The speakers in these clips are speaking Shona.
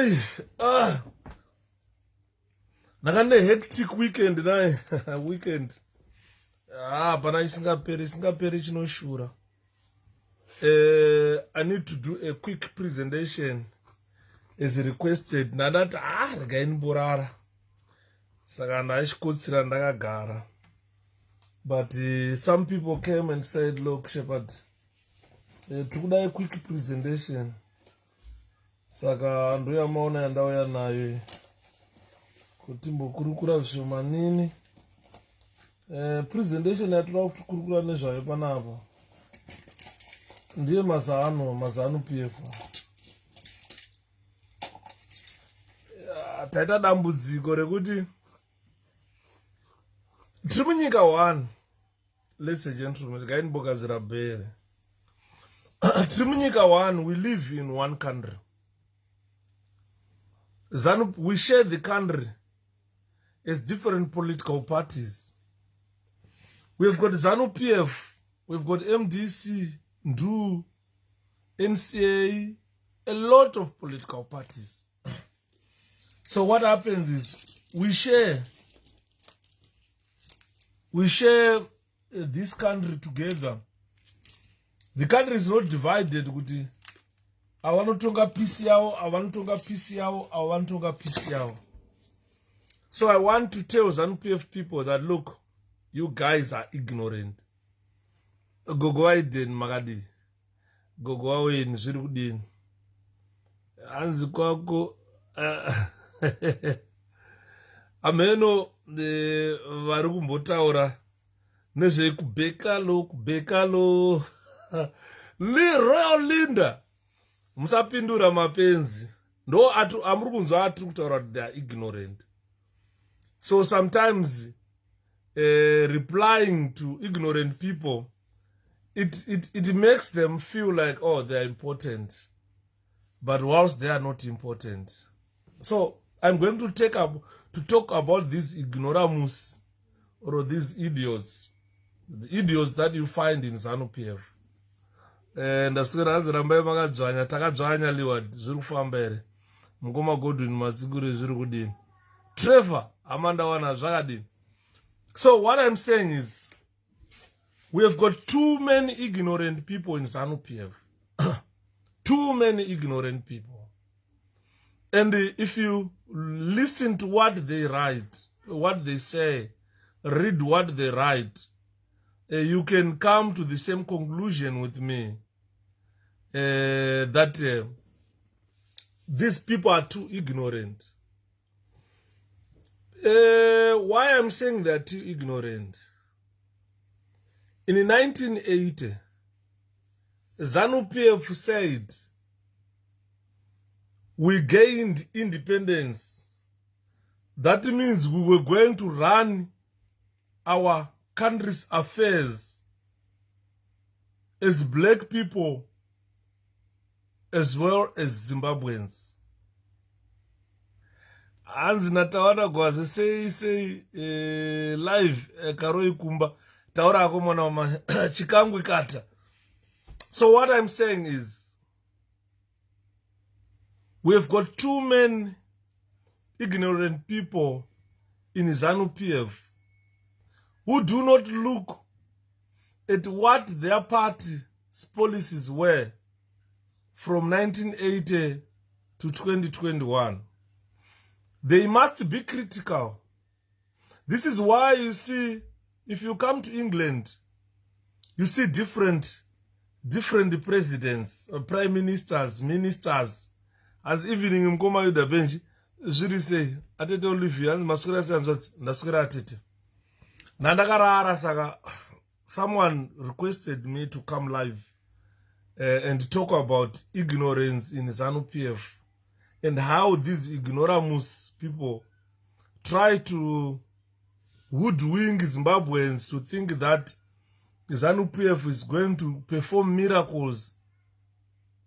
Hey, nakane hectic weekend naye weekend. Pana isingaperi chinoshura. I need to do a quick presentation as requested. Nadati ragainborara. Saka ndaishikotsira ndakagara. But some people came and said, look, Shepherd, today a quick presentation. Saka ndoya maona yandauya nayo kuti mbokurukura zvishomanini. Presentation yatoda kuti kurukura nezvayo panapa ndiye mazano PF. Taita dambudziko rekuti tiri munyika 1. Ladies and gentlemen, gainibogadzira bhere. Tiri munyika 1, we live in one country. We share the country as different political parties. We've got ZANU-PF, we've got MDC, NDU, NCA, a lot of political parties. So what happens is we share this country together. The country is not divided with avanotonga pisi yavo, avanotonga pisi yavo, avanotonga pisi yavo. So I want to tell ZANU-PF people that, look, you guys are ignorant. Gogoaiden magadi. Gogoawen zirudin. Anzi kwako. Ameno varukumbotaura. Nezve kubekalo. Royal Linda. Musapindura mapenzi. Ndo amuri kunzwa atiri kutaura kuti they are ignorant. So sometimes replying to ignorant people, it makes them feel like, oh, they are important, but whilst they are not important. So I'm going to talk about these ignoramus, or these idiots, the idiots that you find in ZANU-PF. Ndaswera hanzi rambai makadzvanya, takadzvanya liward, zviri kufamba here. Mukoma Godwin Matsigure zviri kudini. Trevor Amanda wana zvakadini. So what I'm saying is, we have got too many ignorant people in ZANU-PF. Too many ignorant people. And if you listen to what they write, what they say, read what they write, you can come to the same conclusion with me, that these people are too ignorant. Why I'm saying they're too ignorant? In 1980, ZANU-PF said, we gained independence. That means we were going to run our country's affairs as black people as well as Zimbabweans. Hanzi natawana gwaze sei live karoi kumba taura ako mwana wa chikangwi kata. So what I'm saying is, we've got too many ignorant people in ZANU-PF who do not look at what their party's policies were from 1980 to 2021. They must be critical. This is why you see, if you come to England, you see different presidents, prime ministers, ministers. As evening in Mkoma Yuda Benji, Jiri say, Atete Olivia, and Masquera Sanjot, Nasquera Atete. Nandakarara Saga, someone requested me to come live and talk about ignorance in ZANU-PF and how these ignoramus people try to hoodwink Zimbabweans to think that ZANU-PF is going to perform miracles.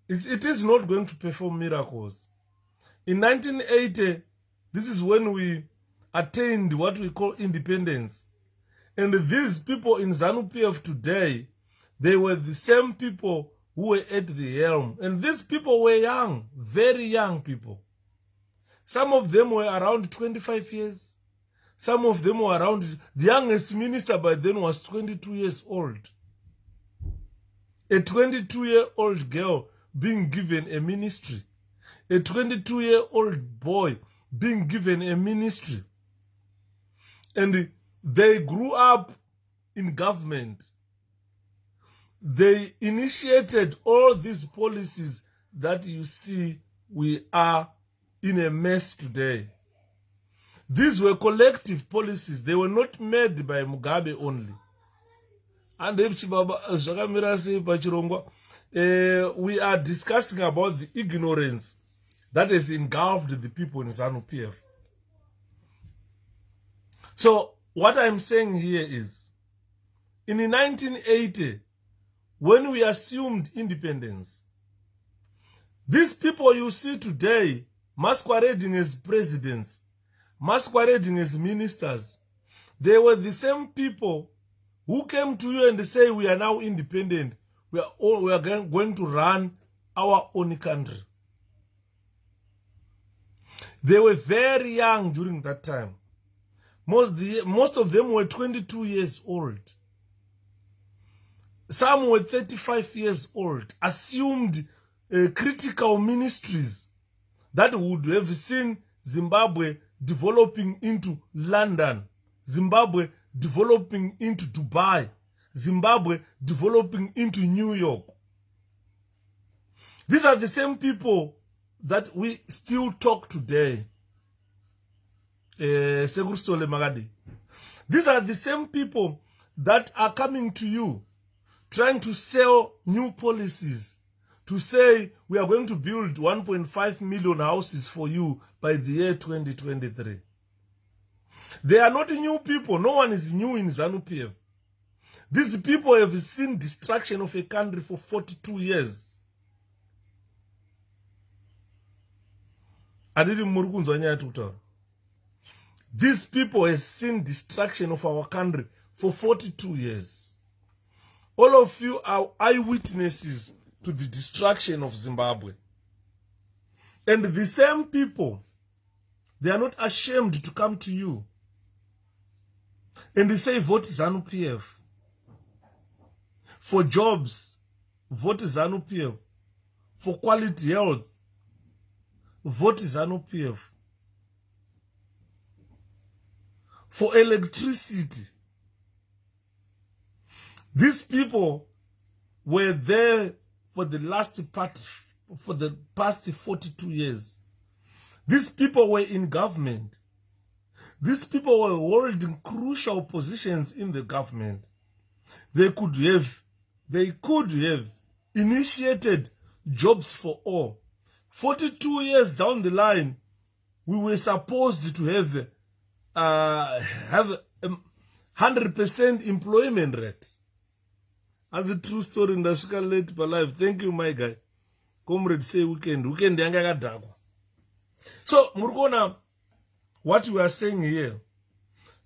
It is not going to perform miracles. In 1980, this is when we attained what we call independence. And these people in ZANU-PF today, they were the same people who were at the helm. And these people were young, very young people. Some of them were around 25 years. Some of them were around, the youngest minister by then was 22 years old. A 22-year-old girl being given a ministry. A 22-year-old boy being given a ministry. And they grew up in government. They initiated all these policies that you see we are in a mess today. These were collective policies. They were not made by Mugabe only. And we are discussing about the ignorance that has engulfed the people in ZANU-PF. So what I'm saying here is, in 1980, when we assumed independence, these people you see today masquerading as presidents, masquerading as ministers, they were the same people who came to you and say, we are now independent. We are going to run our own country. They were very young during that time. Most of them were 22 years old. Some were 35 years old, assumed critical ministries that would have seen Zimbabwe developing into London, Zimbabwe developing into Dubai, Zimbabwe developing into New York. These are the same people that we still talk today. These are the same people that are coming to you, trying to sell new policies, to say we are going to build 1.5 million houses for you by the year 2023. They are not new people. No one is new in ZANU-PF. These people have seen destruction of a country for 42 years. These people have seen destruction of our country for 42 years. All of you are eyewitnesses to the destruction of Zimbabwe. And the same people, they are not ashamed to come to you and they say, vote ZANU-PF. For jobs, vote ZANU-PF. For quality health, vote ZANU-PF. For electricity. These people were there for the past 42 years. These people were in government. These people were holding crucial positions in the government. They could have initiated jobs for all. 42 years down the line, we were supposed to have 100% employment rate. As a true story in the late by life. Thank you, my guy. Comrade say weekend yanga gadagwa. So Murgona, what we are saying here,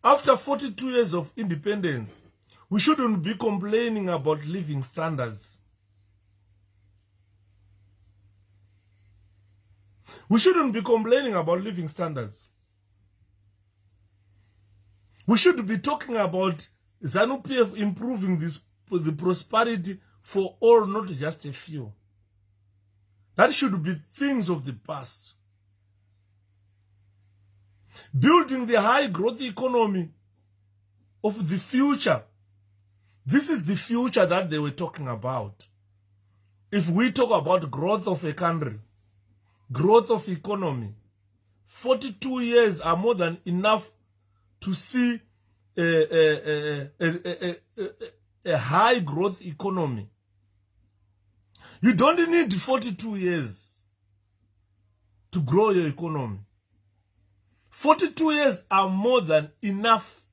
after 42 years of independence, we shouldn't be complaining about living standards. We shouldn't be complaining about living standards. We should be talking about ZANU-PF improving the prosperity for all, not just a few. That should be things of the past. Building the high growth economy of the future. This is the future that they were talking about. If we talk about growth of a country, growth of economy, 42 years are more than enough to see a high growth economy. You don't need 42 years to grow your economy. 42 years are more than enough.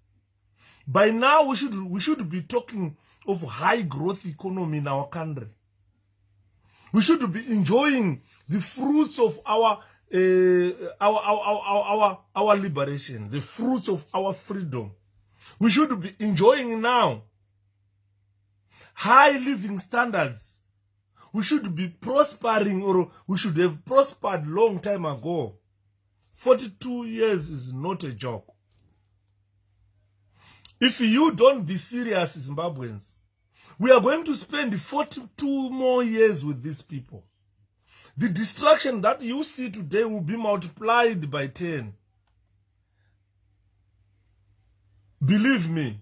By now, we should be talking of high growth economy in our country. We should be enjoying the fruits of our liberation, the fruits of our freedom. We should be enjoying now high living standards. We should be prospering, or we should have prospered long time ago. 42 years is not a joke. If you don't be serious, Zimbabweans, we are going to spend 42 more years with these people. The destruction that you see today will be multiplied by 10. Believe me.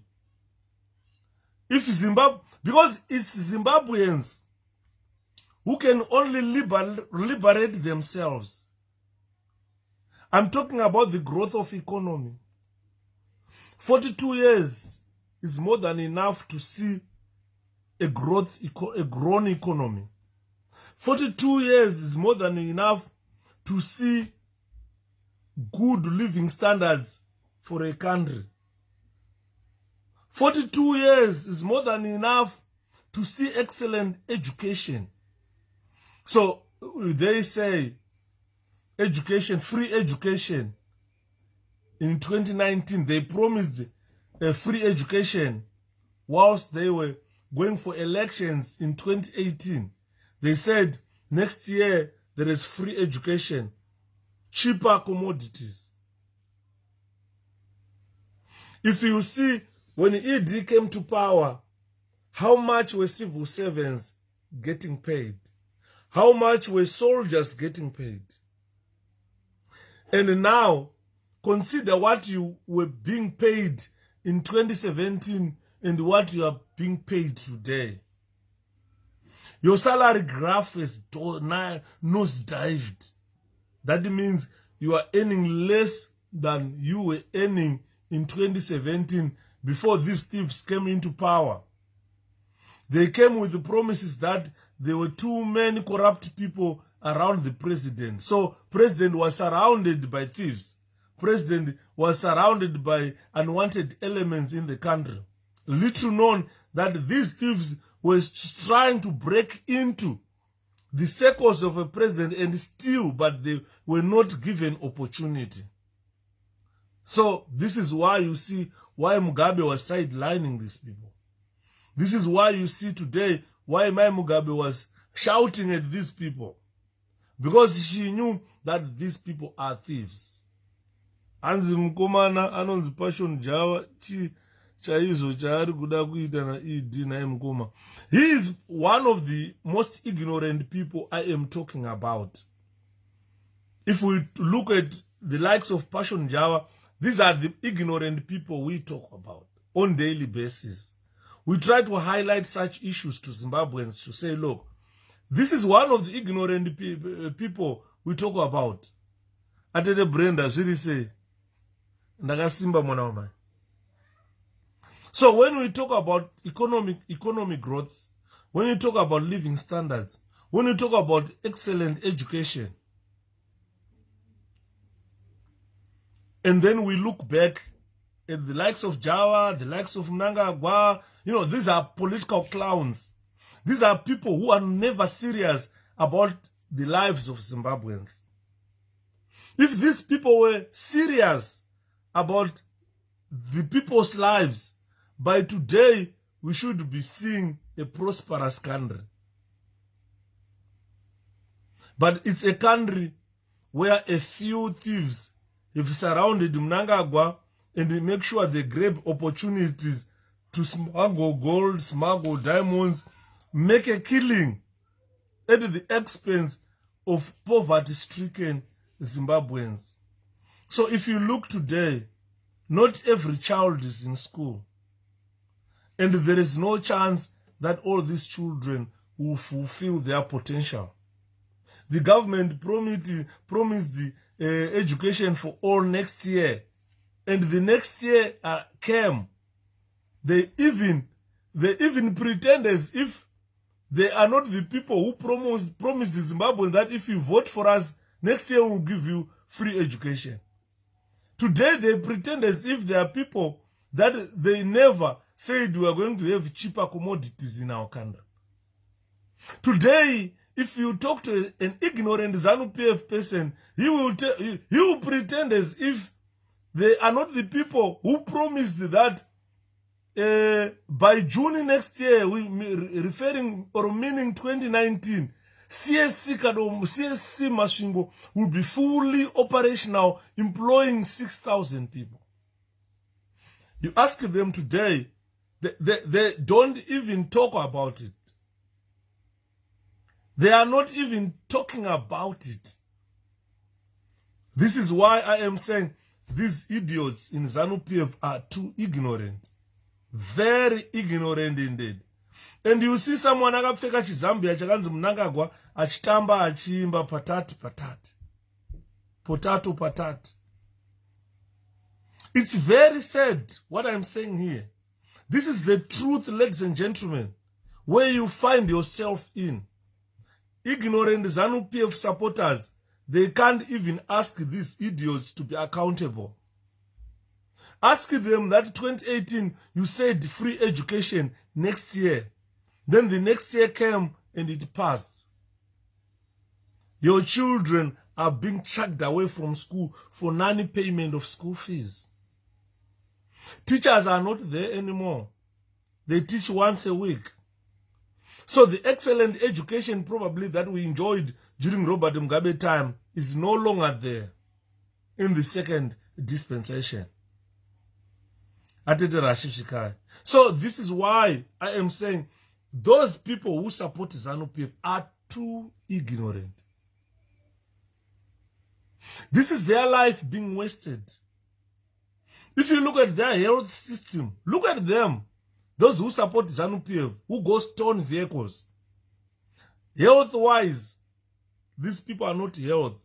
If Zimbabwe, because it's Zimbabweans who can only liberate themselves. I'm talking about the growth of economy. 42 years is more than enough to see a grown economy. 42 years is more than enough to see good living standards for a country. 42 years is more than enough to see excellent education. So they say education, free education. In 2019, they promised a free education whilst they were going for elections in 2018. They said next year there is free education, cheaper commodities. If you see, when ED came to power, how much were civil servants getting paid? How much were soldiers getting paid? And now, consider what you were being paid in 2017 and what you are being paid today. Your salary graph is nosedived. That means you are earning less than you were earning in 2017 before these thieves came into power. They came with the promises that there were too many corrupt people around the president. So president was surrounded by thieves. President was surrounded by unwanted elements in the country. Little known that these thieves were trying to break into the circles of a president and steal, but they were not given opportunity. So this is why you see why Mugabe was sidelining these people. This is why you see today why Mugabe was shouting at these people. Because she knew that these people are thieves. Anzi mkomana anonzi passion Java chaizo chari kuda kuita na ED na mkoma. He is one of the most ignorant people I am talking about. If we look at the likes of Passion Java, these are the ignorant people we talk about on daily basis. We try to highlight such issues to Zimbabweans to say, look, this is one of the ignorant people we talk about. Atete Brenda, she say, ndakasimba mwana wamai. So when we talk about economic growth, when we talk about living standards, when we talk about excellent education, and then we look back at the likes of Java, the likes of Mnangagwa, you know, these are political clowns. These are people who are never serious about the lives of Zimbabweans. If these people were serious about the people's lives, by today we should be seeing a prosperous country. But it's a country where a few thieves have surrounded Mnangagwa and they make sure they grab opportunities to smuggle gold, smuggle diamonds, make a killing at the expense of poverty-stricken Zimbabweans. So if you look today, not every child is in school. And there is no chance that all these children will fulfill their potential. The government promised education for all next year. And the next year came. They even pretend as if they are not the people who promised the Zimbabweans that if you vote for us, next year we'll give you free education. Today they pretend as if they are people that they never said we are going to have cheaper commodities in our country. Today, if you talk to an ignorant ZANU-PF person, he will pretend as if they are not the people who promised that by June next year, meaning 2019, CSC Masvingo will be fully operational, employing 6,000 people. You ask them today, they don't even talk about it. They are not even talking about it. This is why I am saying these idiots in ZANU-PF are too ignorant. Very ignorant indeed. And you see someone akapfeka chizambia chakanzi Mnangagwa achitamba achimba patati patati. Potato patati. It's very sad what I'm saying here. This is the truth, ladies and gentlemen, where you find yourself in. Ignorant ZANU-PF supporters, they can't even ask these idiots to be accountable. Ask them that 2018, you said free education next year. Then the next year came and it passed. Your children are being chucked away from school for non-payment of school fees. Teachers are not there anymore. They teach once a week. So the excellent education probably that we enjoyed during Robert Mugabe time is no longer there in the second dispensation. So this is why I am saying those people who support ZANU-PF are too ignorant. This is their life being wasted. If you look at their health system, look at them. Those who support ZANU-PF, who go stone vehicles. Health-wise, these people are not healthy.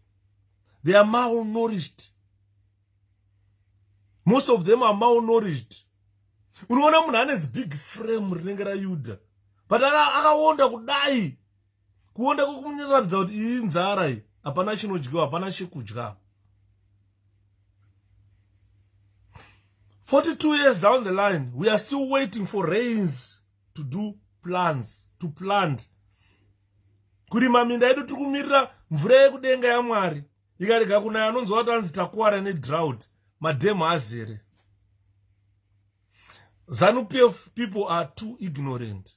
They are malnourished. Most of them are malnourished. Unaona munhu ane big frame rinenge rayudha. But akawonda kudai. Kuwonda kumuratidza kuti iyi inzara iyi. Hapana chinodyiwa, hapana chekudya. 42 years down the line, we are still waiting for rains to do plans, to plant. Kurima minda yedu tikumirira mvura yekudenga yaMwari. Ikarega kunaya anonzwa kuti anzi takuwara nedrought. Mademu azere. ZANU-PF people are too ignorant.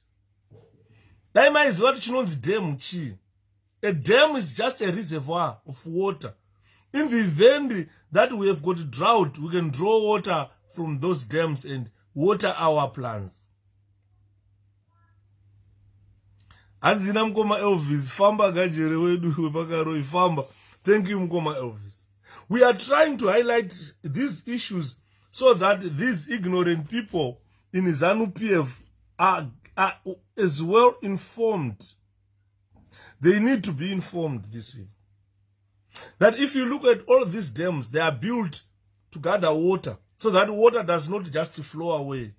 Daima is what chinonzi dam chi. A dam is just a reservoir of water. In the event that we have got drought, we can draw water from those dams and water our plants. Azina mkoma Elvis, famba gajere wedu wepakaro ifamba. Thank you mkoma Elvis. We are trying to highlight these issues so that these ignorant people in ZANU-PF are as well informed. They need to be informed, these people. That if you look at all these dams, they are built to gather water, so that water does not just flow away.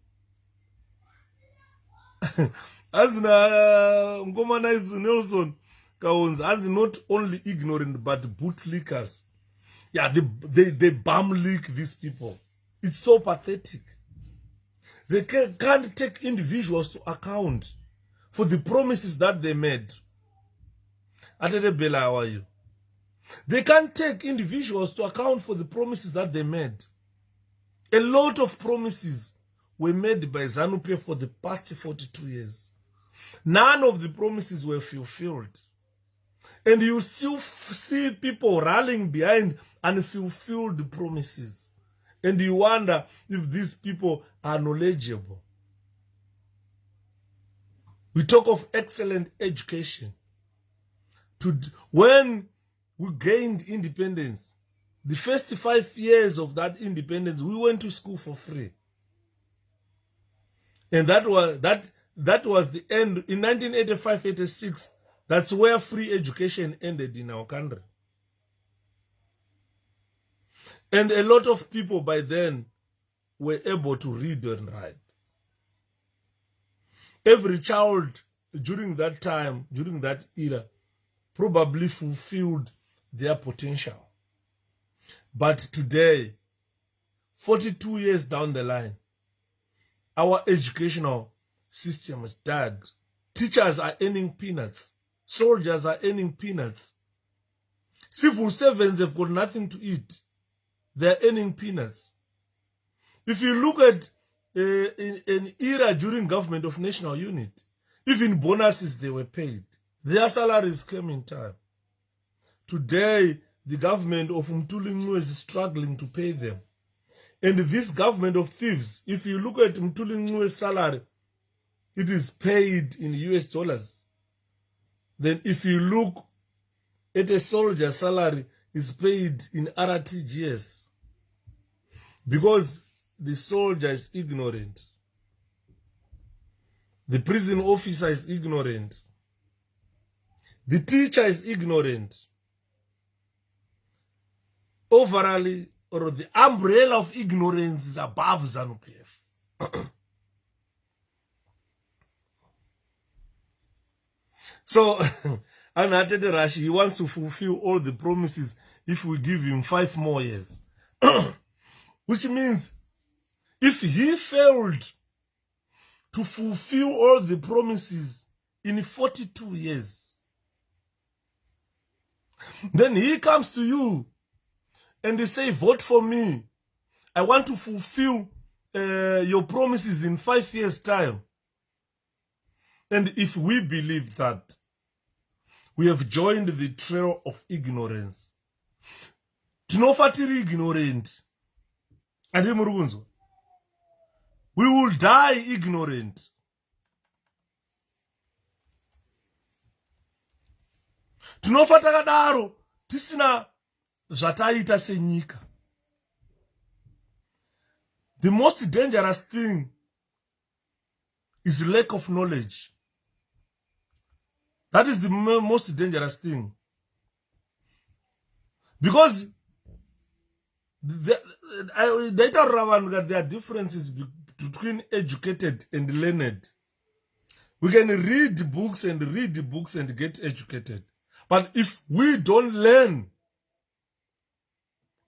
As Ngomana is Nelson Kaunz, as not only ignorant but bootlickers. Yeah, they bum leak these people. It's so pathetic. They can't take individuals to account for the promises that they made. Adede Bella, how are you? They can't take individuals to account for the promises that they made. A lot of promises were made by ZANU-PF for the past 42 years. None of the promises were fulfilled. And you still see people rallying behind unfulfilled promises. And you wonder if these people are knowledgeable. We talk of excellent education. When we gained independence, the first 5 years of that independence, we went to school for free. And that was the end. In 1985-86, that's where free education ended in our country. And a lot of people by then were able to read and write. Every child during that time, during that era, probably fulfilled their potential. But today, 42 years down the line, our educational system is dead. Teachers are earning peanuts. Soldiers are earning peanuts. Civil servants have got nothing to eat. They're earning peanuts. If you look at an era during government of national unity, even bonuses they were paid. Their salaries came in time. Today, the government of 𝗬𝗭𝗽 is struggling to pay them. And this government of thieves, if you look at 𝗬𝗭𝗽's salary, it is paid in US dollars. Then if you look at a soldier's salary, is paid in RTGS. Because the soldier is ignorant. The prison officer is ignorant. The teacher is ignorant. Overall, or the umbrella of ignorance is above ZANU-PF. So, Anated Rashi, he wants to fulfill all the promises if we give him 5 more years. Which means, if he failed to fulfill all the promises in 42 years, then he comes to you and they say, vote for me. I want to fulfill your promises in 5 years' time. And if we believe that, we have joined the trail of ignorance. Tinofatiri ignorant. And we will die ignorant. Tinofatakadaro tisina zvataita senyika. The most dangerous thing is lack of knowledge. That is the most dangerous thing. Because there are differences between educated and learned. We can read books and get educated. But if we don't learn,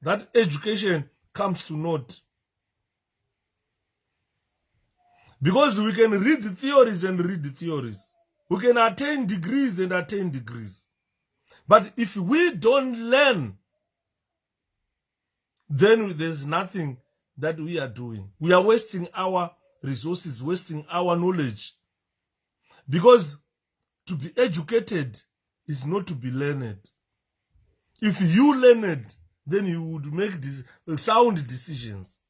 that education comes to naught. Because we can read the theories and read the theories. We can attain degrees and attain degrees. But if we don't learn, then there's nothing that we are doing. We are wasting our resources, wasting our knowledge. Because to be educated is not to be learned. If you learned, then you would make sound decisions.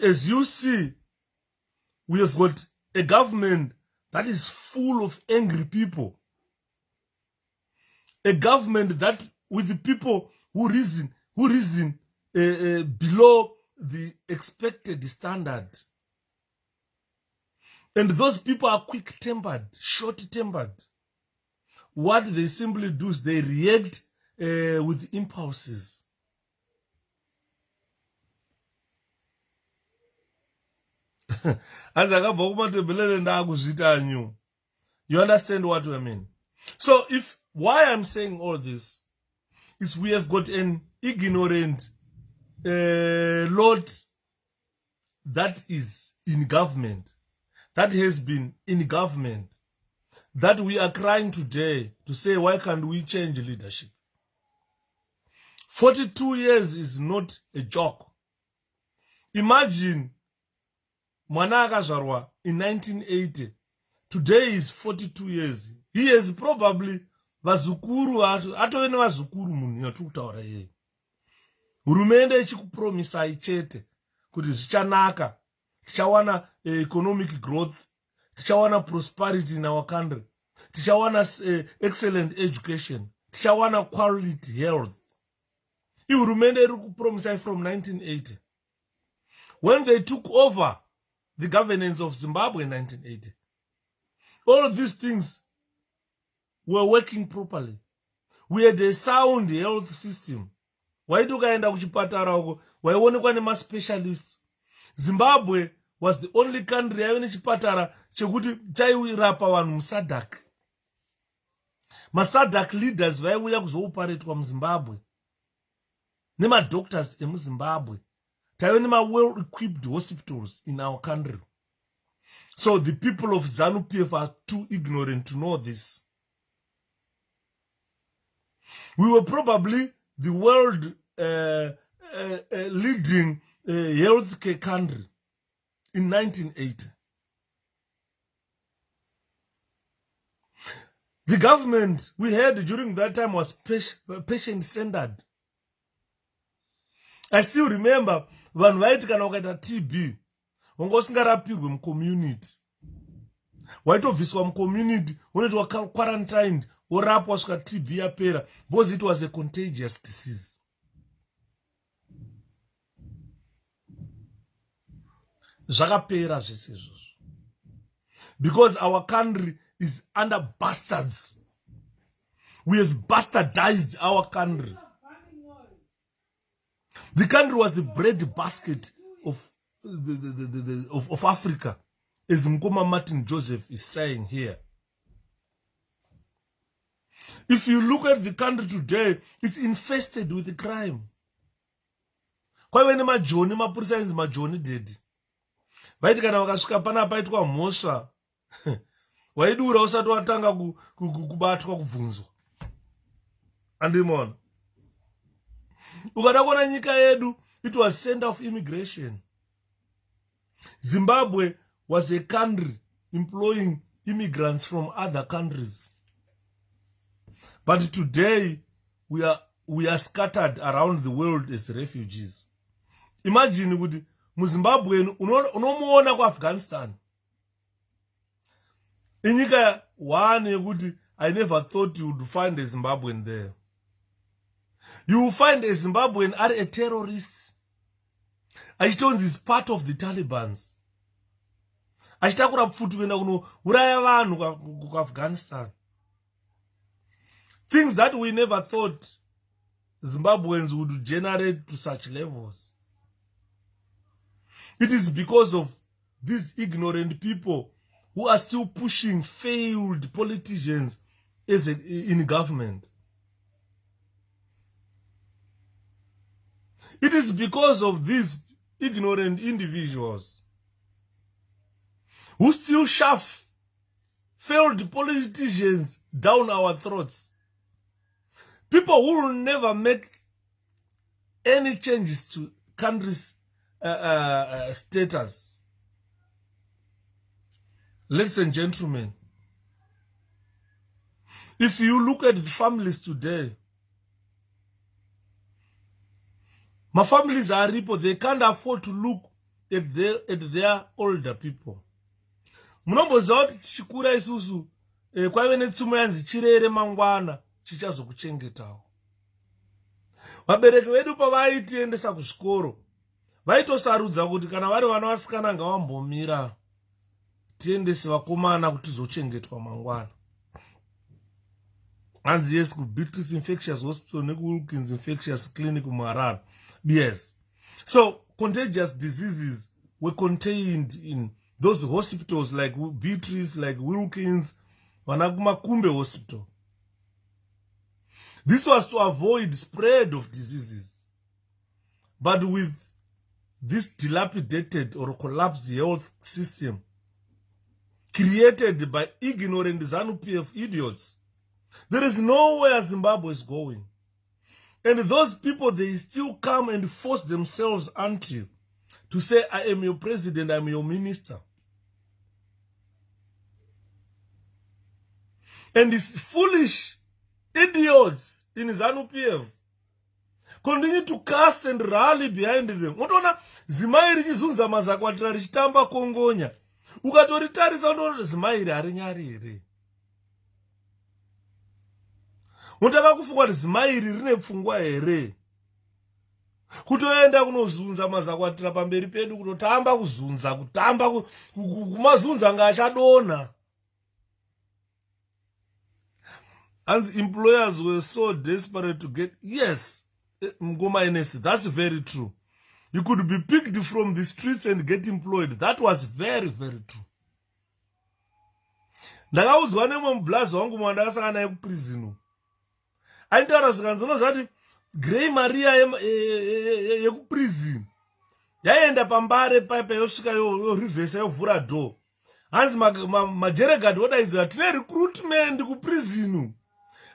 As you see, we have got a government that is full of angry people. A government that with the people who reason below the expected standard. And those people are quick-tempered, short-tempered. What they simply do is they react with impulses. You understand what I mean? So why I'm saying all this is we have got an ignorant lot that is in government, that has been in government, that we are crying today to say, why can't we change leadership? 42 years is not a joke. Imagine Mwana akazvarwa in 1980. Today is 42 years. He has probably vazukuru atove nevazukuru munhu yatukutaura yeye. Hurumende ichikupromisai chete kuti zvichanaka, tichawana economic growth, tichawana prosperity in our country, tichawana excellent education, tichawana quality health. Hurumende iri kupromisai from 1980. When they took over the governance of Zimbabwe in 1980, all of these things were working properly. We had a sound health system. Why do I end up with why only specialists? Zimbabwe was the only country I went chipatara chekuti chaiwirapa vanhu muSADC. MaSADC leaders vaiuya kuzooparetwa muZimbabwe. Nema doctors emuZimbabwe. Taiwe nema well-equipped hospitals in our country. So the people of ZANU-PF are too ignorant to know this. We were probably the world leading healthcare country. in 1980. The government we had during that time was patient-centered. I still remember vanhu vaiti kana ukaita TB wanga usingarapirwe mucommunity, waitobviswa mucommunity, unoitwa quarantined, worapwa svika TB yapera, because it was a contagious disease. Zvakapera zvese izvozvo, because our country is under bastards. We have bastardized our country. The country was the bread basket of of Africa, as Mkoma Martin Joseph is saying here. If you look at the country today, it's infested with crime. Kwa vene majoni mapurisa inzi majoni dedi. Vaiti kana vakasvika panapa paitwa mhosva, waidura usati watanga kubatwa kubvunzwa. Andimona. Ukada kuona nyika yedu, it was center of immigration. Zimbabwe was a country employing immigrants from other countries. But today, we are scattered around the world as refugees. Imagine kuti muZimbabwe unomuona ku Afghanistan. Inyika one yekuti I never thought you would find a Zimbabwean there. You will find a Zimbabwean are a terrorist. Achitonzi is part of the Talibans. Achitakura pfuti kuenda kunouraya vanhu ku Afghanistan. Things that we never thought Zimbabweans would generate to such levels. It is because of these ignorant people who are still pushing failed politicians in government. It is because of these ignorant individuals who still shove failed politicians down our throats. People who will never make any changes to countries' status. Ladies and gentlemen, if you look at the families today, my families are people, they can't afford to look at their older people. Munomboziva kuti tichikura isusu kwaive netsumo yanzi chirere mangwana chichazokuchengetawo. Vabereki vedu pavaitiendesa kuzvikoro vaitosarudza kuti kana vari vana vasikana ngavambomira tiendese vakomana kuti tizochengetwa mangwana. Hanzi yes ku 𝗵𝗵𝘂 Hospital neku 𝗵𝗵𝘂 Clinic muHarare. Yes. So contagious diseases were contained in those hospitals like 𝗵𝗵, like Wilkins, Vanakumakumbe Hospital. This was to avoid spread of diseases. But with this dilapidated or collapsed health system created by ignorant ZANU-PF idiots, there is nowhere Zimbabwe is going. And those people, they still come and force themselves onto you to say, I am your president, I am your minister. And these foolish idiots in ZANU-PF continue to cast and rally behind them. Unoona zimai richizunza mazakwatira richitamba kongonya. Ukatoritarisa unoona zimai harinyari here. Unotaka kufunga kuti zimai iri rine pfungwa here. Kutoenda kunozunza mazakwatira pamberi pedu kutotamba kuzunza, kutamba kumazunza ngachadona. And employers were so desperate to get, yes, Mngoma Inesi, that's very true. You could be picked from the streets and get employed. That was very, very true. Ndakaudzwa nemwe mublazi wangu mwandakasangana naye kuprison. Aitaura zvikanzono zvati Grey Maria yekuprison yaenda pambare paipa yosvika yorivhesa yovhura door. Hanzi majeregadi odaidzira tine recruitment kuprison.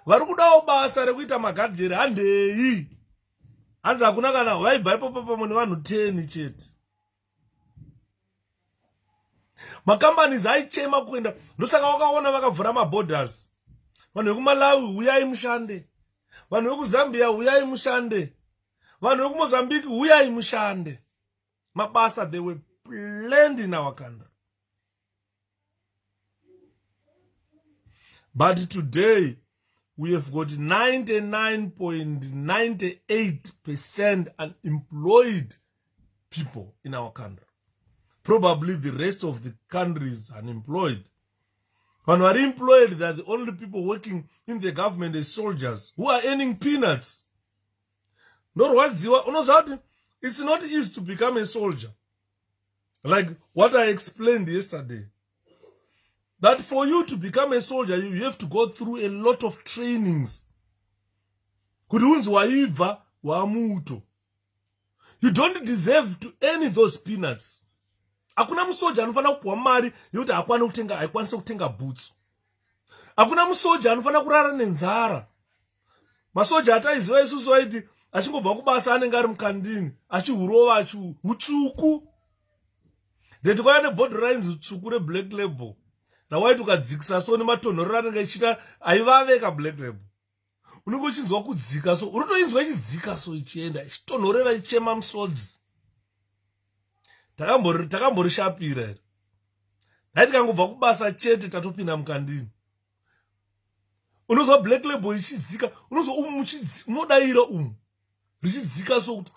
Vari kudawo basa rekuita magadheri handei. Hanzi hakuna kana vaibva ipapo pamwe nevanhu 10 chete. Macompanies aichema kuenda. Ndosaka wakaona vakavhura maborders. Vanhu vekuMalawi uyai mushande. Vanhu vekuZambia uyai mushande. Vanhu vekuMozambique uyai mushande. Mabasa, they were planned in our country. But today, we have got 99.98% unemployed people in our country. Probably the rest of the country is unemployed. When we are employed, they are the only people working in the government as soldiers who are earning peanuts. It's not easy to become a soldier. Like what I explained yesterday. That for you to become a soldier, you have to go through a lot of trainings. You don't deserve to earn those peanuts. Hakuna msoja anofana kupuwa mari yokuti haikwanise kutenga boots. Hakuna msoja anofana kurara nenzara. Masoja ataiziva isusu vaiti achingobva kubasa anenge ari mukandini achihurova achihutsvuku. Ndeti kwaya nebhodhi lines utsvuku reblack label. Nawaiti ukadzikisa so nematonhorero anenge ichita aivaveka black label. Unenge uchinzwa kudzika so unotoinzwa ichidzika so ichienda ichitonhorera ichema musodzi. Takambori-shapira here. Haiti kangobva kubasa chete tatopinda mukandini. Unozwa black label ichidzika, unozwa unodaira richidzika so kuti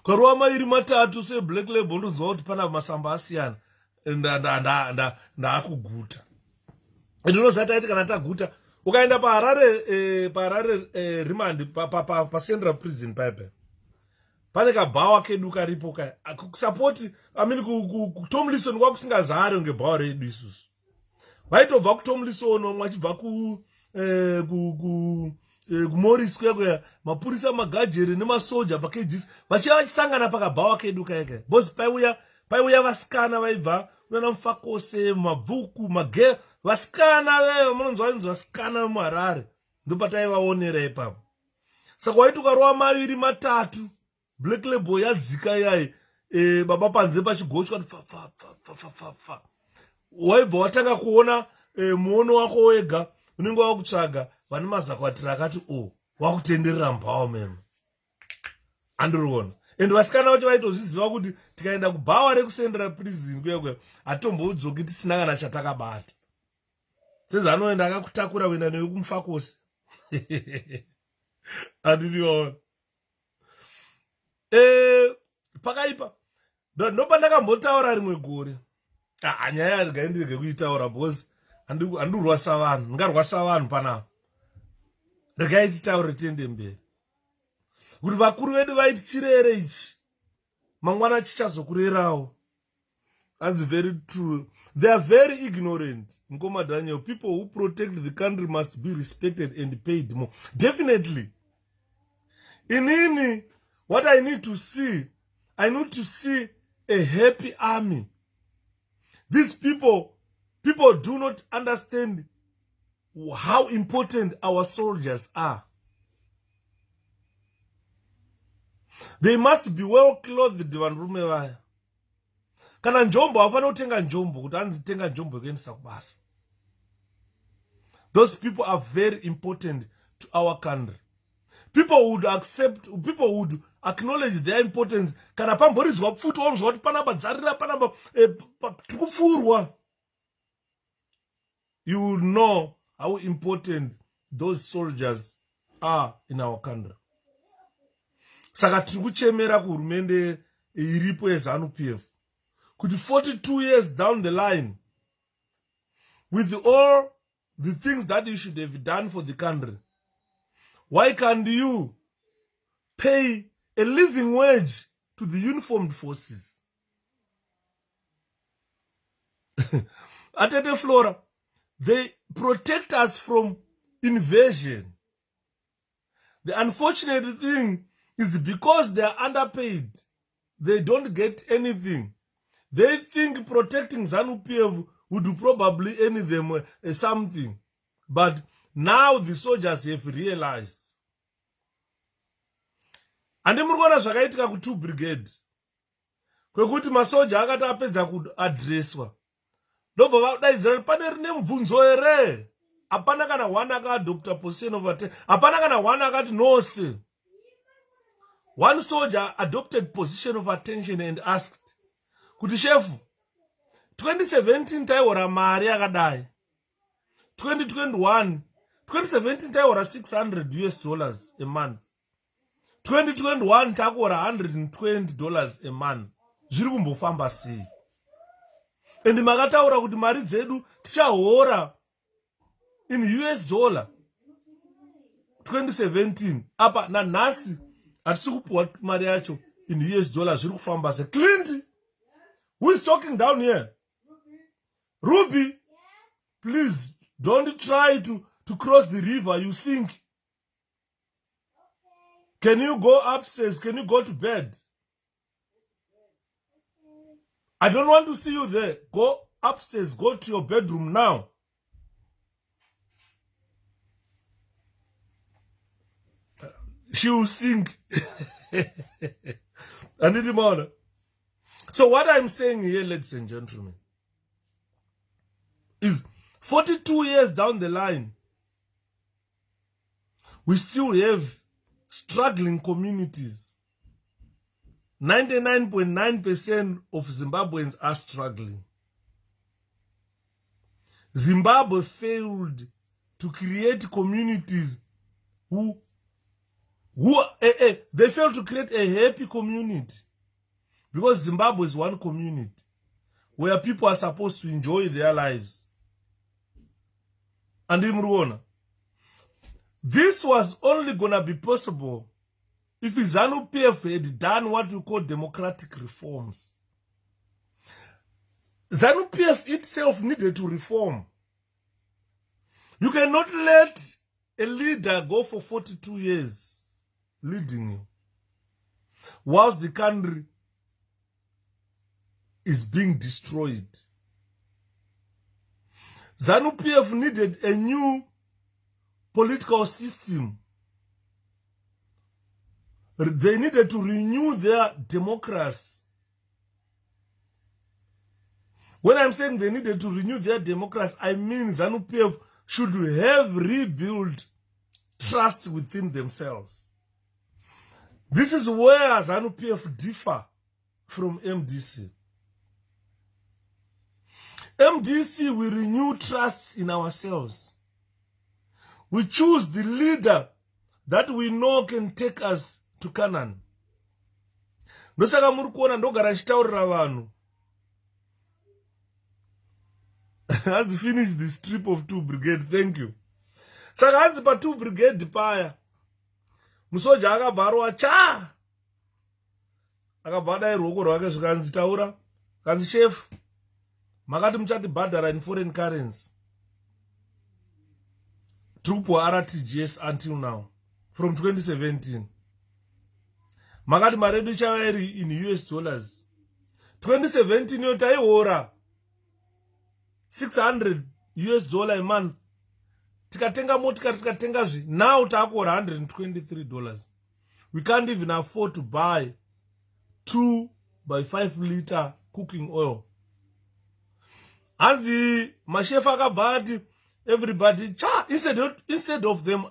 karova mairi matatu se black label unozwa kuti pana masamba asiyana. Ndakuguta. Unozati haiti kana taguta ukaenda paHarare remand pa Central Prison pipe. Pane kabhawa kedu karipo kaya. Support, kuTomlinson kwakusingazari ngebhawa redu isusu. Vaitobva kuTomlinson vachibva kuMorris kweya mapurisa magajeri nemasoja paKGS vachiva vachisangana pakabhawa kedu kaya. Bosi paiuya vasikana vaibva unana Mufakose, Mabvuku, Mage, vasikana veyo munonzwa vasikana vemuHarare. Ndopataivaonera ipapo. Saka waiti ukarova maviri matatu black label yadzika yai baba panze pachigochwa fa. Waibva watanga kuona muono wako wega unenge wakutsvaga vane mazakwatira akati wakutenderera mbhawa meme. Andiriona. Ende vasikana vacho vaitozviziva kuti tikaenda kubhawa rekuCentral Prison kweyo hatombodzoki tisina kana chatakabata. Sezanoenda akakutakura kuenda newe kuMufakose. Andiriona. Pakaipa ndopa ndakambotaura rimwe gore. Nyaya arigaindirege kuitaura because andurwasa vanhu, ndingarwasa vanhu panapa. Regai titaure tiende mberi. Kuti vakuru vedu vaiti chirere ichi mangwana chichazokurerawo. That's very true. They are very ignorant. Nkoma Daniel, people who protect the country must be respected and paid more. Definitely. Inini, what I need to see a happy army. These people do not understand how important our soldiers are. They must be well clothed. Vanrume vaya. Kana njombo hafana utenga njombo kuti anzitenga njombo yekuendesa kubasa. Those people are very important to our country. People would acknowledge their importance. Kana pamboridzwa pfuto onzwa kuti panapa dzarira panapa tikupfurwa. You will know how important those soldiers are in our country. Saka tirikuchemera kuhurumende iripo yeZANU-PF kuti 42 years down the line, with all the things that you should have done for the country, why can't you pay a living wage to the uniformed forces? Atete Flora, they protect us from invasion. The unfortunate thing is because they are underpaid, they don't get anything. They think protecting ZANU-PF would probably earn them something. But now the soldiers have realized. And murikona zvakaitika ku 2 brigade. kwekuti masoja akati apedza kuadreswa ndobva vadaidzira pane rine mubvunzo here. Hapana kana one akaadopta position of attention. Hapana kana one akati no sir. One soldier adopted position of attention and asked kuti chef 2017 taiora mari yakadai, 2017 taiora $600 a month, 2021 takuora $120 a month. Zviri kumbofamba sei? And makataura kuti mari dzedu tichahora in US dollar 2017 apa nanhasi hatisi kupuwa mari yacho in US dollar. Zviri kufamba sei? Clint, who is talking down here? Ruby, please don't try to cross the river, you sink. Can you go upstairs? Can you go to bed? I don't want to see you there. Go upstairs, go to your bedroom now. She will sink. I need him on. So what I'm saying here, ladies and gentlemen, is 42 years down the line, we still have struggling communities. 99.9% of Zimbabweans are struggling. Zimbabwe failed to create communities they failed to create a happy community, because Zimbabwe is one community where people are supposed to enjoy their lives. And Imruona, this was only gonna be possible if ZANU-PF had done what we call democratic reforms. ZANU-PF itself needed to reform. You cannot let a leader go for 42 years leading you whilst the country is being destroyed. ZANU-PF needed a new political system. They needed to renew their democracy. When I'm saying they needed to renew their democracy, I mean ZANU-PF should have rebuilt trust within themselves. This is where ZANU-PF differ from MDC. MDC, we renew trust in ourselves. We choose the leader that we know can take us to Canaan. Ndosaka muri kuona ndogara nchitaurira vanhu. Let's finish this trip of 2 brigade. Thank you. Saka hanzi pa 2 brigade paya. Musoja akabvarwa cha. Akabva dai ruoko rwake zvikanzi taura. Kanzi chef, makati muchati bhadhara in foreign currency. Trupo RTGS until now. From 2017. Makati maredu ichava iri in US dollars. 2017 yo taiora $600 a month. Tikatenga motikari tikatenga zvi. Now takuora $123. We can't even afford to buy 2 by 5 liter cooking oil. Hanzi machef akabva ati everybody cha, instead of them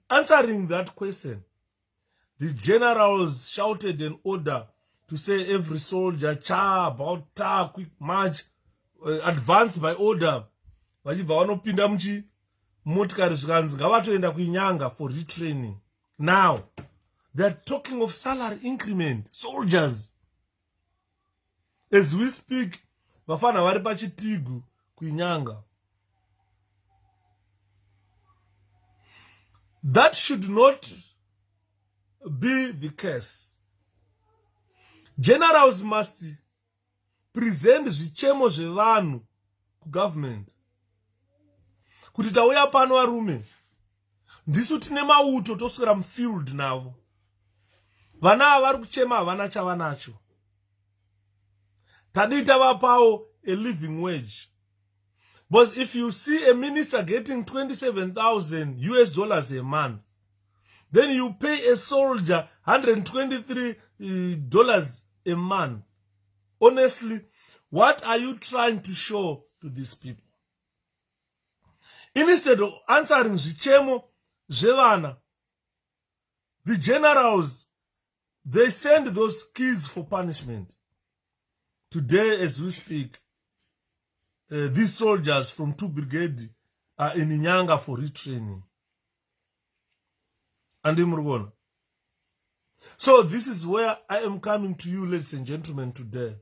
answering that question, the generals shouted an order to say every soldier cha about quick march, advance by order. Vachibva vanopinda muchi motikari zvikanzi ngavatoenda kuinyanga for retraining. Now they're talking of salary increment. Soldiers, as we speak, vafana vari pachitigu kuinyanga. That should not be the case. Generals must present zvichemo zvevanhu kugovernment. Kuti tauya pano varume, ndisu tine mauto toswera mufield navo. Vana vari kuchema havana chavanacho. Tadii tavapawo a living wage. But if you see a minister getting $27,000 a month, then you pay a soldier $123 a month. honestly, what are you trying to show to these people? Instead of answering zvichemo zvevana, the generals, they send those kids for punishment. Today, as we speak, these soldiers from 2 Brigade are in Nyanga for retraining. And in Murugona. So this is where I am coming to you, ladies and gentlemen, today.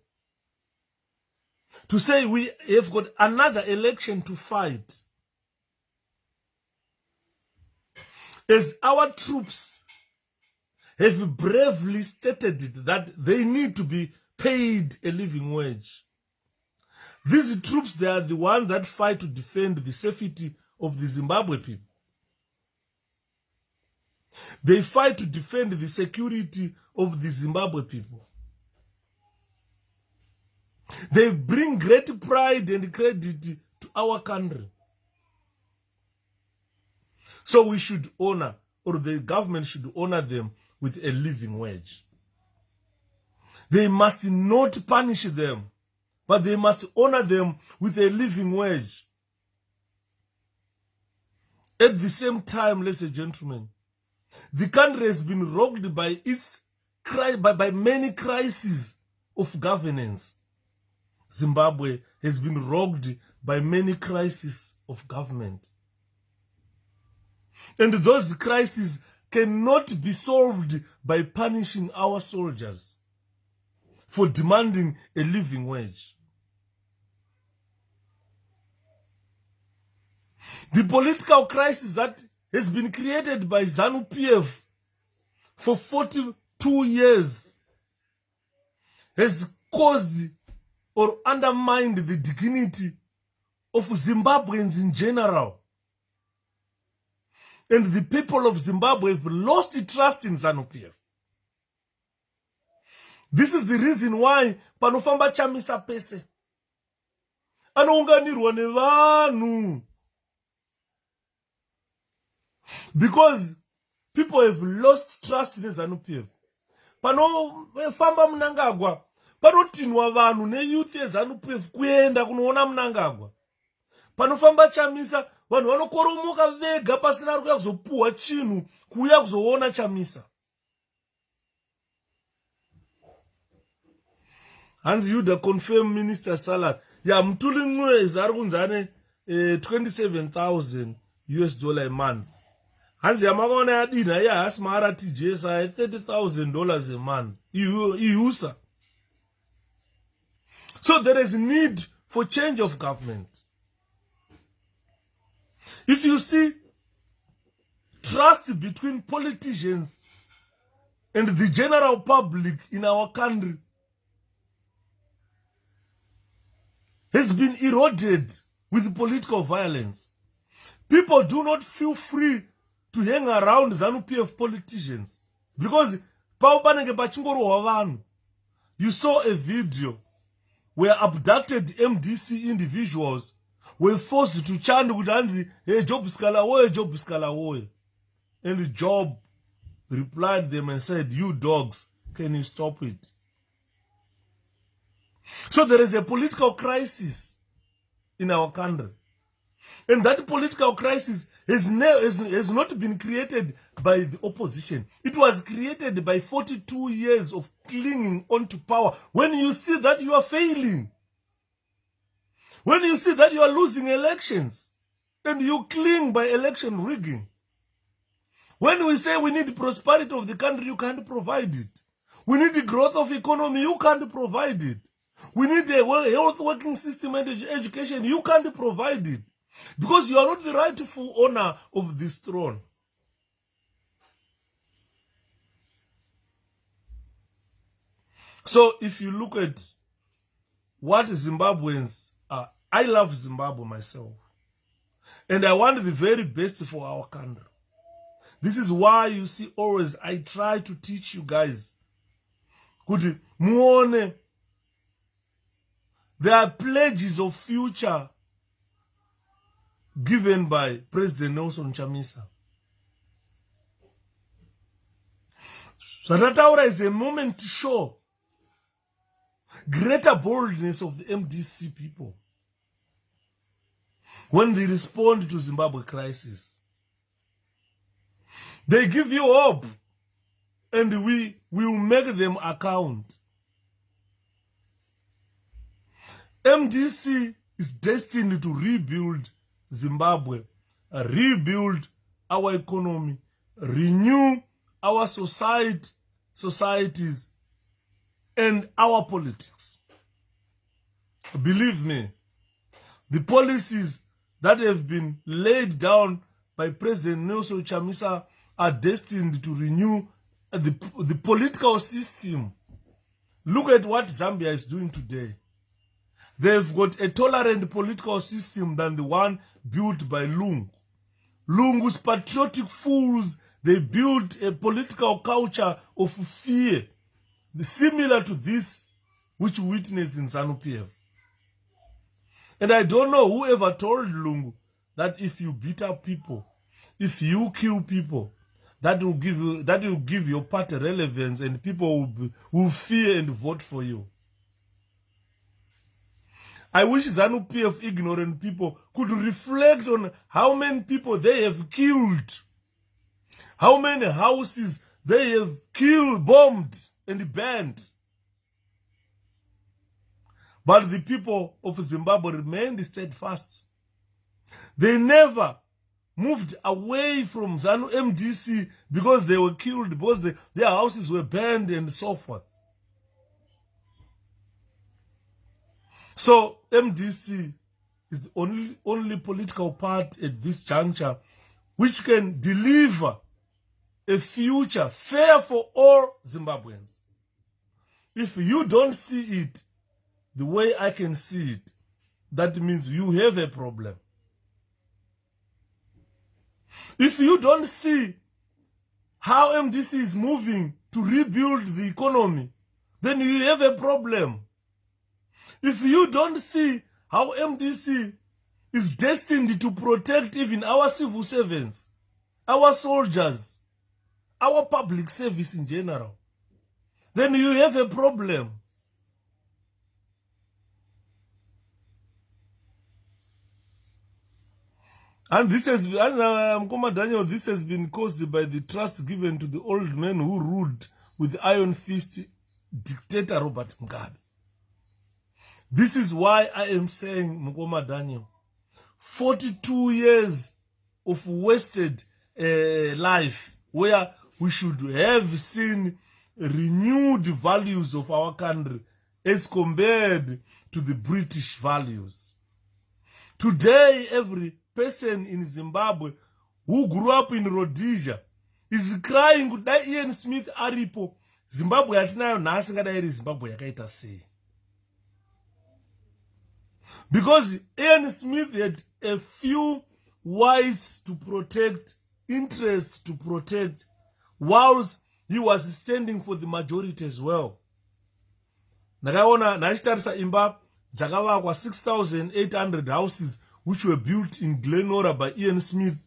To say we have got another election to fight. As our troops have bravely stated it, that they need to be paid a living wage. These troops, they are the ones that fight to defend the safety of the Zimbabwe people. They fight to defend the security of the Zimbabwe people. They bring great pride and credit to our country. So we should honor, or the government should honor them with a living wage. They must not punish them, but they must honor them with a living wage. At the same time, ladies and gentlemen, the country has been rocked by by many crises of governance. Zimbabwe has been rocked by many crises of government. And those crises cannot be solved by punishing our soldiers for demanding a living wage. The political crisis that has been created by ZANU-PF for 42 years has caused or undermined the dignity of Zimbabweans in general. And the people of Zimbabwe have lost trust in ZANU-PF. This is the reason why panofamba Chamisa pese anounganirwa nevanhu, because people have lost trust in ZANU-PF. Panofamba Mnangagwa panotinwa vanhu neyouth yeZANU-PF kuenda kunoona Mnangagwa. Panofamba Chamisa vanhu vanokoromoka vega pasina ari kuya kuzopuhwa chinhu kuya kuzoona Chamisa. Hans Yuda confirm Minister Salad. Yeah, Mtulingwe is argunzane $27,000 a month. Hans Yamagona Adina, yeah, Asmara TJS $30,000 a month. Iusa. So there is need for change of government. If you see trust between politicians and the general public in our country has been eroded with political violence. People do not feel free to hang around ZANU-PF politicians because you saw a video where abducted MDC individuals were forced to chant with Anzi, hey, Job Scalawoy, Job Scalawoy. And the Job replied them and said, you dogs, can you stop it? So there is a political crisis in our country. And that political crisis has not been created by the opposition. It was created by 42 years of clinging onto power. When you see that you are failing, when you see that you are losing elections, and you cling by election rigging. When we say we need prosperity of the country, you can't provide it. We need the growth of economy, you can't provide it. We need a health working system and education. You can't provide it. Because you are not the rightful owner of this throne. So if you look at what Zimbabweans are, I love Zimbabwe myself. And I want the very best for our country. This is why you see always I try to teach you guys. Good morning. There are pledges of future given by President Nelson Chamisa. Zvandataura is a moment to show greater boldness of the MDC people when they respond to Zimbabwe crisis. They give you hope, and we will make them account. MDC is destined to rebuild Zimbabwe, rebuild our economy, renew our societies, and our politics. Believe me, the policies that have been laid down by President Nelson Chamisa are destined to renew the political system. Look at what Zambia is doing today. They've got a tolerant political system than the one built by Lungu. Lungu's patriotic fools, they built a political culture of fear, similar to this which we witnessed in ZANU-PF. And I don't know whoever told Lungu that if you beat up people, if you kill people, that will give your party relevance, and people will fear and vote for you. I wish ZANU-PF ignorant people could reflect on how many people they have killed, how many houses they have killed, bombed, and burned. But the people of Zimbabwe remained steadfast. They never moved away from ZANU MDC because they were killed, because their houses were burned and so forth. So MDC is the only political party at this juncture which can deliver a future fair for all Zimbabweans. If you don't see it the way I can see it, that means you have a problem. If you don't see how MDC is moving to rebuild the economy, then you have a problem. If you don't see how MDC is destined to protect even our civil servants, our soldiers, our public service in general, then you have a problem. And this has been, this has been caused by the trust given to the old men who ruled with the iron fist dictator Robert Mugabe. This is why I am saying, Mukoma Daniel, 42 years of wasted life, where we should have seen renewed values of our country as compared to the British values. Today, every person in Zimbabwe who grew up in Rhodesia is crying kudai Ian Smith aripo, Zimbabwe yatinayo nhasi ngadai Zimbabwe yakaita sei. Because Ian Smith had a few wives to protect, interests to protect, whilst he was standing for the majority as well. Nakaona nachitarisa imba dzakavakwa 6,800 houses which were built in Glenora by Ian Smith.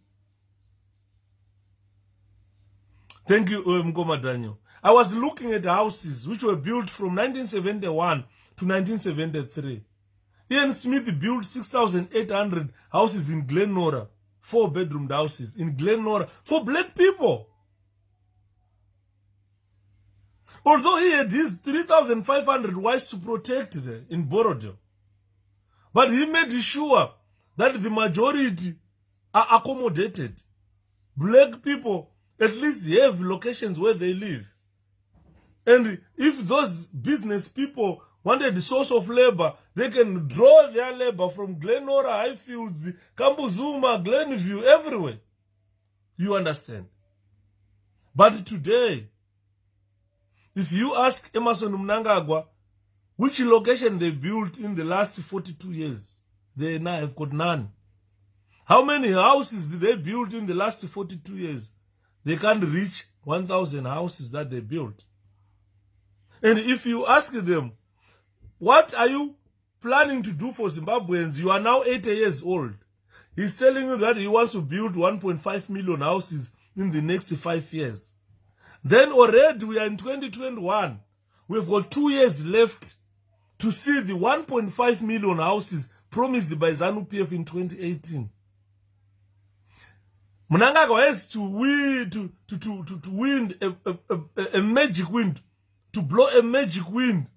Thank you, Mkoma Daniel. I was looking at houses which were built from 1971 to 1973. Ian Smith built 6,800 houses in Glenora, 4-bedroom houses in Glenora for black people. Although he had his 3,500 wives to protect there in Borodale. But he made sure that the majority are accommodated. Black people at least have locations where they live. And if those business people wanted the source of labor, they can draw their labor from Glenora, Highfields, Kambuzuma, Glenview, everywhere. You understand? But today, if you ask Emmerson Mnangagwa which location they built in the last 42 years, they now have got none. How many houses did they build in the last 42 years? They can't reach 1,000 houses that they built. And if you ask them, what are you planning to do for Zimbabweans? You are now 80 years old. He's telling you that he wants to build 1.5 million houses in the next 5 years. Then already we are in 2021. We've got 2 years left to see the 1.5 million houses promised by ZANU-PF in 2018. Mnangagwa has to win a magic wind, to blow a magic wind,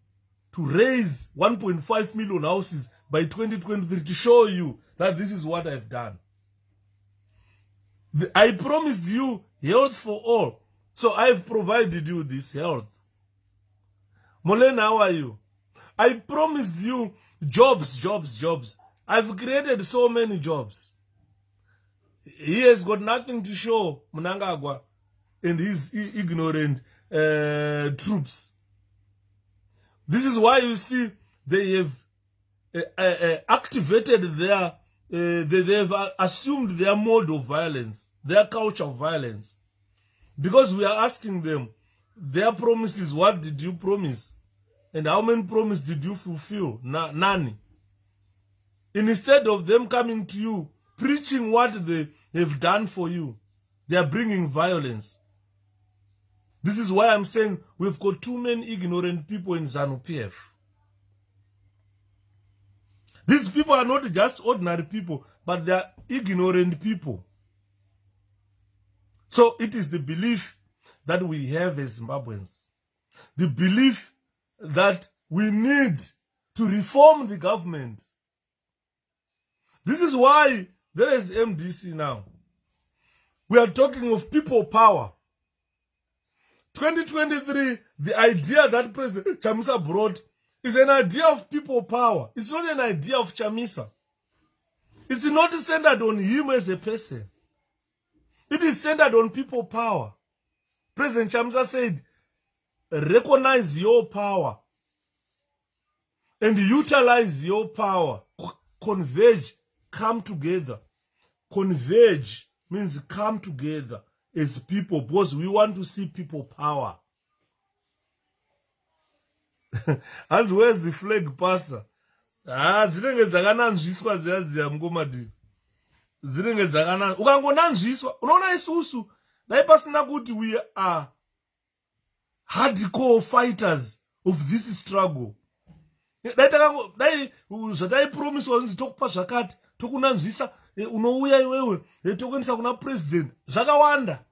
to raise 1.5 million houses by 2023 to show you that this is what I've done. I promised you health for all. So I've provided you this health. Molena, how are you? I promised you jobs. I've created so many jobs. He has got nothing to show, Mnangagwa and his ignorant troops. This is why you see they have activated their, they have assumed their mode of violence, their culture of violence. Because we are asking them, their promises, what did you promise? And how many promises did you fulfill? None. Instead of them coming to you, preaching what they have done for you, they are bringing violence. This is why I'm saying we've got too many ignorant people in ZANU-PF. These people are not just ordinary people, but they are ignorant people. So it is the belief that we have as Zimbabweans, the belief that we need to reform the government. This is why there is MDC now. We are talking of people power. 2023, the idea that President Chamisa brought is an idea of people power. It's not an idea of Chamisa. It's not centered on him as a person. It is centered on people power. President Chamisa said, recognize your power and utilize your power. Converge, come together. Converge means come together as people, because we want to see people power. And where's the flag, Pastor? Zinenge dzakananzviswa dziya mngomadi. Zinenge dzakananzviswa. Ukangonanzviswa, unoona isusu, dai pasina kuti we are hardcore fighters of this struggle. Dai zvataipromiswa kunzi tokupa zvakati, tokunanzvisa, unouya iwewe, tokuendesa kuna president. Zvakawanda.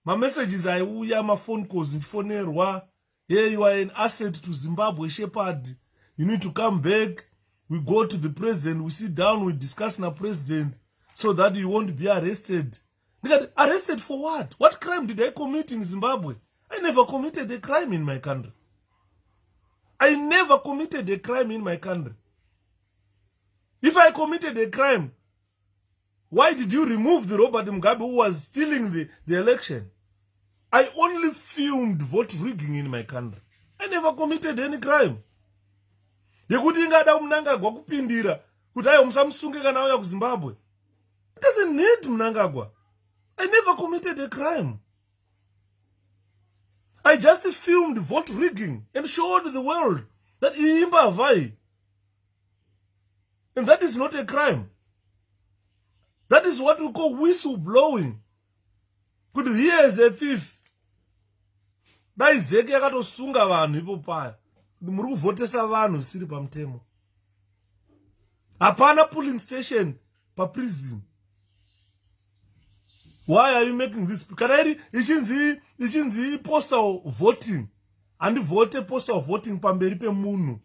My messages aiuya, my phone calls ndifonerwa. Here you are an asset to 𝗭𝗵𝘂-𝗍𝗵. You need to come back. We go to the president, we sit down, we discuss with the president so that you won't be arrested. Arrested for what? What crime did I commit in Zimbabwe? I never committed a crime in my country. I never committed a crime in my country. If I committed a crime, why did you remove the Robert Mugabe who was stealing the election? I only filmed vote rigging in my country. I never committed any crime. Yekuti ingada Mnangagwa kupindira kuti ayo musamusunge kana auya kuZimbabwe. It doesn't need Mnangagwa. I never committed a crime. I just filmed vote rigging and showed the world that 𝗭𝗵𝘂-𝗍𝗵. And that is not a crime. That is what we call whistleblowing. Could here is a thief. Dai zeke yakatosunga vanhu ipo paya. Muri kuvhotesa vanhu zvisiri pamutemo. Hapana polling station pa prison. Why are you making this? Kana ichinzi postal voting. Handi vote postal voting pamberi pemunhu.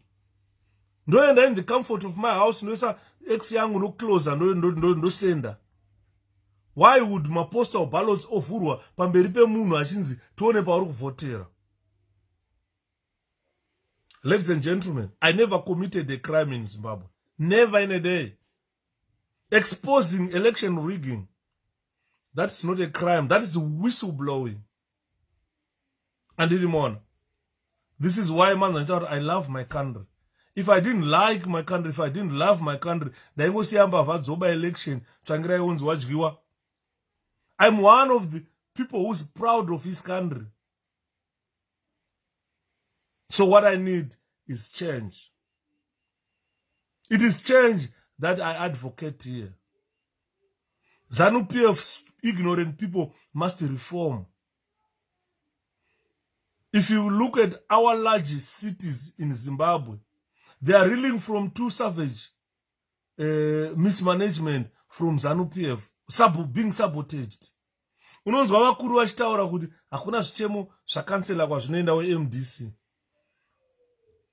Ndoenda in the comfort of my house, ndoisa ex yangu no close ndo senda. Why would my postal ballots ovhurwa pamberi pemunhu achinzi tione pauri kuvhotera? Ladies and gentlemen, I never committed a crime in Zimbabwe. Never in a day. Exposing election rigging. That's not a crime. That is whistleblowing. And anymore. This is why I love my country. If I didn't like my country, if I didn't love my country, then go see Zoba election. I'm one of the people who's proud of his country. So what I need is change. It is change that I advocate here. ZANU-PF ignorant people must reform. if you look at our largest cities in Zimbabwe, they are reeling from two savage mismanagement from ZANU-PF, being sabotaged. Unonzwa vakuru vachitaura kuti hakuna zvichemo zvakansela kwazvinoenda weMDC.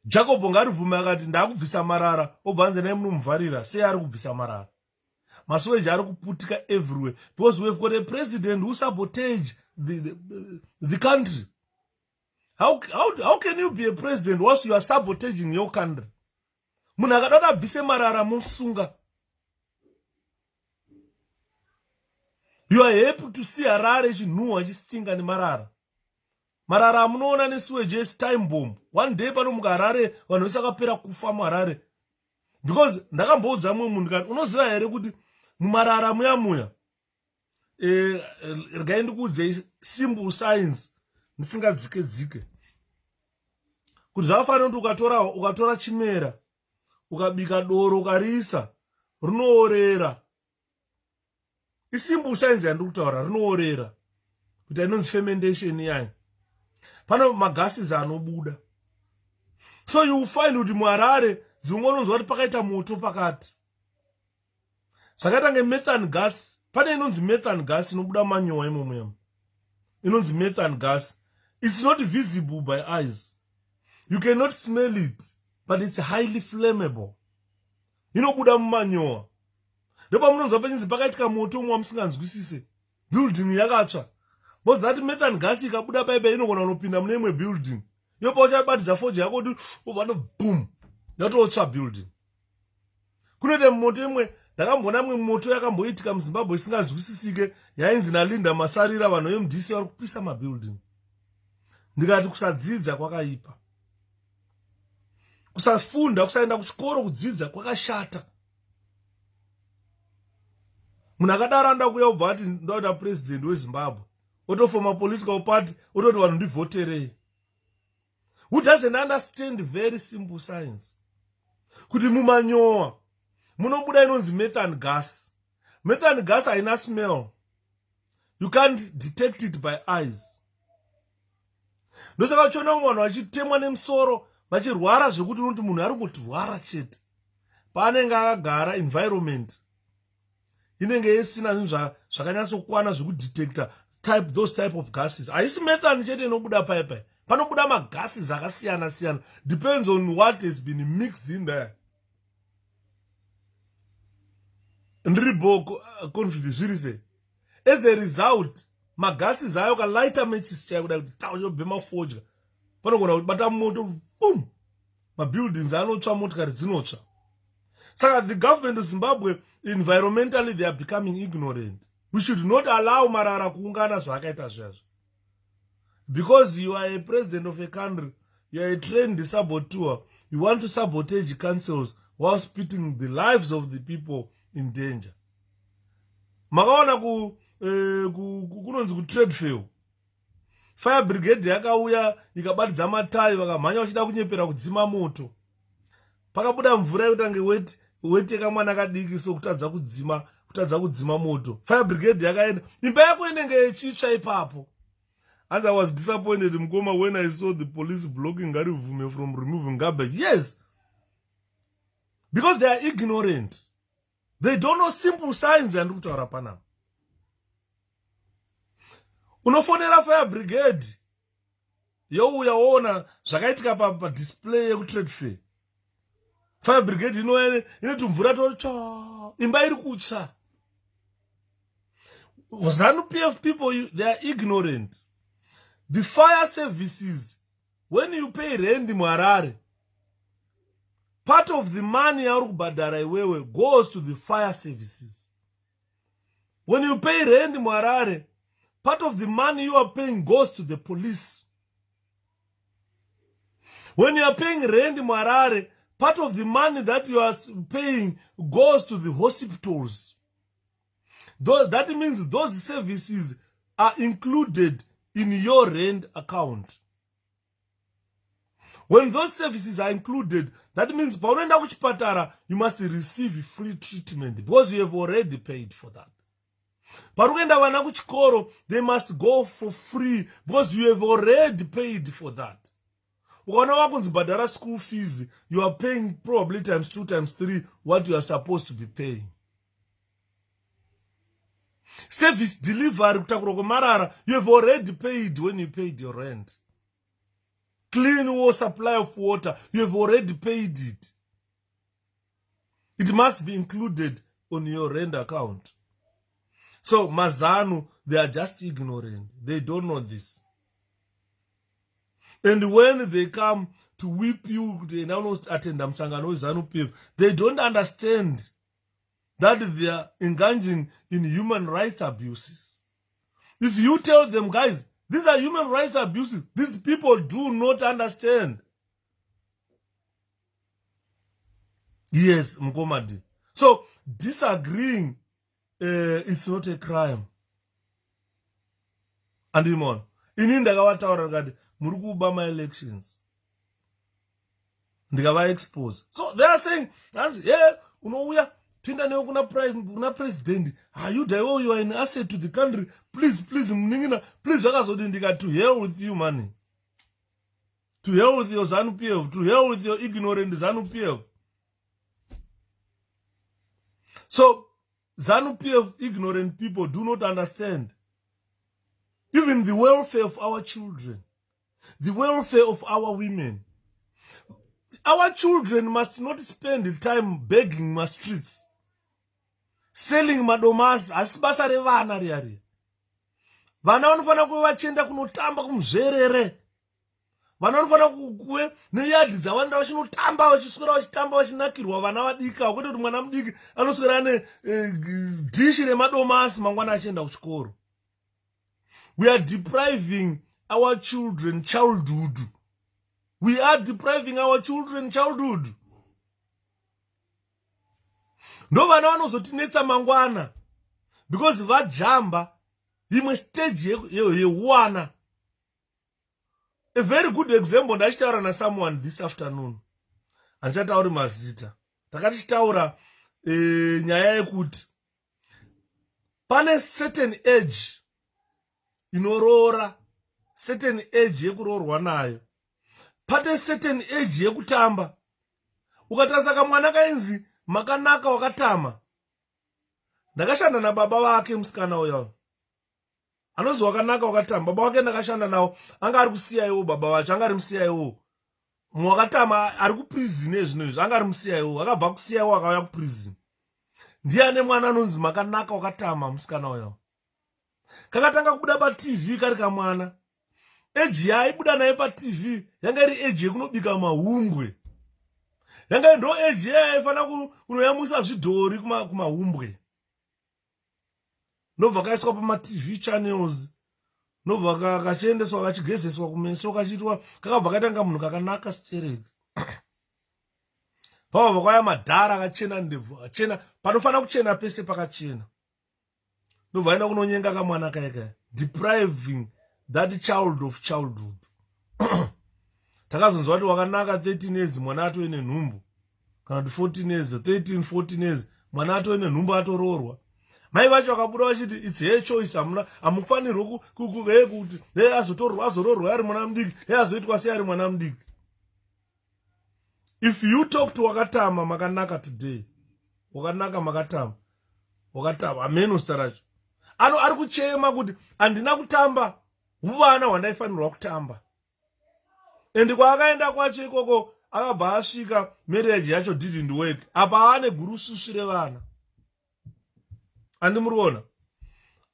Jacob ngarivhume akati ndakubvisa marara, obva anzi naye munomuvharira, sei ari kubvisa marara. Masoweji ari kuputika everywhere because we've got a president who sabotage the country. How can you be a president whilst you are sabotaging your country? Munhu akadada abvise marara musunga. You are happy to see Harare chinhuhwa chistinga nemarara. Marara amunoona nesuweji is time bomb. One day panomuka Harare vanhu vese vakapera kufa muHarare. Because ndakamboudza mumwe munhu kati unoziva here kuti mumarara muya regai ndikuudzei simple science ndisingadzike kuti zvakafanira kuti ukatora chimera ukabika doro ukariisa rinoorera. Isimple science yandiri kutaura rinoorera kuti inonzi fermentation yayo. Pana magases anobuda. So you find kuti muHarare dzimwe unonzwa kuti pakaita moto pakati. Zvakaita ngemethane gas, pane inonzi methane gas inobuda manyowa imomo. Inonzi methane gas. It's not visible by eyes. You cannot smell it, but it's highly flammable. Inobuda mumanyowa. Ndopa munonzwa penzi pakaitika moto umwe wamusinganzwisise. Building yakatsva. Because that methane gas ikabuda paipai inogona kunopinda mune imwe building. Yopa uchabatidza foji yako kuti ubva boom. Yatotsva building. Kunoita moto imwe ndakamboona mwe moto yakamboitika muZimbabwe isinganzwisisike yainzi naLinda Masarira vanhu veMDC vari kupisa mabuilding. Ndikati kusadzidza kwakaipa. Kusafunda, kusaenda kuchikoro kudzidza kwakashata. Munhu akadaro anoda kuuya ubva ati ndoda president weZimbabwe. Otofoma political party, ototi vanhu ndivhoterei. Who doesn't understand very simple science? Kuti mumanyowa munobuda inonzi methane gas. Methane gas haina smell. You can't detect it by eyes. Ndosaka uchiona vanhu vachitemwa nemusoro vachirwara zvekuti unoti munhu ari kutorwara chete. Paanenge akagara environment inenge isina zvinhu zvakanyatsokwana zvekudetecta those type of gases. Haisi methane chete inobuda paipai. Panobuda magases akasiyana siyana. Depends on what has been mixed in there. Ndiribo confidence zviri sei. As a result, magases ayo kalaita matches chayo kuda kuti yobhema fodya. Panogona kubata moto, boom. Mabuildings anotsva, motikari dzinotsva. Saka the government of Zimbabwe, environmentally, they are becoming ignorant. We should not allow marara kuungana zvakaita zvazvo. Because you are a president of a country, you are a trained saboteur, you want to sabotage councils whilst putting the lives of the people in danger. Makaona kunonzi kutrade fair. Fire brigade yakauya ikabatidza matayi vakamhanya vachida kunyepera kudzima moto. Pakabuda mvura yokutange weti yekamwana kadiki so kutadza kudzima moto. Fire brigade yakaenda. Imba yako inenge yechitsva ipapo. And I was disappointed in Mkoma when I saw the police blocking 𝗭𝗭𝗪 from removing garbage. Yes. Because they are ignorant. They don't know simple science and kutaura panapa. Unofonera fire brigade. Youya woona zvakaitika pa display yekutrade fair. Fire brigade inoti mvura totsva. Imba iri kutsva. ZANU-PF people, they are ignorant. The fire services, when you pay rent in muHarare, part of the money arukubhadhara iwewe goes to the fire services. When you pay rent in muHarare, part of the money you are paying goes to the police. When you are paying rent in muHarare, part of the money that you are paying goes to the hospitals. That means those services are included in your rent account. When those services are included, that means paunoenda kuchipatara, you must receive free treatment because you have already paid for that. Parukenda vana kuchikoro, they must go for free because you have already paid for that. Ukana wakunzibhadhara school fees, you are paying probably times 2, times 3 what you are supposed to be paying. Service delivery, you have already paid when you paid your rent. Clean water, supply of water, you have already paid it. It must be included on your rent account. So, Mazanu, they are just ignorant. They don't know this. And when they come to whip you, they now attend ZANU-PF, they don't understand that they are engaging in human rights abuses. If you tell them, guys, these are human rights abuses, these people do not understand. Yes, Mkomadi. So, disagreeing is not a crime. And Imon, in India, Murugu Obama elections. Ndikava expose. So they are saying, yeah, we are Twinda president. Are you you are an asset to the country? Please, please, to hell with you, money. To hell with your ZANU-PF, to hell with your ignorant ZANU-PF. So ZANU-PF ignorant people do not understand even the welfare of our children, the welfare of our women. Our children must not spend time begging my streets, selling madomas, asibasa revana riari. Vana vanofana kuve vachenda kunotamba kumuzverere. Vana vanofana kuve neyadhi dzavanoenda vachinotamba vachiswera vachitamba vachinakirwa vana vadika. Kwete kuti mwana mudiki anoswera ane dhishi remadomasi mangwana achienda kuchikoro. We are depriving our children childhood. We are depriving our children childhood. No vana vanozotinetsa mangwana because vajamba imwe stage yewana. A very good example ndachitaura na someone this afternoon. Anchatauri mazita. Takachitaura nyaya yekuti pane certain age inorora, certain age yekurorwa nayo. Pate certain age yekutamba. Ukatarisa kamwana kainzi makanaka wakatama. Ndakashanda na baba wake musikana uyo. Anonzi wakanaka wakatama. Baba wake ndakashanda nawo anga ari kusiya iwo baba wacho, anga ari musiya iwo. Mwakatama ari kuprison ezvinezvi, anga ari musiya iwo, akabva kusiya iwo akauya kuprison. Ndiane mwana anonzi makanaka wakatama musikana uyo. Kakatanga kubuda pa TV kari kamwana. Eji yaibuda naye pa TV yanga iri eji yekunobika mahumbwe. Yanga ndo eji yaifana kunoyamusa zvidhori kumahumbwe. Nobva kaiswa pa TV channels. Nobva kachiendeswa kachigezeswa kumeso kachitwa kakabva kaitanga munhu kakanaka stereki. Pava kwaya madhara akachena ndebvu akachena panofana kuchena pese pakachena. Nobva aenda kunonyenga kamwana kaika, depriving that child of childhood. Takazonzwa kuti wakanaka 13 years mwana atoine nhumbu, kana kuti 14 years, 13, 14 years mwana atoine nhumbu atororwa. Mai vacho vakabuda vachiti it's her choice, amufanirwe kuti azororwa ari mwana mudiki, azoitwa sei ari mwana mudiki. If you talk to wakatama makanaka today, wakanaka makatama, wakatama ameno staracho, ari kuchema kuti andina kutamba huvana hwandaifanirwa kutamba. And kwaakaenda kwacho ikoko akabva asvika marriage yacho didn't work. Apa ane gurususu revana. Andimuriona.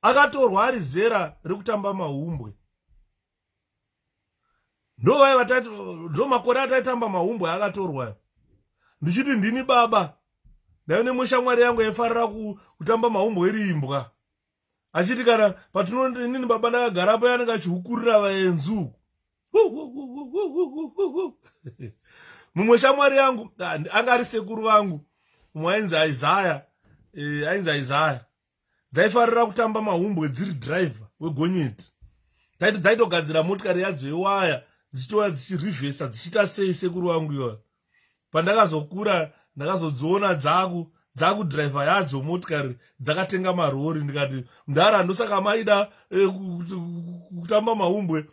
Akatorwa ari zera rekutamba mahumbwe. Ndo makore ataitamba mahumbwe akatorwa. Ndichiti ndini baba. Ndaine mushamwari yangu yaifarira kutamba mahumbwe iri imbwa. Achiti kana patinonini baba ndakagara pa yanenge achihukurira vaenzu. Mumwe shamwari yangu anga ari sekuru vangu, mumwe ainzi Isaiah. Dzaifarira kutamba mahumbwe dziri driver wegonyeti. Dzaitogadzira motikari yadzo yewaya dzichitoya dzichirivhesa dzichita sei sekuru vangu iyoyo. Pandakazokura ndakazodziona dzaku dzakudriver yadzo motikari dzakatenga marori. Ndikati mndara ndosaka maida kutamba maumbwe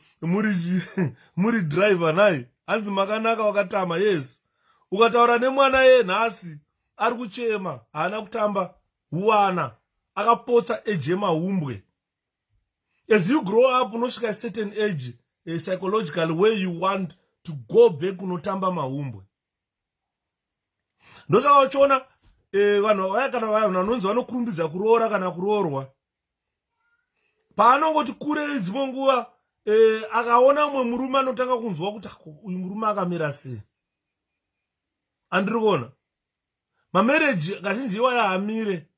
muri driver naye. Hanzi makanaka wakatama. Yes, ukataura nemwana nhasi ari kuchema haana kutamba huwana akapotsa age yemaumbwe. As you grow up unosvika a certain age psychologically where you want to go back kunotamba maumbwe. Ndosaka uchiona vanhu vaya kana vanhu vanonzi vanokurumbidza kuroora kana kuroorwa, paanongoti kure dzimwe nguva akaona mumwe murume anotanga kunzwa kuti uyu murume akamira sei. Andiri kuona mamereji kazhinji iwaya hamire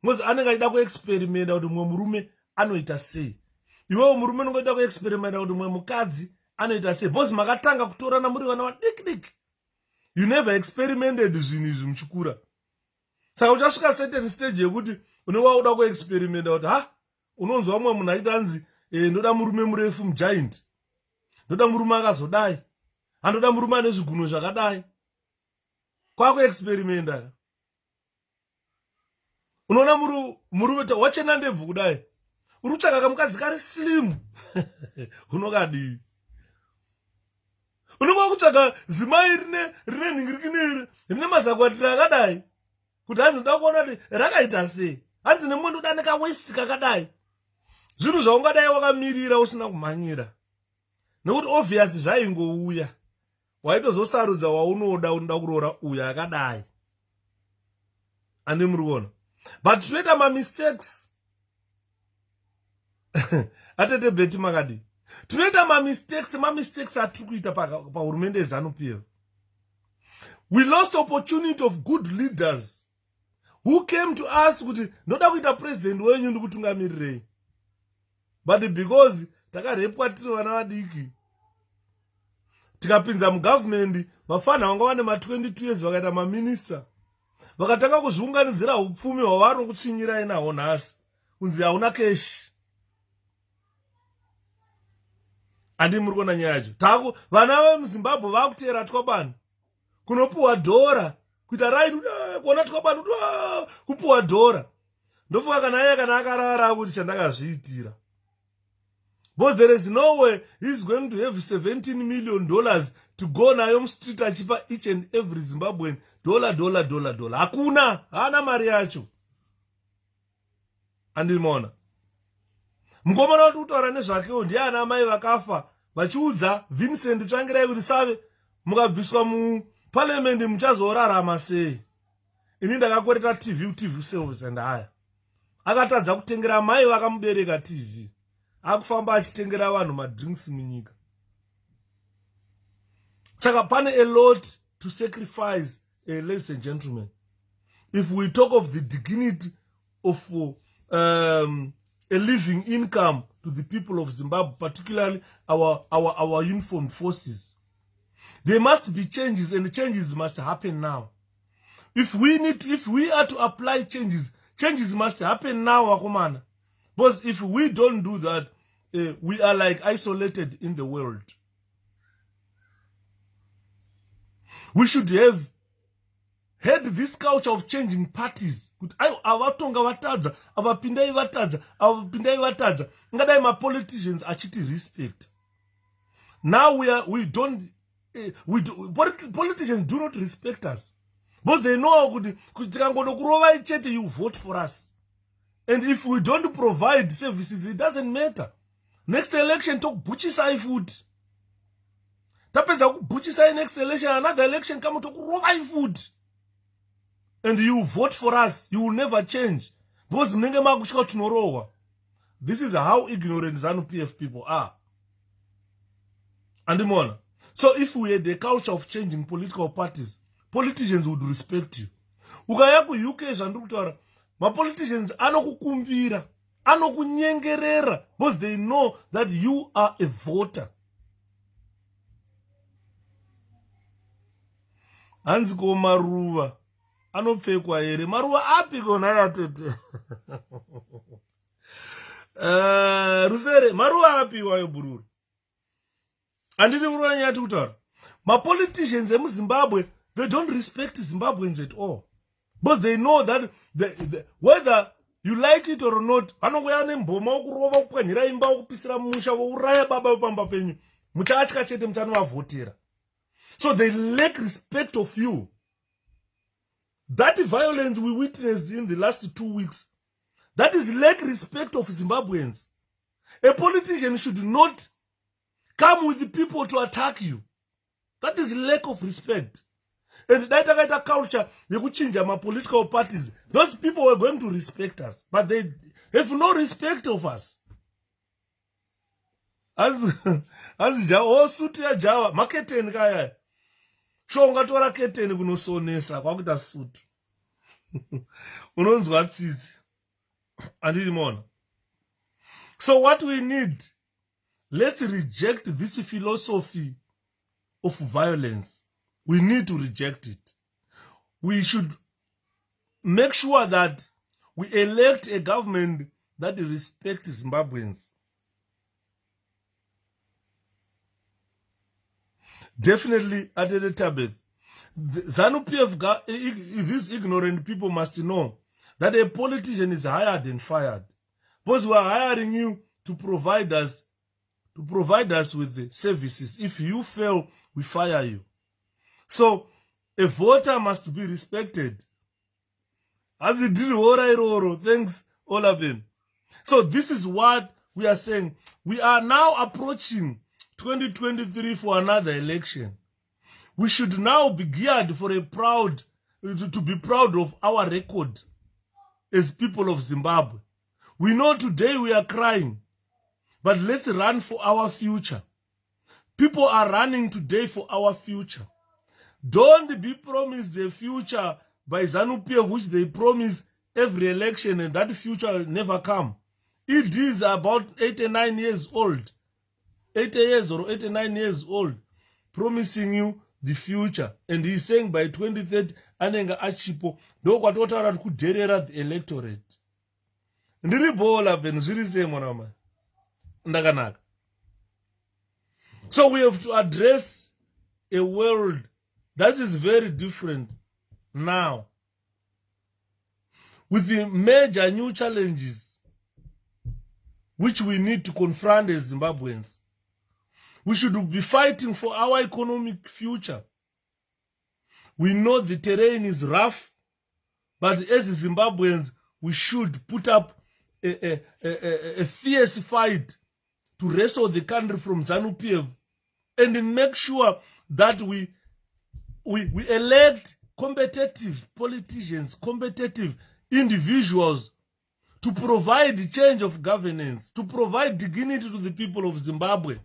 ngozi anenge achida kuexperimenta kuti mumwe murume anoita sei. Iwewo murume unongoida kuexperimenta kuti mumwe mukadzi anoita sei, bhozi makatanga kutorana muri vana vadiki. You never experimented zvinhu izvi muchikura. Saka uchasvika certain stage yekuti unova uda kuexperimenta kuti unonzwa mumwe munhu achiti hanzi ndoda murume murefu mugiant, ndoda murume akazodai, handoda murume ane zviguno zvakadai. Kwakuexperimenta. Unoona murume wachena ndebvu kudai, uri kutsvaka kamukadzi kari slim unokadii. Unonga kutsvaka zimai rine nhingirikiniri rine mazakwatira akadai kuti hanzi ndoda kuona kuti rakaita sei, hanzi nemumwe ndoda nekawesti kakadai. Zvinhu zvaungadai wakamirira usina kumhanyira, nekuti obviously zvaingouya waitozosarudza waunoda unoda kuroora uyu akadai. Andi muri kuona, but tinoita mamistakes atete beti makadi tinoita mamistakes atiri kuita pahurumende yeZANU-PF. We lost opportunity of good leaders who came to us kuti ndoda kuita president wenyu ndikutungamirirei, but because takarepwa tiri vana vadiki tikapinza mugovernment vafana vanga vane ma22 years vakaita maminista vakatanga kuzviunganidzira upfumi hwavari kutsvinyirai nahwo nhasi kunzi hauna keshi. Andi muri kuona nyaya yacho. Vana vemuZimbabwe vakuteera twabani kunopuhwa dhora kuita raidi kuona twabani kupuhwa dhora. Ndofunga kana iye kana akarara kuti chandakazviitira. Because there is no way he's going to have $17 million to go nayo mustreet achipa each and every Zimbabwean dollar. Hakuna, hana mari yacho. Andimona. Mngomana kuti utaura nezvakewo ndiye ana mai vakafa vachiudza Vincent Tsvangirai kuti save mukabviswa muparliament muchazorarama sei. Ini ndakakwereta TV service and haya. Akatadza kutengera mai vakamubereka TV. Akufamba achitengera vanhu madrinks munyika. Saka pane a lot to sacrifice, ladies and gentlemen. If we talk of the dignity of a living income to the people of Zimbabwe, particularly our uniformed forces, there must be changes, and the changes must happen now. If we are to apply changes must happen now, Wakomana. Because if we don't do that, we are like isolated in the world. We should have had this culture of changing parties. Avatonga vatadza, avapindai vatadza. Ngadai ma politicians achiti respect. Now politicians do not respect us. Because they know kuti you vote for us. And if we don't provide services, it doesn't matter. Next election talk buchisai food. Tapeza buchisai next election, another election come to rovai food. And you vote for us, you will never change. Because this is how ignorant ZANU-PF people are. And the so if we had a culture of changing political parties, politicians would respect you. Ukaya ku UK zvandukutora, ma politicians anokukumbira, anokunyengerera, because they know that you are a voter. Hanziko maruva anopfekwa here, maruva api kona yatete. Rusere maruva api wayo bururu. Andini uranya yati kutaura, ma politicians in Zimbabwe, they don't respect Zimbabweans at all. Because they know that whether you like it or not, so they lack respect of you. That violence we witnessed in the last 2 weeks, that is lack respect of Zimbabweans. A politician should not come with the people to attack you. That is lack of respect. And that culture, they could change my political parties. Those people were going to respect us, but they have no respect of us. As Jawa, Sutia Jawa, Maketen Gaya. Shonga Tora Keten Gunosonesa, Wagda Sut. Unons what is and so what we need, let's reject this philosophy of violence. We need to reject it. We should make sure that we elect a government that respects Zimbabweans. Definitely at the tablet. ZANU-PF, these ignorant people must know that a politician is hired and fired. Because we are hiring you to provide us with the services. If you fail, we fire you. So a voter must be respected. As it did, thanks, all of them. So this is what we are saying. We are now approaching 2023 for another election. We should now be geared for to be proud of our record as people of Zimbabwe. We know today we are crying, but let's run for our future. People are running today for our future. Don't be promised a future by ZANU-PF, which they promise every election, and that future will never come. It is about 89 years old, 80 years or 89 years old, promising you the future. And he's saying by 2030, anenga achipo, do kwatotara kuderera the electorate. Ndiribola ben zirize monama. Ndaganaka. So we have to address a world that is very different now, with the major new challenges which we need to confront as Zimbabweans. We should be fighting for our economic future. We know the terrain is rough, but as Zimbabweans, we should put up a fierce fight to wrestle the country from ZANU-PF and make sure that we elect competitive politicians, competitive individuals to provide change of governance, to provide dignity to the people of Zimbabwe.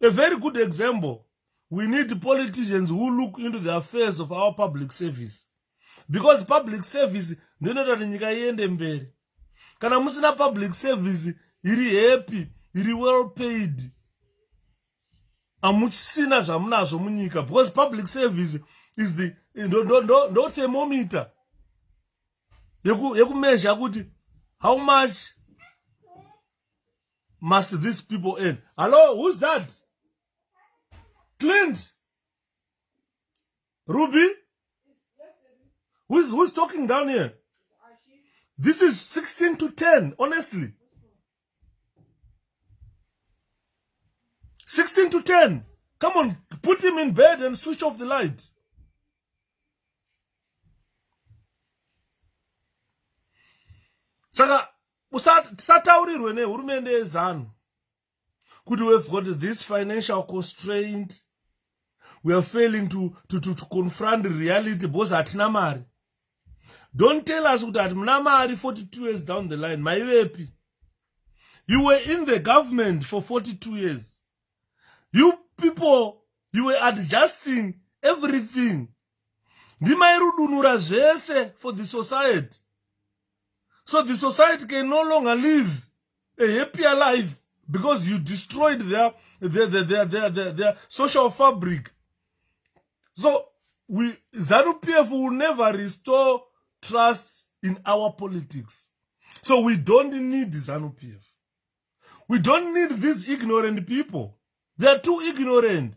A very good example, we need politicians who look into the affairs of our public service. Because public service, kana musina public service, iri happy, iri well paid. Because public service is the no thermometer. You measure how much must these people earn. Hello, who's that? Clint? Ruby? Who's talking down here? This is 16 to 10, honestly. 16 to 10. Come on, put him in bed and switch off the light. Saka, usataurirwe nehurumende yeZANU. Could we have got this financial constraint? We are failing to confront the reality because hatina mari. Don't tell us that mna mari 42 years down the line. My happy. You were in the government for 42 years. You people, you were adjusting everything. Ndimairudunura zvese for the society. So the society can no longer live a happier life because you destroyed their social fabric. So ZANU-PF will never restore trust in our politics. So we don't need ZANU-PF. We don't need these ignorant people. They are too ignorant.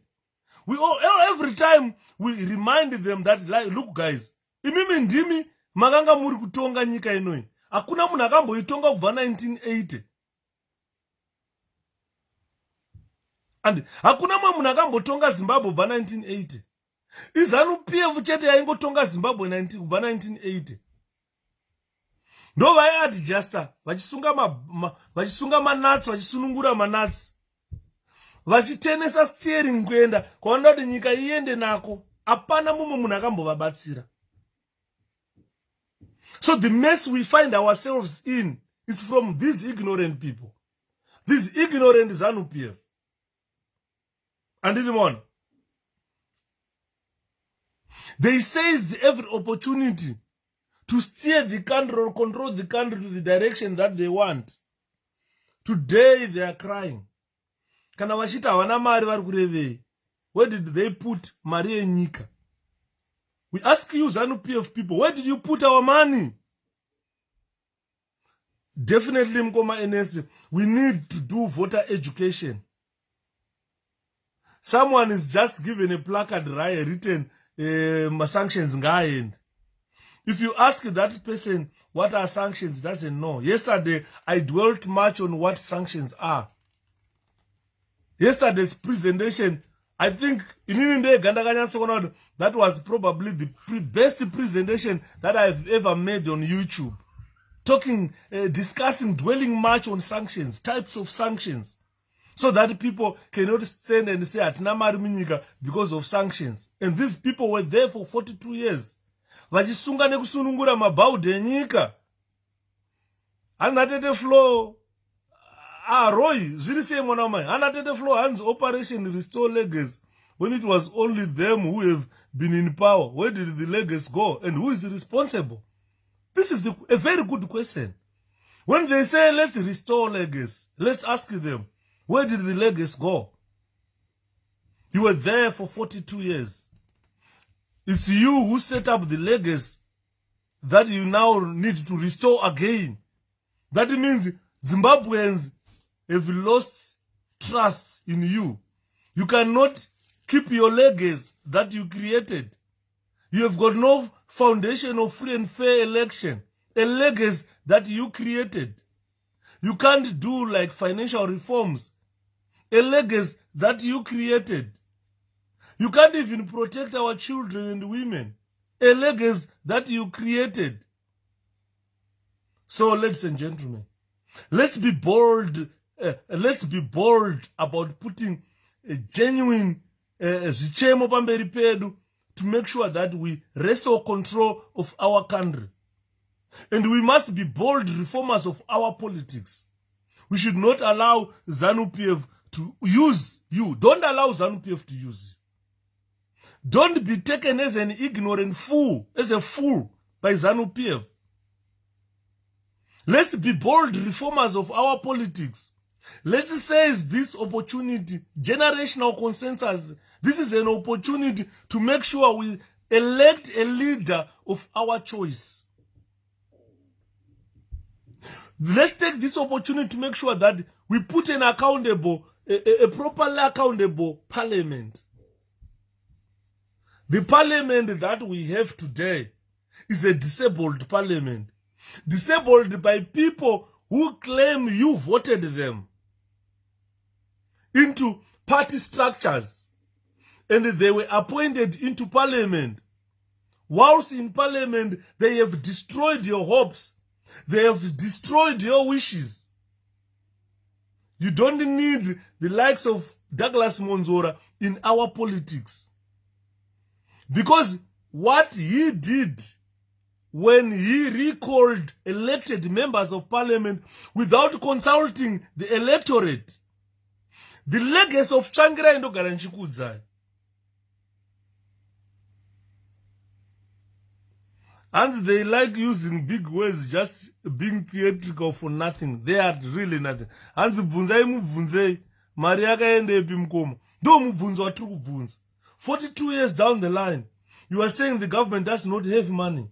Every time we remind them that, like, look guys, Imimi ndimi makanga muri kutonga nyika inoi. Hakuna munhu akamboitonga kubva 1980. And hakuna munhu akambotonga Zimbabwe kubva 1980. iZANU-PF chete yaingotonga Zimbabwe kubva 1980. Ndo vaiadjusta vachisunga manatsi, vachisunungura manatsi, vachitenesa steering kuenda kwavanoda kuti nyika iende nako. Hapana mumwe munhu akambovabatsira. So the mess we find ourselves in is from these ignorant people, these ignorant ZANU-PF. And they seized every opportunity to steer the country or control the country to the direction that they want. Today they are crying. Kana vachita havana mari vari kurevei. Where did they put mari yenyika? We ask you ZANU-PF people, where did you put our money? Definitely Mkoma NS, we need to do voter education. Someone is just given a placard written sanctions ngaend. If you ask that person what are sanctions, doesn't know. Yesterday I dwelt much on what sanctions are. Yesterday's presentation, I think that was probably the best presentation that I've ever made on YouTube. Discussing, dwelling much on sanctions, types of sanctions, so that people cannot stand and say atina mari munyika because of sanctions. And these people were there for 42 years. Vachisunga nekusunungura mabhaudhi enyika. Anatete flow. Roy, zviri sei mwana wamai. Anatete flow hands Operation Restore Legacy. When it was only them who have been in power, where did the legacy go? And who is responsible? This is a very good question. When they say, let's restore legacy, let's ask them, where did the legacy go? You were there for 42 years. It's you who set up the legacy that you now need to restore again. That means Zimbabweans have lost trust in you. You cannot keep your legacy that you created. You have got no foundation of free and fair election, a legacy that you created. You can't do like financial reforms, a legacy that you created. You can't even protect our children and women, a legacy that you created. So, ladies and gentlemen, let's be bold. Let's be bold about putting a genuine zvichemo pamberi pedu to make sure that we wrestle control of our country. And we must be bold reformers of our politics. We should not allow ZANU-PF to use you. Don't allow ZANU-PF to use you. Don't be taken as an ignorant fool, as a fool by ZANU-PF. Let's be bold reformers of our politics. Let's seize this opportunity, generational consensus. This is an opportunity to make sure we elect a leader of our choice. Let's take this opportunity to make sure that we put an accountable, a properly accountable parliament. The parliament that we have today is a disabled parliament. Disabled by people who claim you voted them into party structures. And they were appointed into parliament. Whilst in parliament, they have destroyed your hopes. They have destroyed your wishes. You don't need the likes of Douglas Monzora in our politics. Because what he did when he recalled elected members of parliament without consulting the electorate, the legacy of Changira indogara nchikudzai. And they like using big words, just being theatrical for nothing. They are really nothing. And mubvunzai mubvunzei, mari yakaendepi mukoma. Ndo mubvunzo watiri kubvunza. 42 years down the line, you are saying the government does not have money.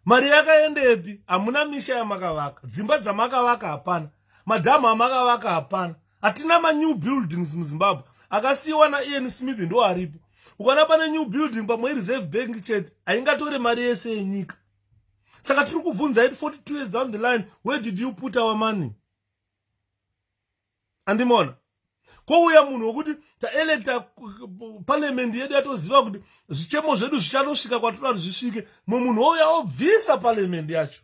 Mari yakaendepi, hamuna misha yamakavaka. Dzimba dzamakavaka hapana. Madhamu amakavaka hapana. Hatina new buildings muZimbabwe. Akasiyiwa naIan Smith ndo aripo. ukana pane new building pamwe reserve bank chete haingatore mari yese yenyika. Saka tiri kubvunza it 42 years down the line, where did you put our money? Andimona kouya munhu wokuti taelekta parliament yedu yatoziva kuti zvichemo zvedu zvichanosvika kwatoda kuti zvisvike, munhu ouya obvisa parliament yacho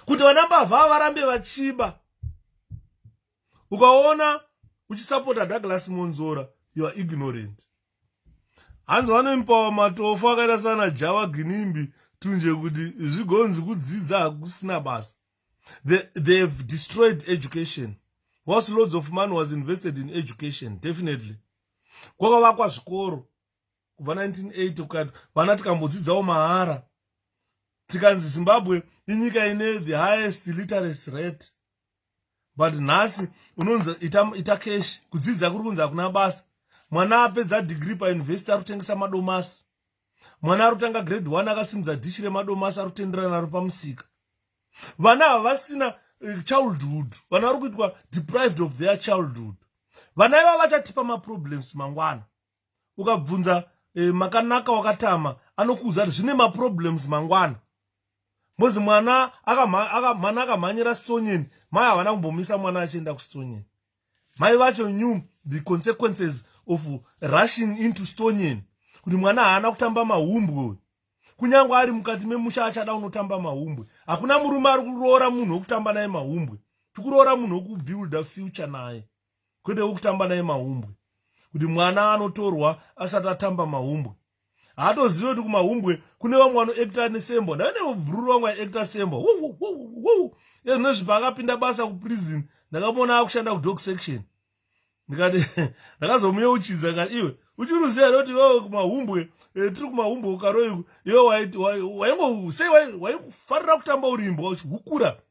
kuti vana mbavha varambe vachiba. Ukaona uchisapota Douglas Monzora, you are ignorant. Hanzi vanomupawo matofu akaita sana Jawa Ginimbi tunje kuti zvigonzi kudzidza hakusina basa. They've destroyed education. Whilst loads of money was invested in education, definitely. Kwakavakwa zvikoro kubva 1980 ukati vana tikambodzidzawo mahara. Tikanzi Zimbabwe inyika ine the highest literacy rate. But nhasi unonzi ita cash, kudzidza kuri kunzi hakuna basa. Mwana apedza degree pauniversity ari kutengesa madomasi. Mwana ari kutanga grade 1 akasimudza dishi remadomasi ari kutenderana naro pamusika. Vana havasina childhood. Vana vari kuitwa deprived of their childhood. Vana iva vachatipa maproblems mangwana. Ukabvunza makanaka wakatama anokuudza kuti zvine maproblems mangwana. Mozi mwana akamhanyira stonyeni, mai havana kumbomisa mwana achienda kustonyeni. Mai vacho knew the consequences of rushing into stonyeni. Kuti mwana haana kutamba mahumbwe. Kunyangwa ari mukati memusha achada unotamba mahumbwe. Hakuna murume ari kuroora munhu wokutamba naye mahumbwe. Tikuroora munhu wokubuilda future naye, kwete wokutamba naye mahumbwe. Kuti mwana anotorwa asati atamba mahumbwe. Haatozive kuti kumahumbwe kune vamwe vanoekta nesembo. Ndaine mubhururu vamwe aekta sembo. Nezvipa akapinda basa kuprison, ndakamona akushanda kudog section. Ndikati ndakazomuyeuchidza kati iwe uchiruziva kuti wewe kumahumbwe, tiri kumahumbwe ukaroiku, iwe waifarira kutamba urimbo uchihukura.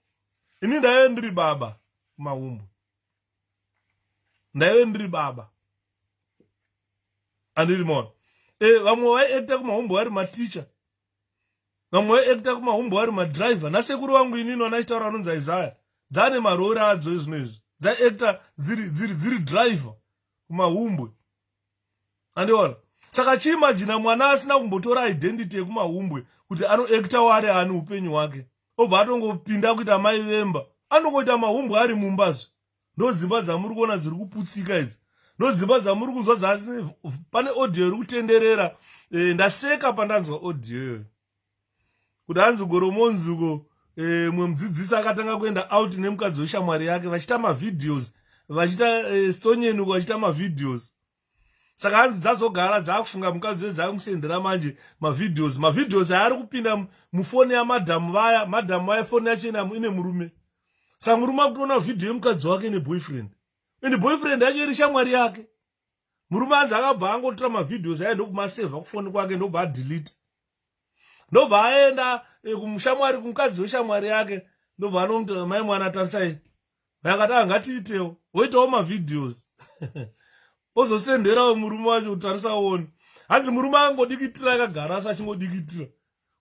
Ini ndaive ndiri baba kumahumbwe. Ndaive ndiri baba. Andiri mona. Vamwe vaiekta kumahumbwe vari maticha. Vamwe vaiekta kumahumbwe vari madriver. Nasekuru vangu inini vanachitaura vanonzi Isaiah. Dzane marori adzo izvino izvi. Dzaekta dziri driver kumahumbwe. Andiona. Saka chiimagina mwana asina kumbotora identity yekumahumbwe kuti anoekta wari ani upenyu hwake. Obva atongopinda kuita mai vemba. Anongoita mahumbwe ari mumbazve. Ndo dzimba dzamuri kuona dziri kuputsika idzi. Ndo dzimba dzamuri kunzwa dzasi pane audio iri kutenderera. Ndaseka pandanzwa audio iyoyo. Kuti hanzi Goromonzuko mwe mudzidzisi akatanga kuenda out nemukadzi weshamwari yake vachita mavideos, vachita stonyeni vachita mavideos. Saka hanzi dzazogara dzakufunga mukadzi wedzakusendera manje mavideos ari kupinda mufoni yamadhamu vaya, madhamu vaya foni yacho ine murume. Saka murume akutoona video yemukadzi wake neboyfriend. Ende boyfriend yacho iri shamwari yake. Murume hanzi akabva angotora mavideos aya ndokumaseva kufoni kwake ndobva adelete. Ndobva aenda kumushamwari kumukadzi weshamwari yake, ndobva anomuti mai mwana tarisai. Vakati ngatiitewo, woitawo mavideos. Ozosenderawo murume wacho kutarisa uone. Hanzi murume angodikitira akagara asa achingodikitira.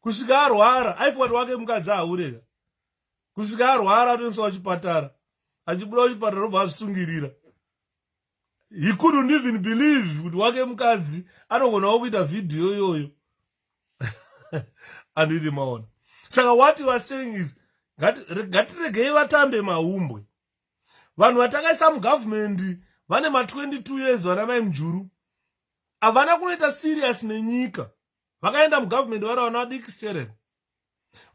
Kusvika arwara, aifoti wake mukadzi aureka. Kusvika arwara atoendeswa kuchipatara. Achibuda kuchipatara ndobva azvisungirira. He couldn't even believe kuti wake mukadzi anogonawo kuita video iyoyo. Andidi maona. Saka what you are saying is ngatiregei vatambe mahumbwe. Vanhu vatakaisa mugovernment vane ma22 years vana mai mujuru. Havana kunoita serious nenyika. Vakaenda mugovernment vari vana vadikistere.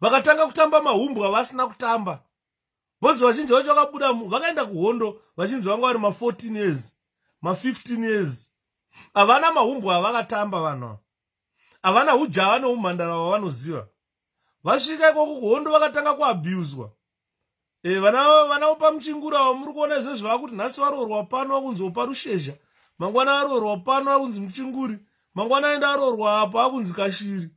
Vakatanga kutamba mahumbwe havasina kutamba. Bozi vazhinji vacho vakabuda vakaenda kuhondo vazhinji vanga vari ma14 years, ma15 years. Havana mahumbwe avakatamba vanhu. Havana ujava neumhandara wavanoziva. Vasvika ikoko kuhondo vakatanga kuabuswa. Vana pamuchingura vamuri kuona izvezvo vakuti nhasi varoorwa pano vakunzi Parushezha, mangwana varoorwa pano vakunzi Muchinguri, mangwana aenda varoorwa apa vakunzi Kashiri.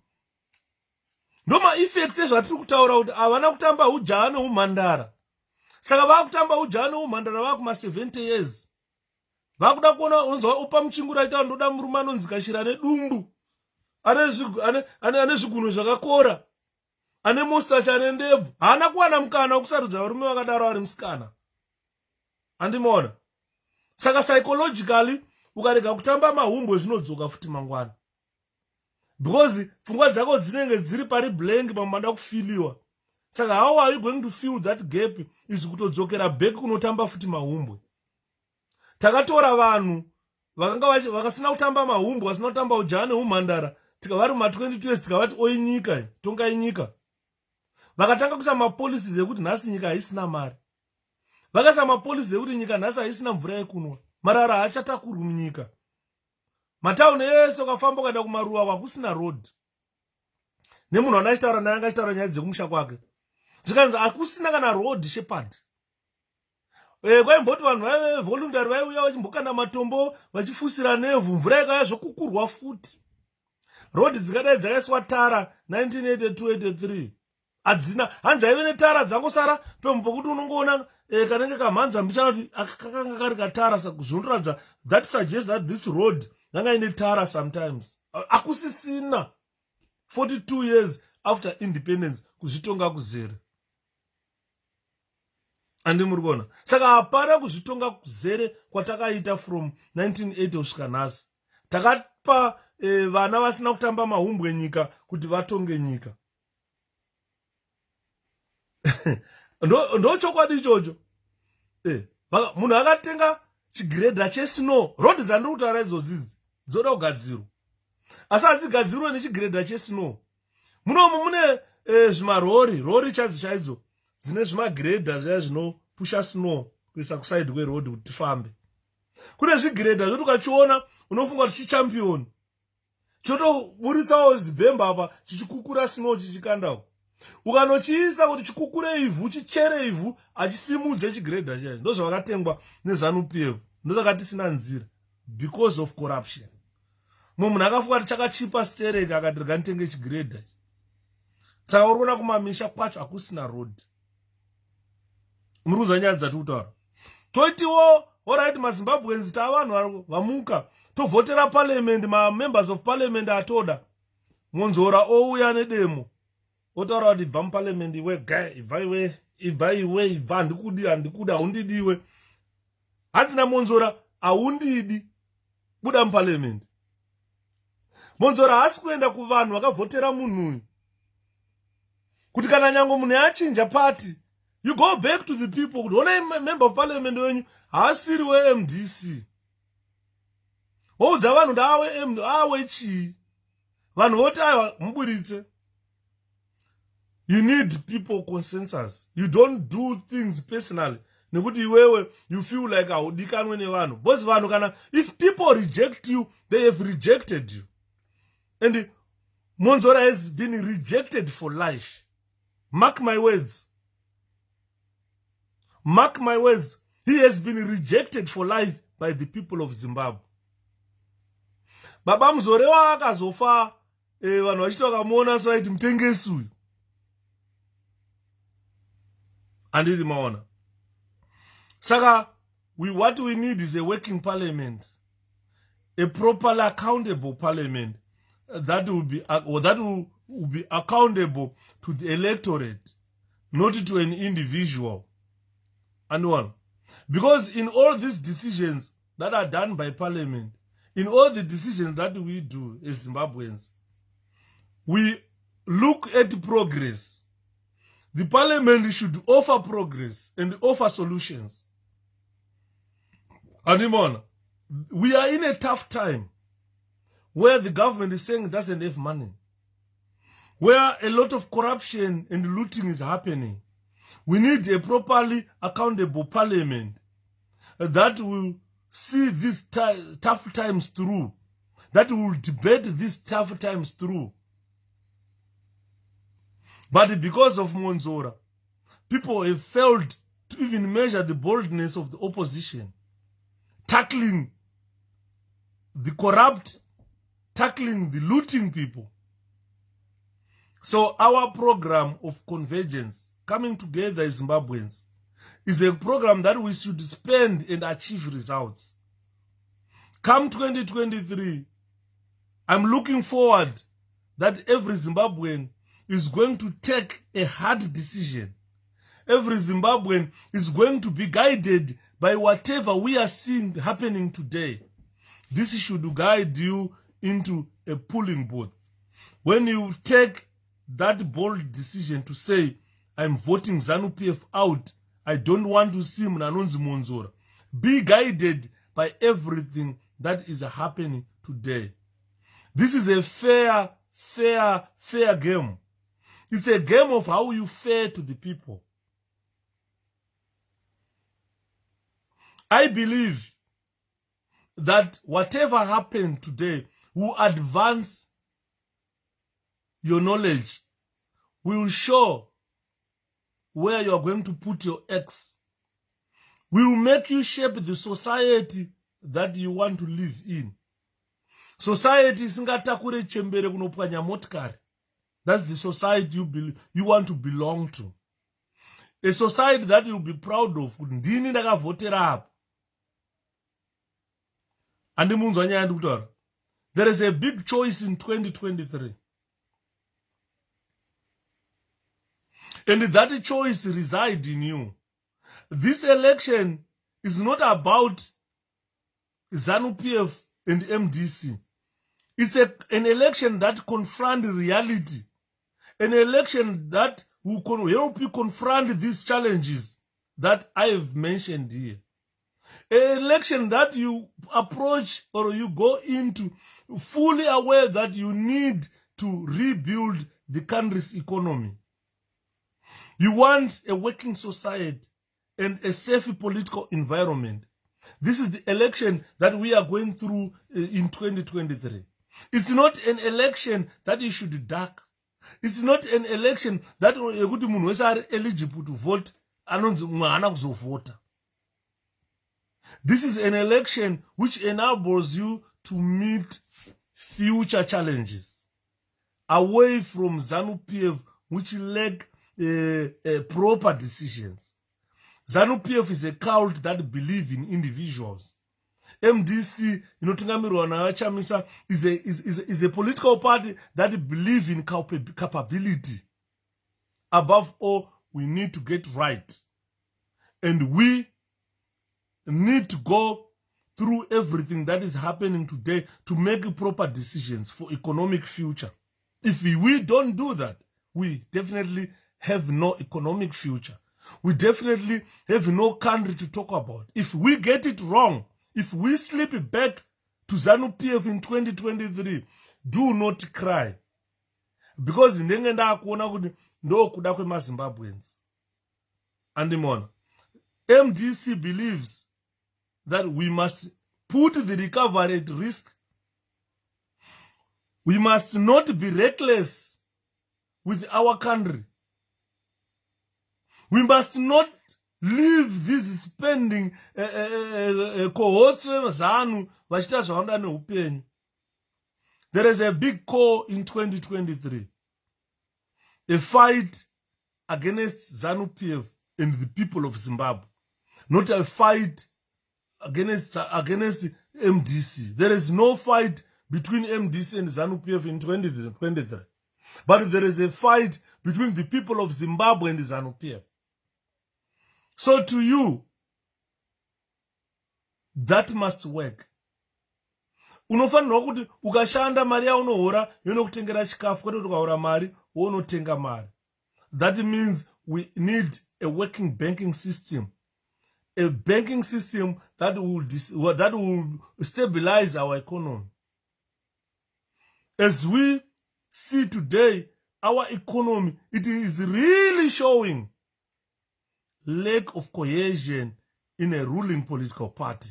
Ndo maeffects ezvatiri kutaura kuti havana kutamba ujava neumhandara. Saka vakutamba ujava neumhandara vakuma70 years. Vakuda kuona unonzwa Pamuchingura aita ndoda murume anonzi Kashiri ane dumbu, ane zviguno zvakakora, ane mustache ane ndebvu. Haana kuwana mukana wokusarudza varume vakadaro vari musikana. Andimona. Saka psychologically ukarega kutamba mahumbwe zvinodzoka futi mangwana, because pfungwa dzako dzinenge dziri pari blank pamanda kufiliwa. Saka how are you going to fill that gap is kutodzokera back kunotamba futi mahumbwe. Takatora vanhu vakasina kutamba mahumbwe, vasina kutamba ujana neumhandara, tikavari ma22 years tikavati oi nyika tongai nyika. Vakatanga kuisa mapolicies ekuti nhasi nyika haisina mari, vakaisa mapolicies ekuti nyika nhasi haisina mvura yekunwa, marara haachatakuri munyika. Matauni ese ukafamba ukaenda kumaruwa kwakusina road, nemunhu anachitaura naye angachitaura nyaya dzekumusha kwake, zvikanzi hakusina kana road shepherd. Kwaimboti vanhu vaive voluntary vaiuya vachimbokanda matombo vachifusira nevhu, mvura ikauya zvokukurwa futi. Road dzikadai dzakaiswa tara 1982-83 hadzina, hanzi aive netara dzangosara pembo pokuti unongoona kanenge kamhanza mbichana kuti kakanga kari katara. Saka zvinoratidza that suggests that this road yanga ine tara sometimes. Akusisina 42 years after independence kuzvitonga kuzere. Andi muri kuona. Saka hapana kuzvitonga kuzere kwatakaita from 1980 kusvika nhasi. Takapa vana vasina kutamba mahumbwe nyika kuti vatonge nyika. Ndo chokwadi ichocho. Munhu akatenga chigredha chesnow, road dzandiri kutaura idzodzizi dzoda kugadzirwa, asi hadzigadzirwe nechigredha chesnow. Munomu mune zvimarori chaidzo dzine zvimagredha zviya zvinopusha snow kuisa kusaidi kweroad kuti tifambe. Kune zvigredha zvoti ukachiona unofunga kuti chichampion, chotoburitsawo zibhemba apa chichikukura snow chichikandawo. Ukanochiisa kuti chikukure ivhu, chichere ivhu, achisimudze chigredha chacho. Ndo zvakatengwa neZANU-PF. Ndo zvakatisina nzira because of corruption. Munhu akafunga kuti chakachipa stereki akati reganitenge chigredha. Saka uri kuona kumamisha kwacho hakusina road. Muri kuzwa nyaya dzatiri kutaura. Toitiwo alright, maZimbabweans tavanhu vamuka tovhotera parliament, ma-members of parliament atoda. Monzora ouya nedemo otaura kuti ibva muparliament iwe guy, ibva iwe, handikudi, haundidiwe. Hanzina Monzora haundidi, buda muparliament. Monzora haasi kuenda kuvanhu vakavhotera munhu uyu kuti kana nyango munhu yachinja party, you go back to the people kuti ona member of parliament wenyu haasiri weMDC. Woudza vanhu kuti awe chii, vanhu voti aiwa muburitse. You need people consensus. You don't do things personally. Nekuti iwewe you feel like haudikanwe nevanhu. Because vanhu kana, if people reject you, they have rejected you. And Monzora has been rejected for life. Mark my words. Mark my words. He has been rejected for life by the people of Zimbabwe. Baba Mzore akazofa, vanhu vachiti vakamuona soiti mutengesi uyu. Andiri maona. Saka, what we need is a working parliament, a properly accountable parliament that will be accountable to the electorate, not to an individual. And one, because in all these decisions that are done by parliament, in all the decisions that we do as Zimbabweans, we look at progress. The parliament should offer progress and offer solutions. And we are in a tough time where the government is saying it doesn't have money, where a lot of corruption and looting is happening. We need a properly accountable parliament that will see these tough times through, that will debate these tough times through. But because of Monzora, people have failed to even measure the boldness of the opposition, tackling the corrupt, tackling the looting people. So our program of convergence, coming together as Zimbabweans, is a program that we should spend and achieve results. Come 2023, I'm looking forward that every Zimbabwean is going to take a hard decision. Every Zimbabwean is going to be guided by whatever we are seeing happening today. this should guide you into a polling booth. When you take that bold decision to say, I'm voting ZANU-PF out, I don't want to see Mnanonzi Monzora, be guided by everything that is happening today. This is a fair game. It's a game of how you fare to the people. I believe that whatever happened today will advance your knowledge, will show where you are going to put your X, will make you shape the society that you want to live in. Society singatakure chembere kunopwanya motikari. That's the society you want to belong to. A society that you'll be proud of. Ndini ndakavhotera apo. Andimunzwa nyaya ndikutaura. There is a big choice in 2023. And that choice resides in you. This election is not about ZANU-PF and MDC. It's an election that confronts reality. An election that will help you confront these challenges that I have mentioned here. An election that you approach or you go into fully aware that you need to rebuild the country's economy. You want a working society and a safe political environment. This is the election that we are going through in 2023. It's not an election that you should duck. It's not an election that are eligible to vote. This is an election which enables you to meet future challenges away from ZANU-PF, which lack proper decisions. ZANU-PF is a cult that believes in individuals. MDC, is a political party that believes in capability. Above all, we need to get right. And we need to go through everything that is happening today to make proper decisions for economic future. If we don't do that, we definitely have no economic future. We definitely have no country to talk about. If we get it wrong, if we slip back to ZANU-PF in 2023, do not cry. Because in the end, no kuda kwema Zimbabweans. Andimona. MDC believes that we must put the recovery at risk. We must not be reckless with our country. We must not leave this spending cohorts. There is a big call in 2023. A fight against ZANU-PF and the people of Zimbabwe. Not a fight against MDC. There is no fight between MDC and ZANU-PF in 2023. But there is a fight between the people of Zimbabwe and the ZANU-PF. So to you, that must work. Unofanira kuti ukashanda mari yaunohora yonokutengera chikafu kwete kuti ukaora mari wonotenga mari. That means we need a working banking system. A banking system that will stabilize our economy. As we see today, our economy, it is really showing lack of cohesion in a ruling political party.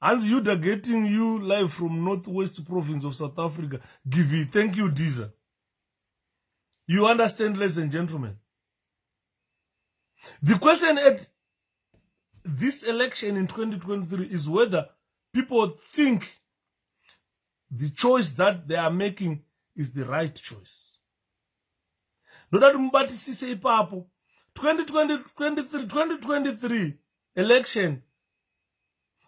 And Yuda getting you live from Northwest Province of South Africa. 𝗭𝗍𝗂. Thank you, Diza. You understand, ladies and gentlemen. The question at this election in 2023 is whether people think the choice that they are making is the right choice. No, that mubatisise ipapo. 2023 election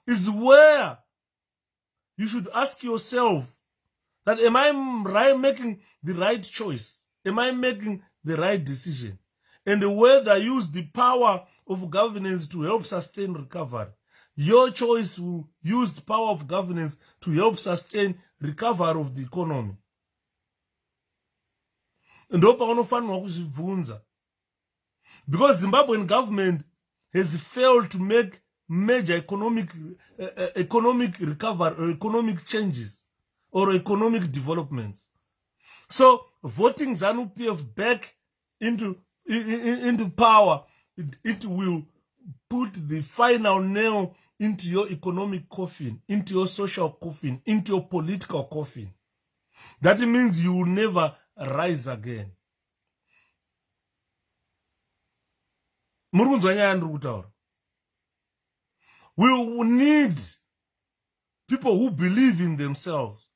is where you should ask yourself that am I making the right choice? Am I making the right decision? And whether use the power of governance to help sustain recovery. your choice will use the power of governance to help sustain recovery of the economy. Ndo paunofanirwa kuzvibvunza. Because Zimbabwean government has failed to make major economic recovery or economic changes or economic developments. So voting ZANU-PF back into power, it will put the final nail into your economic coffin, into your social coffin, into your political coffin. That means you will never rise again. We will need people who believe in themselves,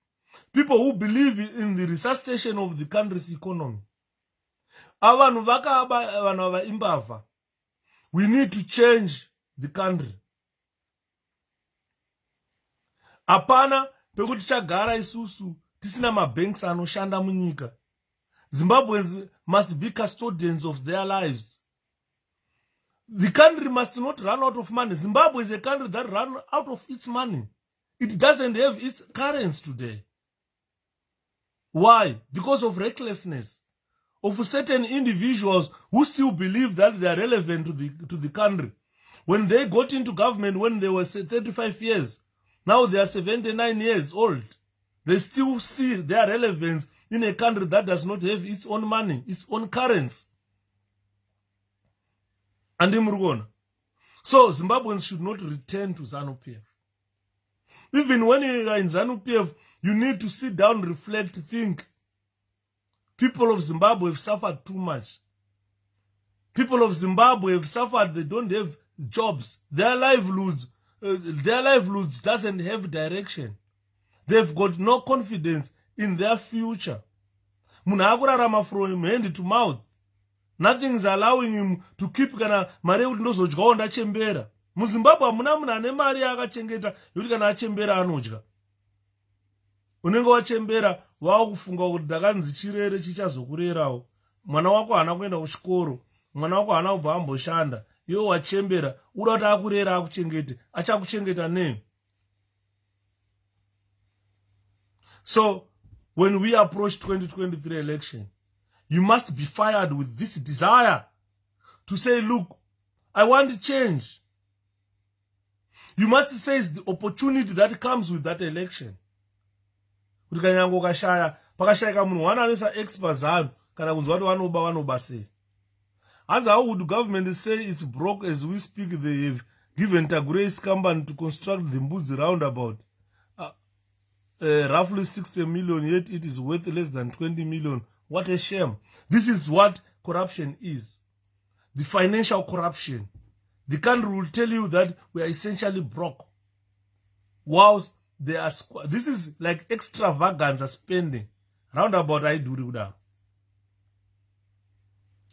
people who believe in the resuscitation of the country's economy. We need to change the country. Apana pekuti chagara isusu tisina mabanks anoshanda munyika. Zimbabweans must be custodians of their lives. The country must not run out of money. Zimbabwe is a country that runs out of its money. It doesn't have its currency today. Why? Because of recklessness of certain individuals who still believe that they are relevant to the country. When they got into government when they were 35 years, now they are 79 years old. They still see their relevance in a country that does not have its own money, its own currency. And so Zimbabweans should not return to ZANU-PF. Even when you are in ZANU-PF, you need to sit down, reflect, think. People of Zimbabwe have suffered too much. People of Zimbabwe have suffered, they don't have jobs. Their livelihoods doesn't have direction. They've got no confidence in their future. Munhu from hand to mouth. Nothing is allowing him to keep kana mari kuti ndozodyawo ndachembera. MuZimbabwe hamuna munhu ane mari yakachengeta yokuti kana achembera anodya. Unenge wachembera wakufunga kuti ndakanzi chirere chichazokurerawo. Mwana wako hana kuenda kuchikoro, mwana wako hana kubva amboshanda. Iwe wachembera uda kuti akurera akuchengete, achakuchengeta nei? So when we approach 2023 election, you must be fired with this desire to say, look, I want to change. You must seize the opportunity that comes with that election. Pakashayika munhu wanoisa expert kana kunzwa kuti vanoba sei. And how would the government say it's broke as we speak? They have given 𝗭𝗭𝗪 company to construct the Mpudzi roundabout. Roughly 60 million, yet it is worth less than 20 million. What a shame. This is what corruption is. The financial corruption. The country will tell you that we are essentially broke. Whilst they are, this is like extravagance spending. Roundabout I do that.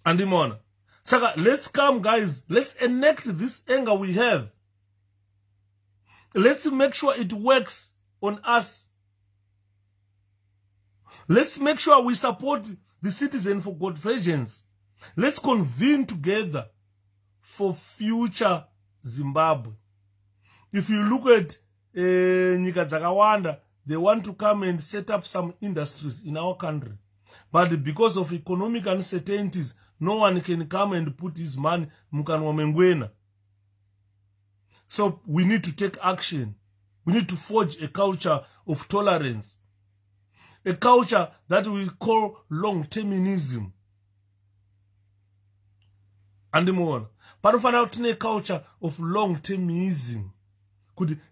And the money. Saka, let's come, guys. Let's enact this anger we have. Let's make sure it works on us. Let's make sure we support the citizen for 𝗭𝗭𝗪. Let's convene together for future Zimbabwe. If you look at nyika dzakawanda, they want to come and set up some industries in our country. But because of economic uncertainties, no one can come and put his money mukanwa mengwena. So we need to take action. We need to forge a culture of tolerance. A culture that we call long-termism. And more. But a culture of long-termism.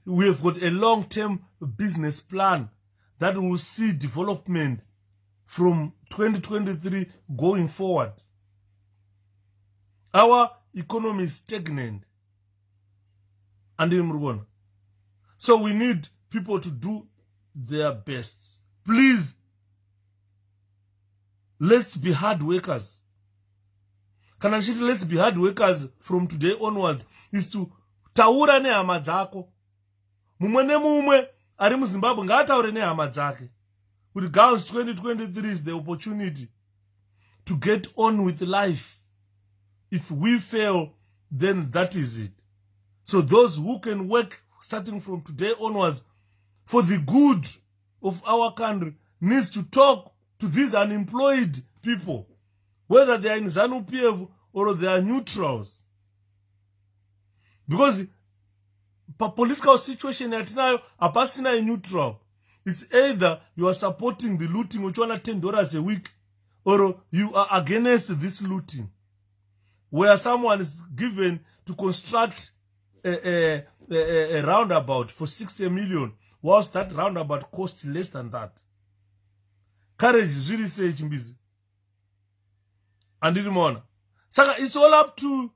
We have got a long-term business plan that will see development from 2023 going forward. Our economy is stagnant. And so we need people to do their best. Please, let's be hard workers. Let's be hard workers from today onwards is to taura nehama dzako. Mumwe nemumwe ari muZimbabwe ngaataure nehama dzake. With girls 2023 is the opportunity to get on with life. If we fail, then that is it. So those who can work starting from today onwards for the good of our country needs to talk to these unemployed people, whether they are in ZANU-PF or they are neutrals. Because the political situation at now, a person is neutral. It's either you are supporting the looting, which one at $10 a week, or you are against this looting, where someone is given to construct a roundabout for 60 million, whilst that roundabout costs less than that. Courage is really saying busy. And it's all up to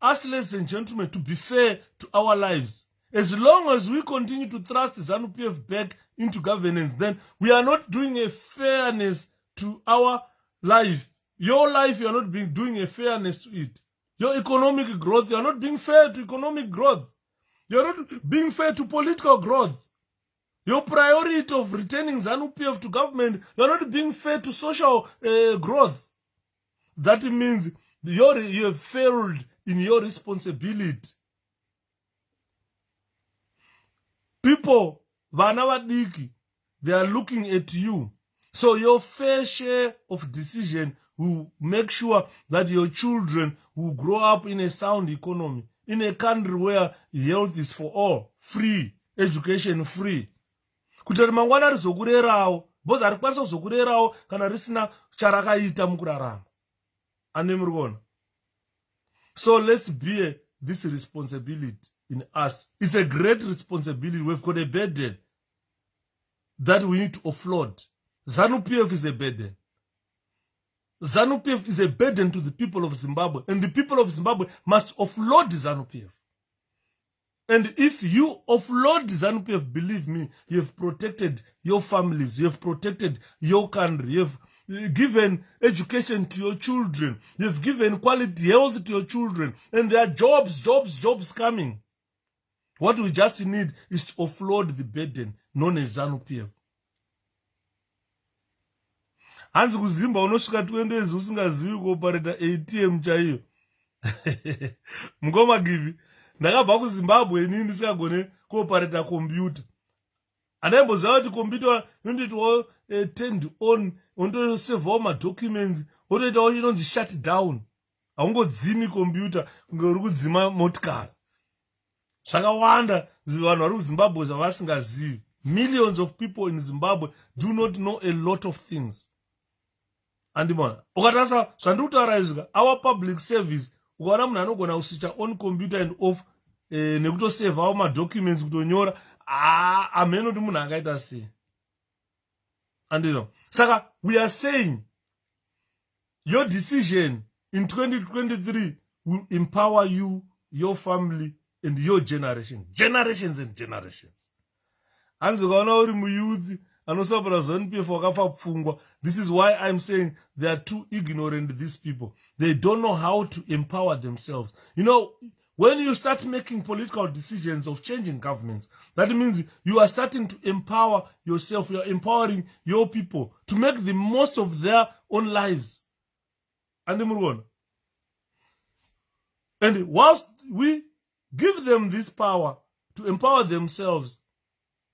us, ladies and gentlemen, to be fair to our lives. As long as we continue to thrust ZANU-PF back into governance, then we are not doing a fairness to our life. Your life, you are not doing a fairness to it. Your economic growth, you are not being fair to economic growth. You are not being fair to political growth. Your priority of returning ZANU-PF to government, you are not being fair to social growth. That means you have failed in your responsibility. People, they are looking at you. So your fair share of decision will make sure that your children will grow up in a sound economy, in a country where health is for all, free, education free. Kutari mangwana rizokurerawo, boza arikwanisa kuzokurerawo kana risina charakaita mukurarama. Anemurigona. So let's bear this responsibility in us. It's a great responsibility. We've got a burden that we need to offload. ZANU-PF is a burden. ZANU-PF is a burden to the people of Zimbabwe, and the people of Zimbabwe must offload ZANU-PF. And if you offload ZANU-PF, believe me, you have protected your families, you have protected your country, you have given education to your children, you have given quality health to your children, and there are jobs coming. What we just need is to offload the burden known as ZANU-PF. Hanzi kuzimba unosvika 20 years usingazivi kuoperata ATM chaiyo. 𝗭𝗭𝗽𝗍 ndakabva kuZimbabwe inini ndisingagone kuoperata computer. Andaimbozava kuti computer inotoitwa turned on, unotosevawo madocuments, wotoitawo inonzi shut down. Haungodzimi computer kunge uri kudzima motikari. Zvakawanda vanhu vari kuZimbabwe zvavasingazivi. Millions of people in Zimbabwe do not know a lot of things. Andimona, ukatarisa zvandiri kutaura izvi, our public service, ukaona munhu anogona kuswitcha on computer and off nekutosevawo madocuments kutonyora, ameno kuti munhu akaita sei. Andino. Saka we are saying your decision in 2023 will empower you, your family, and your generation. Generations and generations. Hanzi ukaona uri muyouth anosapota ZANU-PF wakafa pfungwa. This is why I'm saying they are too ignorant, these people. They don't know how to empower themselves. You know, when you start making political decisions of changing governments, that means you are starting to empower yourself. You are empowering your people to make the most of their own lives. And whilst we give them this power to empower themselves,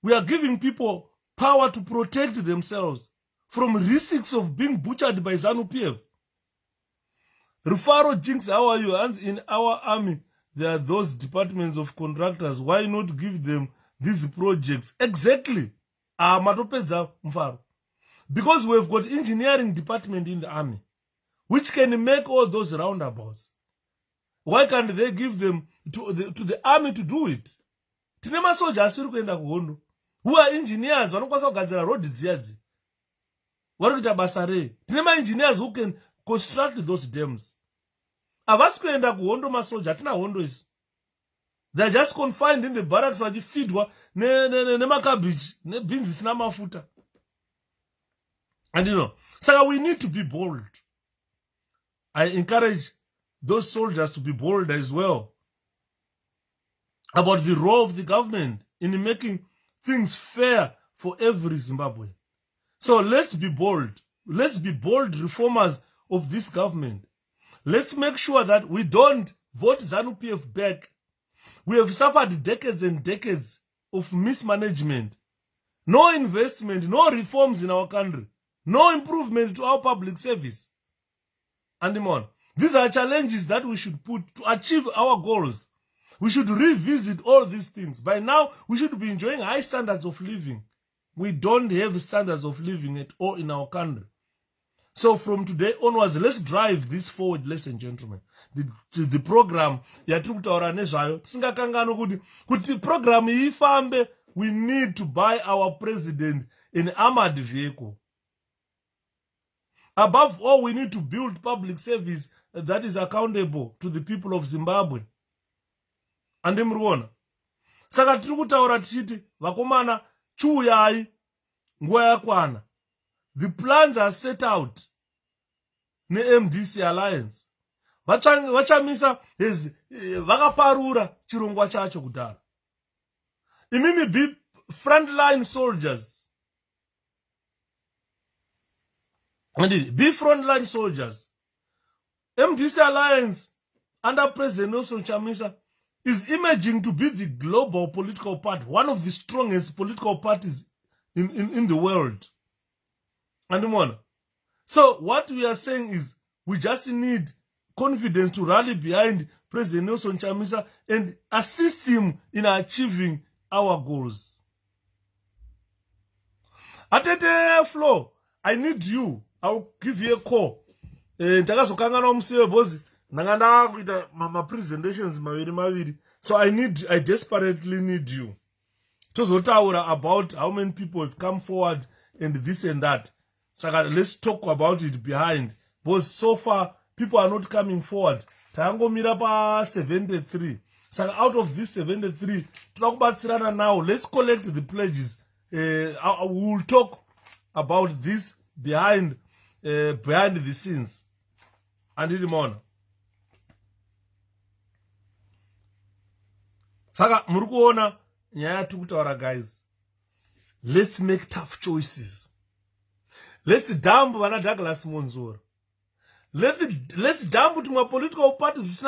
we are giving people power to protect themselves from risks of being butchered by ZANU-PF. Rufaro Jinx, how are you? And in our army, there are those departments of contractors. Why not give them these projects? Exactly. Because we've got engineering department in the army, which can make all those roundabouts. Why can't they give them to the army to do it? Tinema soldiers who are engineers, road dziadzi. Tinema engineers who can construct those dams. Avasikuenda kuhondo masoja, atina hondo isu. They're just confined in the barracks vachifidwa nemakabichi, beans isina mafuta. And you know, so we need to be bold. I encourage those soldiers to be bold as well about the role of the government in making things fair for every Zimbabwean. So let's be bold. Let's be bold reformers of this government. Let's make sure that we don't vote ZANU-PF back. We have suffered decades and decades of mismanagement. No investment, no reforms in our country. No improvement to our public service. And more. These are challenges that we should put to achieve our goals. We should revisit all these things. By now, we should be enjoying high standards of living. We don't have standards of living at all in our country. So from today onwards, let's drive this forward, ladies and gentlemen. The program, program ifambe, we need to buy our president an armored vehicle. Above all, we need to build public service that is accountable to the people of Zimbabwe. And mruona. Saka tiri kutaura tichiti vakomana chiuyai nguva yakwana. The plans are set out ne MDC Alliance. Vachamisa vakaparura chirongwa chacho kudara. Imimi be frontline soldiers. Be frontline soldiers. MDC Alliance under President Nelson Chamisa is emerging to be the global political party, one of the strongest political parties in the world. And more. So what we are saying is we just need confidence to rally behind President Nelson Chamisa and assist him in achieving our goals. Atete Flo, I need you. I'll give you a call. My presentations so I desperately need you to about how many people have come forward and this and that. So let's talk about it behind, because so far people are not coming forward. Tango Mirapa 73. So out of this 73, talk about Sirana now. Let's collect the pledges. We will talk about this behind the scenes. And in the morning. Saka murukuona nyaya tukutaura guys. Let's make tough choices. Let's dump vana Douglas Monzora. Let's dump to my political parties.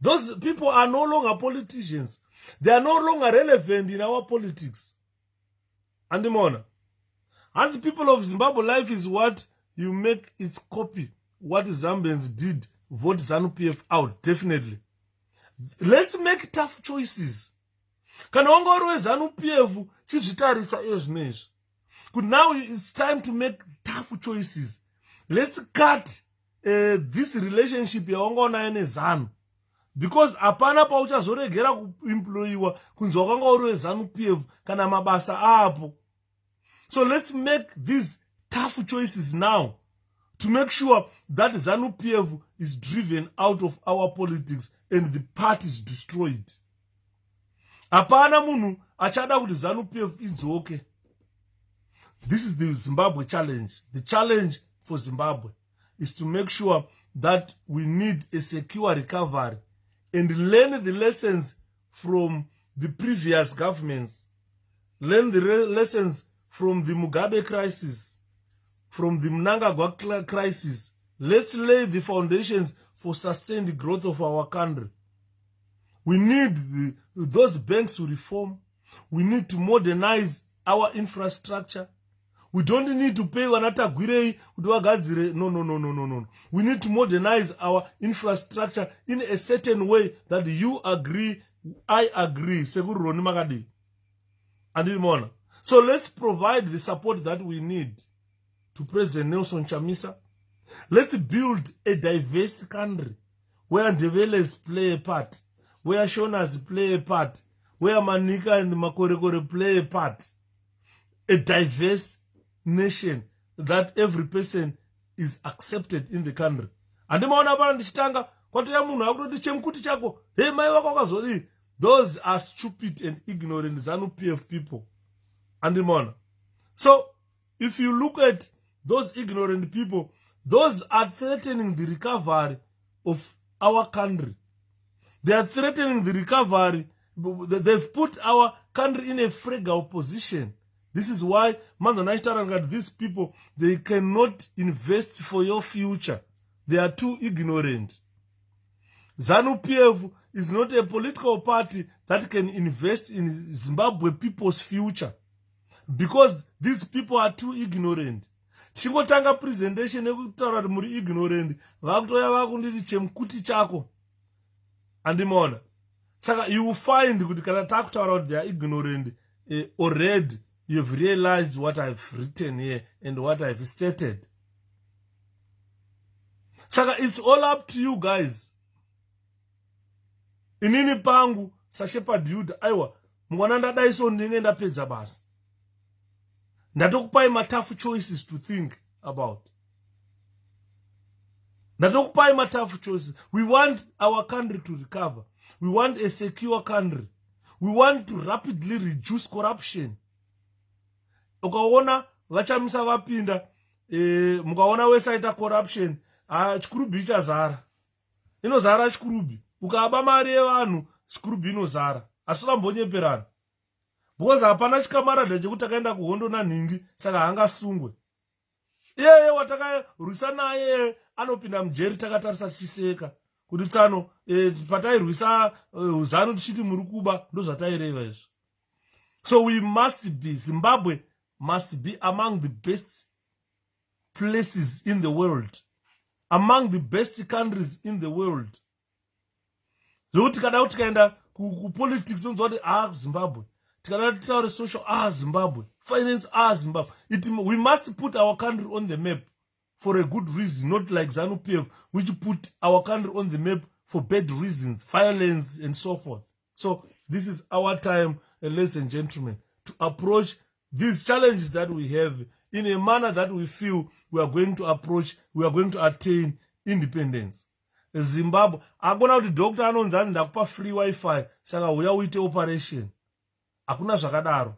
Those people are no longer politicians. They are no longer relevant in our politics. And the morning. And the people of Zimbabwe, life is what you make its copy. What Zambians did, vote ZANU-PF out, definitely. Let's make tough choices. Kana wangoro ZANU-PF chizvitarisa ezvinezvi. Now it's time to make tough choices. Let's cut this relationship yawangaona neZANU. Because apana pauchazoregera kuemployiwa kunzi wakanga uri weZANU-PF kana mabasa apo. So let's make these tough choices now to make sure that ZANU-PF is driven out of our politics and the party is destroyed. Apana munu achada kuti ZANU-PF idzoke. This is the Zimbabwe challenge. The challenge for Zimbabwe is to make sure that we need a secure recovery and learn the lessons from the previous governments. Learn the lessons from the Mugabe crisis, from the Mnangagwa crisis. Let's lay the foundations for sustained growth of our country. We need those banks to reform. We need to modernize our infrastructure. We don't need to pay Wanata Gwirei. No. We need to modernize our infrastructure in a certain way that you agree, I agree. And so let's provide the support that we need to President Nelson Chamisa. Let's build a diverse country where Ndebelés play a part, where Shonas play a part, where Manika and Makorekore play a part. A diverse nation that every person is accepted in the country. And those are stupid and ignorant ZANU-PF people. And so if you look at those ignorant people, those are threatening the recovery of our country. They are threatening the recovery. They've put our country in a fragile position. This is why these people, they cannot invest for your future. they are too ignorant. ZANU-PF is not a political party that can invest in Zimbabwe people's future, because these people are too ignorant. Chingotanga presentation ekutaura kuti muri ignorant, vakutoya vakunditi chemkuti chako. Andimona. Saka you will find kuti kana takutaura kuti they are ignorant, already you've realized what I've written here and what I've stated. Saka it's all up to you guys. Inini pangu sashepherd youth aiwa mwana ndadaiso ndinge ndapedza basa. Ndatokupai tough choices to think about. Ndatokupai tough choices. We want our country to recover. We want a secure country. We want to rapidly reduce corruption. Ukaona vachamisa vapinda mukaona wesaita corruption chikurubi ichazara. Inozara chikurubi. Ukaba mari yevanhu chikurubi inozara. Asura mbonyeperana. Because hapana chikamarada chekuti takaenda kuhondo nanhingi saka hangasungwe. Iyeye watakarwisa naye anopinda mujeri takatarisa chiseka. Kuti tsano patairwisa ZANU tichiti muri kuba ndozvataireva izvo. So we must be, Zimbabwe must be among the best places in the world. Among the best countries in the world. Zvokuti kada kuti tikaenda kupolitics nonzwa kuti Zimbabwe. Tikada titaure social Zimbabwe. Finance Zimbabwe. We must put our country on the map for a good reason, not like ZANU-PF, which put our country on the map for bad reasons, violence and so forth. So this is our time, ladies and gentlemen, to approach these challenges that we have in a manner that we feel we are going to approach, we are going to attain independence. Zimbabwe, akuna kuti doctor anonzani ndakupa free wifi, saka uya uite operation. Akuna zvakadaro.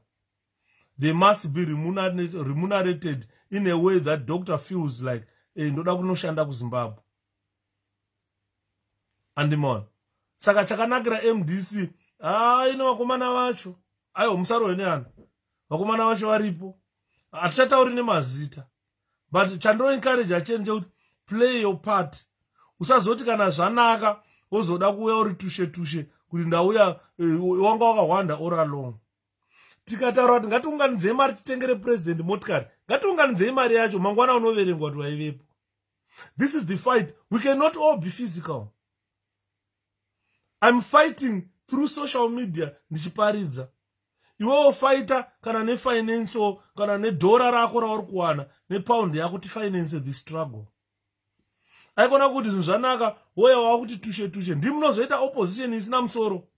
They must be remunerated in a way that doctor feels like ndoda kunoshanda kuZimbabwe. Andimon. Saka chakanakira MDC, ino vakomana vacho. Ayo musaro neana. Vakomana vacho varipo. Atichatauri nemazita. But chandro encourage achenje kuti play your part. Usazoti kana zvanaka wozoda kuuya uri tushe kuti ndauya wanga wakawanda all along. Tikataura kuti ngatiunganidzei mari titengere president motikari. Ngatiunganidzei mari yacho mangwana unoverengwa kuti waivepo. This is the fight. We cannot all be physical. I'm fighting through social media ndichiparidza. Iwewo fighter kana nefinance kana nedhora rako rauri kuwana nepound yako tifinance the struggle. Aikona kuti zvinhu zvanaka woya wakuti tushe ndimunozoita opposition isina musoro.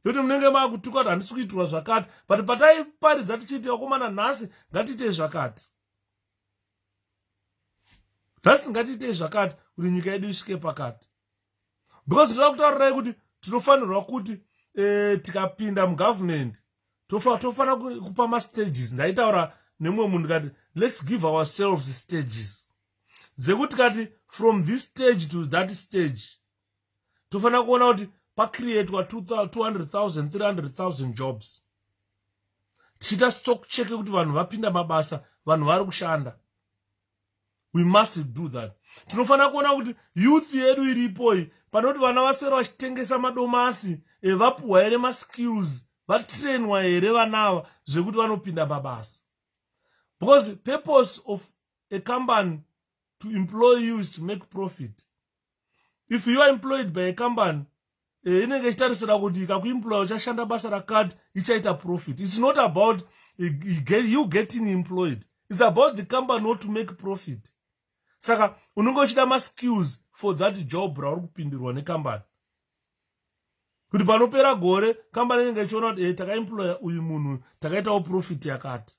Yoti munenge makutuka kuti handisi kuitirwa zvakati, but pataiparidza tichiti vakomana nhasi ngatiite zvakati. Nhasi ngatiite zvakati kuti nyika yedu isvike pakati. Because ndoda kutaurirai kuti tinofanirwa kuti tikapinda mugovernment tofana kupa mastages. Ndaitaura nemumwe munhu kati let's give ourselves stages. Dzekuti kati from this stage to that stage tofana kuona kuti pacreatwa 200,000 300,000 jobs. Tichita stock check kuti vanhu vapinda mabasa, vanhu vari kushanda. We must do that. Tinofana kuona kuti youth yedu iripoi panoti vana vasera vachitengesa madomasi vapuhwa here maskills, vatrainwa here vanava zvekuti vanopinda mabasa. Because the purpose of a company to employ you is to make profit. If you are employed by a company, inenge ichitarisira kuti ikakuemploya uchashanda basa rakati ichaita profit. It's not about you getting employed. It's about the company not to make profit. Saka unenge uchida maskills for that job rauri kupindirwa necompany. Kuti panopera gore company inenge ichiona kuti takaemploya uyu munhu takaitawo profit yakati.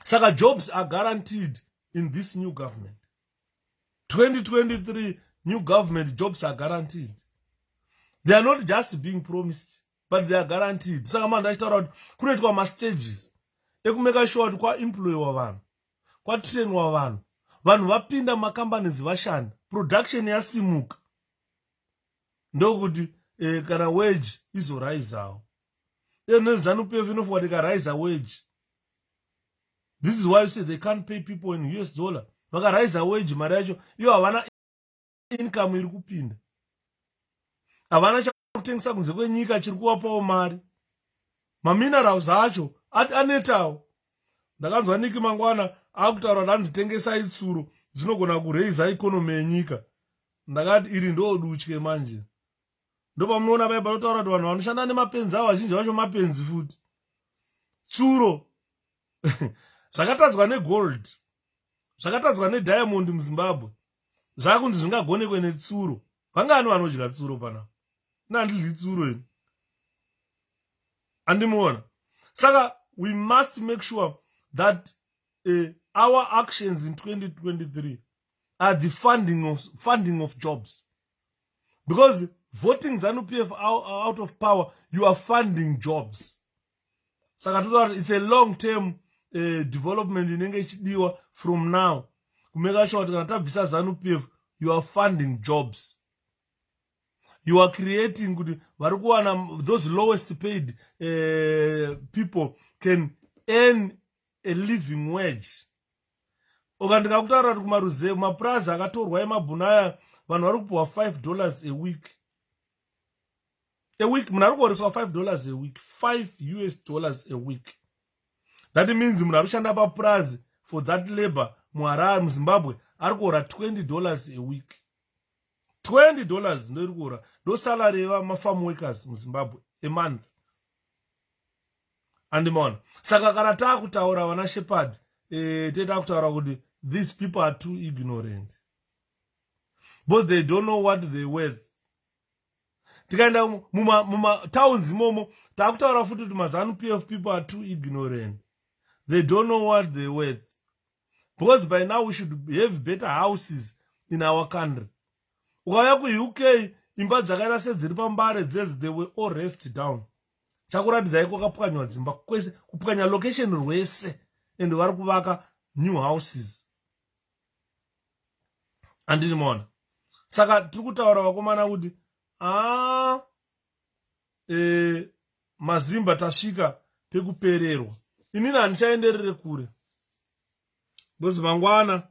Saka jobs are guaranteed in this new government. 2023 new government jobs are guaranteed. They are not just being promised, but they are guaranteed. Saka manda achitaura kuti kunoitwa mastages ekumeka sure kuti kwaemployiwa vanhu, kwatrainwa vanhu, vanhu vapinda mumacompanies vashanda, production yasimuka. Ndokuti kana wage izoraisawo. ZANU-PF inofanira ikaraisa wage. This is why you say they can't pay people in US dollar. vakaraisa wage mari yacho iyo havana income iri kupinda, havana chakutengesa kunze kwenyika chiri kuvapawo mari. Maminerals acho anetawo. Ndakanzwa Niki Mangwana akutaura kuti anzitengesai tsuro dzinogona kureisa ikonomi yenyika. Ndakati iri ndo dutye manje. Ndopamunoona paya panotaura kuti vanhu vanoshanda nemapenzi avo vazhinji vacho mapenzi futi. Tsuro zvakatadzwa negold, zvakatadzwa nediamond muZimbabwe, zvakunzi zvingagonekwe netsuro. Vangani vanodya tsuro panapa? Nandidyi tsuro ini. Andimuona. Saka we must make sure that our actions in 2023 are the funding of jobs. Because voting ZANU-PF out of power, you are funding jobs. Saka it's a long-term development inenge ichidiwa from now. Kumeka sure kuti kana tabvisa ZANU-PF, you are funding jobs. You are creating kuti those lowest paid people can earn a living wage. Ukandika kutaura kuti kumaruzeve mapraza akatorwa emabhunaya vanhu vari kupuwa $5 a week. A week, munhu ari kuoreswa $5 a week, $5 a week. That means munhu ari kushanda paprazi for that labor muHarare muZimbabwe ari kuora $20 a week. $20 ndoiri kuora ndo salary yemafarm workers muZimbabwe a month. Andimaona. Saka kana taakutaura vana Shepherd, taakutaura kuti these people are too ignorant. But they don't know what they're worth. Tikaenda muma-towns imomo, taakutaura futi kuti maZANU-PF people are too ignorant. They don't know what they're worth. Because by now we should have better houses in our country. Ukauya kuUK, imba dzakaita sedziri pambare dzedzi, they were all rest down. Chakuratidzai kwakapwanywa dzimba kwese, kupwanya location rwese, and vari kuvaka new houses. Andinimaona. Saka tiri kutaura vakomana kuti mazimba tasvika pekupererwa. Inini handichaenderere kure. Because mangwana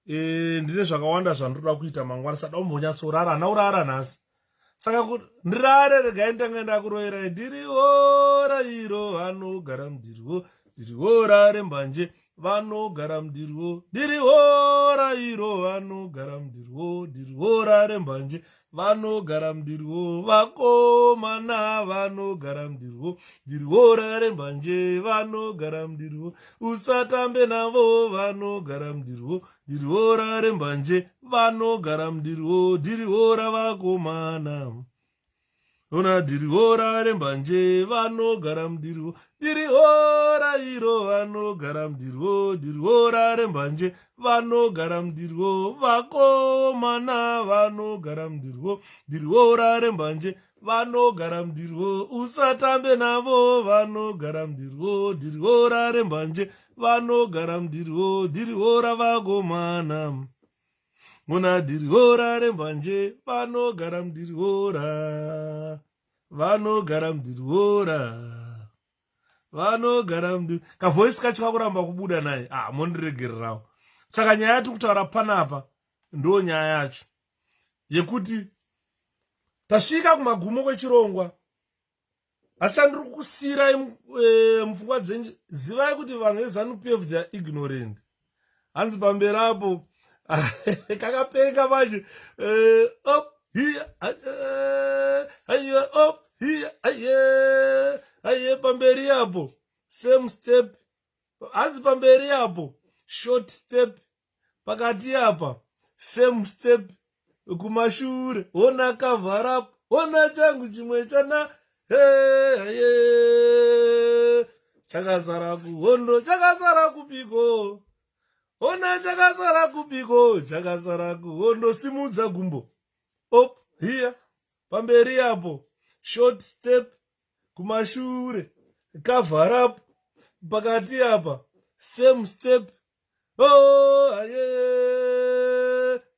ndine zvakawanda zvandoda kuita mangwana, sada kumbonyatsorara, naurara nhasi. Saka kuti ndirare regai ndangaenda kuroera, ndiriwo iro vanogara mudiriwo, ndiriwo rembanje vanogara mudiriwo, ndiriwo iro vanogara mudiriwo, ndiriwo rembanje vanogara mudiriwo, vakomana vanogara mudiriwo, ndiriwo rembanje vanogara mudiriwo, usatambe navo vanogara mudiriwo, ndiriwo rembanje vanogara mudiriwo, ndiriwo ravakomana. Ona ndiriwo rembanje vanogara mudiriwo, ndiriwo iro vanogara mudiriwo, ndiriwo rembanje vanogara mudiriwo, vakomana vanogara mudiriwo, ndiriwo rembanje vanogara mudiriwo, usatambe navo vanogara mudiriwo, ndiriwo rembanje vanogara mudiriwo, ndiriwo ravakomana. Ona ndiriwo rembanje vanogara mudiriwo, vanogara mudiriwo, vanogara mudiriwo. Kavoisi kacho kakuramba kubuda naye, mondiregererawo. Saka nyaya yati kutaura panapa ndo nyaya yacho yekuti tasvika kumagumo kwechirongwa. Asi chandiri kusiyirai mupfungwa dzenyu, zivai kuti vanhu veZANU-PF they are ignorant. Hanzi pamberi apo kakapenga manje, up here, up here, pamberi apo same step. Hanzi pamberi apo short step, pakati apa same step, kumashure ona cover up, ona changu chimwe chana, chakazara kuhondo, chakazara kupiko, ona chakazara kupiko, chakazara kuhondo, simudza gumbo. Up here, pamberi apo short step, kumashure cover up, pakati apa same step,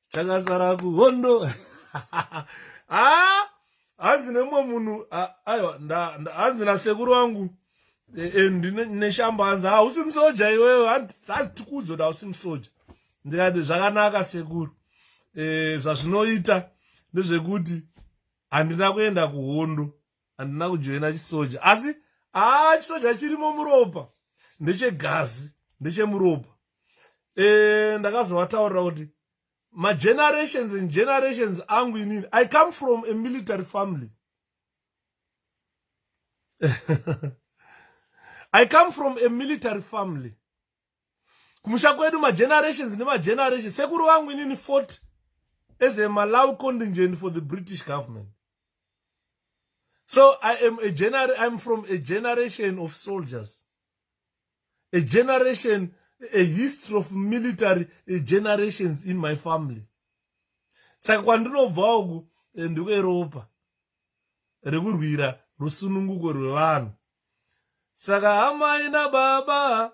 chakazara kuhondo. Hanzi nemwe munhu, hanzi nasekuru wangu ndine shamba, hanzi hausi musoja iwewe, handikudzo kuti hausi musoja. ndikati zvakanaka sekuru. Zvazvinoita ndezvekuti handina kuenda kuhondo, handina kujoina chisoja, asi chisoja chirimo muropa, ndechegazi, ndechemuropa. Ndakazovataurira kuti generations and generations angu inini, I come from a military family. I come from a military family. Kumusha kwedu generations generations. Sekuru wangu inini fought as a Malawi contingent for the British government. So I'm from a generation of soldiers. A generation, a history of military generations in my family. Saka kwandinobva uku ndikuEuropa rekurwira rusununguko rwevanhu. Saka amai nababa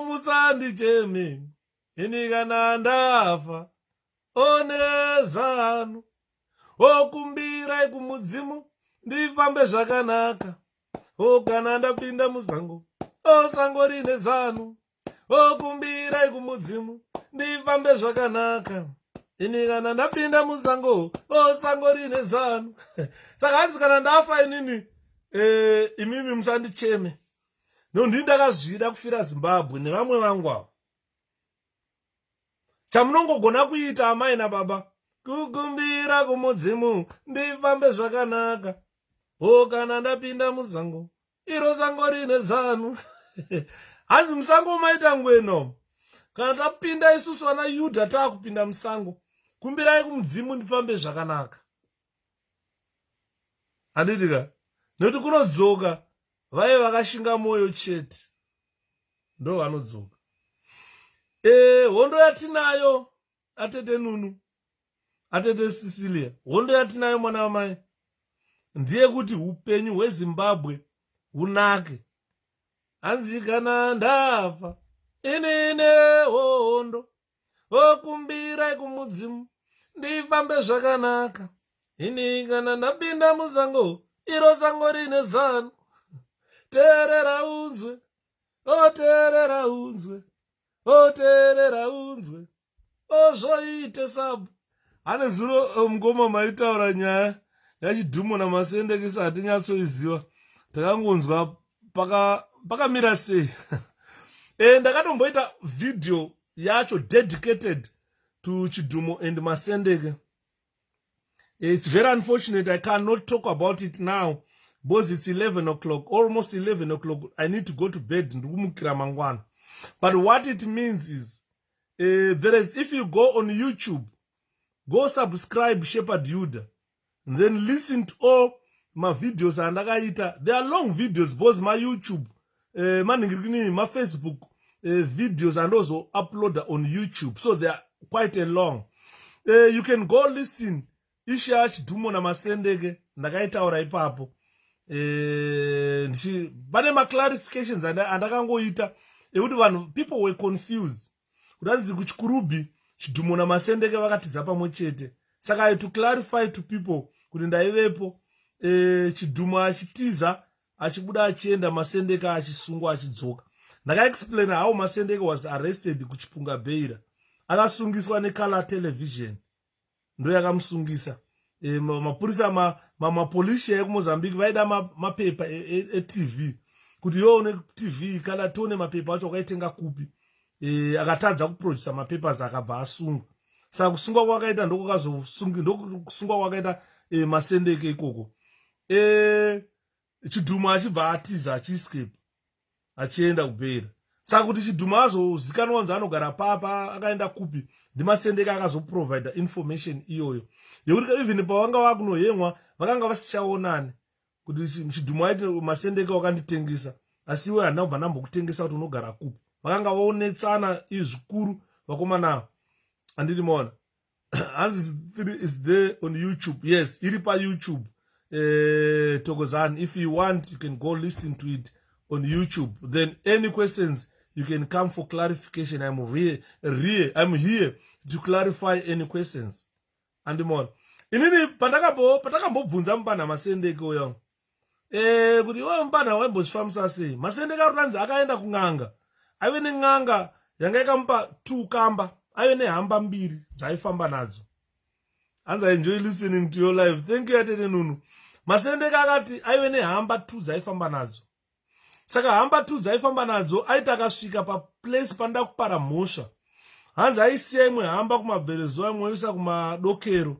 musandicheme, ini kana ndafa onezano, okumbirai kumudzimu ndifambe zvakanaka, kana ndapinda musango sango rine zano, okumbirai kumudzimu ndifambe zvakanaka, ini kana ndapinda musango sango rine zano. Saka hanzi kana ndafa inini imimi musandicheme, ndini ndakazvida kufira Zimbabwe nevamwe vangu avo. Chamunongogona kuita amai nababa, kukumbira kumudzimu ndifambe zvakanaka, kana ndapinda musango iro sango rine zano. Hanzi musango maita ngweno, kana tapinda isusu vana Yudha taakupinda musango, kumbirai kumudzimu ndifambe zvakanaka. Handitika nekuti kunodzoka vaive vakashinga moyo chete, ndo vanodzoka. Hondo yatinayo atete Nunu, atete Cecilia, hondo yatinayo mwana wamai ndiye kuti upenyu hweZimbabwe hunake. Hanzi kana ndafa inine hondo, okumbirai kumudzimu ndifambe zvakanaka, ini kana ndapinda musango iro sango rine zano. Terera unzwe, terera unzwe, terera unzwe, zvoite sabu. Ane zuro mngoma maitaura nyaya yachidhumo namasendekisa hatinyatsoiziva, takangonzwa pakamira sei. Ndakatomboita video yacho dedicated to Chidhumo and Masendeke. It's very unfortunate I cannot talk about it now because it's 11 o'clock, almost 11 o'clock. I need to go to bed. But what it means is, if you go on YouTube, go subscribe Shepherd Yuda, and then listen to all my videos. And they are long videos, both my YouTube, my Facebook videos, and also upload on YouTube. So they are quite a long. You can go listen. Isha Chidhumo na Masendeke ndakaitaura ipapo. Pane ma clarifications andakangoita ekuti vanhu people were confused. Kudanzi kuchikurubi Chidhumo na Masendeke vakatiza pamwe chete. Saka I had to clarify to people kuti ndaivepo Chidhumo achitiza achibuda achienda, Masendeke achisungwa achidzoka. Ndakaexplain how Masendeke was arrested kuchipunga Beira. Akasungiswa neColor Television. Ndo yakamusungisa. Mapurisa mapolisi ekuMozambique vaida mapepa TV kuti yoone TV kana tone mapepa acho akaitenga kupi. Akatadza kuproduce mapepa akabva asungwa. Saka kusungwa kwakaita ndokusungwa kwakaita Masendeke ikoko. Chidhumo achibva atiza achiescape achienda kuBeira. Saka kuti Chidhumo azozikanwa wanzi anogara papa akaenda kupi, ndiMasendeke akazoprovide information iyoyo yekuti even pavanga vakunohemwa vakanga vasichaonani kuti Chidhumo aiti Masendeke wakanditengesa, asi iwe handina kubva ndambokutengesa kuti unogara kupi. Vakanga vaonetsana zvikuru vakomana. Handiti maona. Hanzi is there on YouTube. Yes, iri pa YouTube. Tokozani, if you want you can go listen to it on YouTube. Then any questions you can come for clarification. I'm here to clarify any questions. And more. Inini patakambobvunza mpana Masendeke uyo. Kuti mpana waimbozvifambisa sei? Masendeke arutanzi akaenda kung'anga. Aive neng'anga yanga ikamupa 2 kamba. aive nehamba mbiri dzaifamba nadzo. Hanzi I enjoy listening to your life. Thank you Atete Nunu. Masendeka akati aive nehamba 2 dzaifamba nadzo. Saka hamba 2 dzaifamba nadzo aita akasvika paplace panda kupara mhosva. Hanzi aisiya imwe hamba kumabverezuva imwe oisa kumadokero.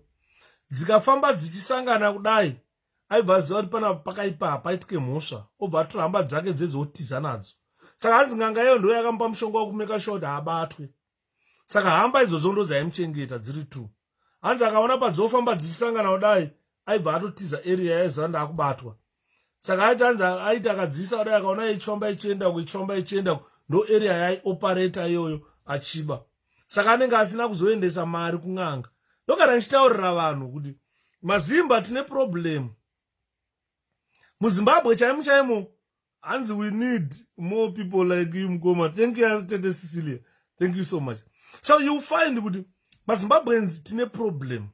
Dzikafamba dzichisangana kudai. Aibva aziva kuti pana pakaipa paitike mhosva. Obva atora hamba dzake dzezotiza nadzo. Saka hanzi nganga iyo ndo yakamupa mushonga wokumeka sure kuti abatwe. Saka hamba idzodzo ndo dzaimuchengeta dziri 2. Hanzi akaona padzofamba dzichisangana kudai aibva atotiza area yaiziva ndakubatwa. Saka aita akadzisa kudai akaona ichifamba ichienda ndo area yaioperata iyoyo achiba. Saka anenge asina kuzoendesa mari kun'anga. Ndokana ndichitaurira vanhu kuti mazimba tine problem. MuZimbabwe chaimo hanzi we need more people like you Mkoma. Thank you Tete Cecilia. Thank you so much. So you find kuti maZimbabweans tine problem.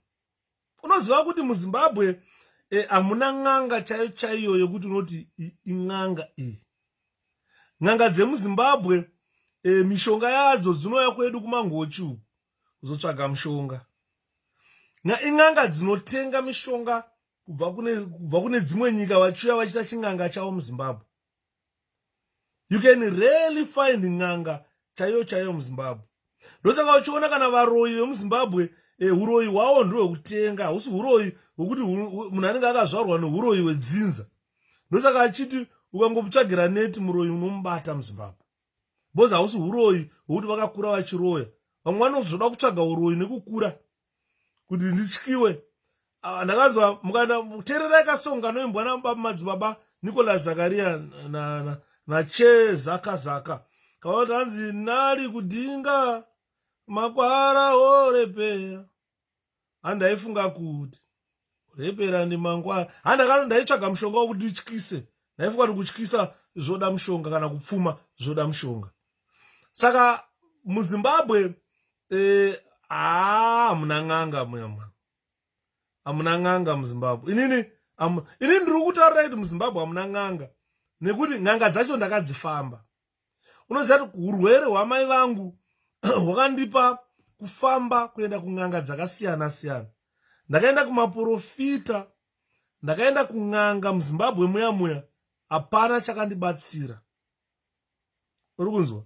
Unoziva kuti muZimbabwe amuna ng'anga chaiyo yokuti unoti ing'anga iyi. Ng'anga dzemuZimbabwe mishonga yadzo dzinouya kwedu kumangochi kuzotsvaga mushonga. Ing'anga dzinotenga mishonga kubva kune dzimwe nyika vachiuya vachita ching'anga chavo muZimbabwe. You can really find ng'anga chaiyo muZimbabwe. Ndosaka uchiona kana varoyi vemuZimbabwe uroyi hwavo ndowekutenga, hausi uroyi hwokuti munhu anenge akazvarwa neuroyi hwedzinza. Ndosaka achiti ukangomutsvagira neti muroyi unomubata muZimbabwe. Bozi hausi uroyi hwokuti vakakura vachiroya. Vamwe vanozoda kutsvaga uroyi nekukura kuti ndityiwe. Ndakanzwa mukaenda tererai kasonga noimbwa nababa madzibaba Nicholas Zakaria na 𝗭𝗭𝗪 kaoti hanzi nari kudhinga makwara orepera. Handaifunga kuti repera ndi mangwara. Ndaitsvaga mushonga wokuti ndityise. Ndaifunga kuti kutyisa zvoda mushonga kana kupfuma zvoda mushonga. Saka muZimbabwe hamuna ng'anga muyamwa. Hamuna ng'anga muZimbabwe. Inini ndiri kutaurira kuti muZimbabwe hamuna ng'anga nekuti ng'anga dzacho ndakadzifamba. Unoziva kuti urwere hwamai vangu hwakandipa kufamba kuenda kung'anga dzakasiyana siyana. Ndakaenda kumaprofita, ndakaenda kung'anga muZimbabwe muya hapana chakandibatsira. Uri kunzwa?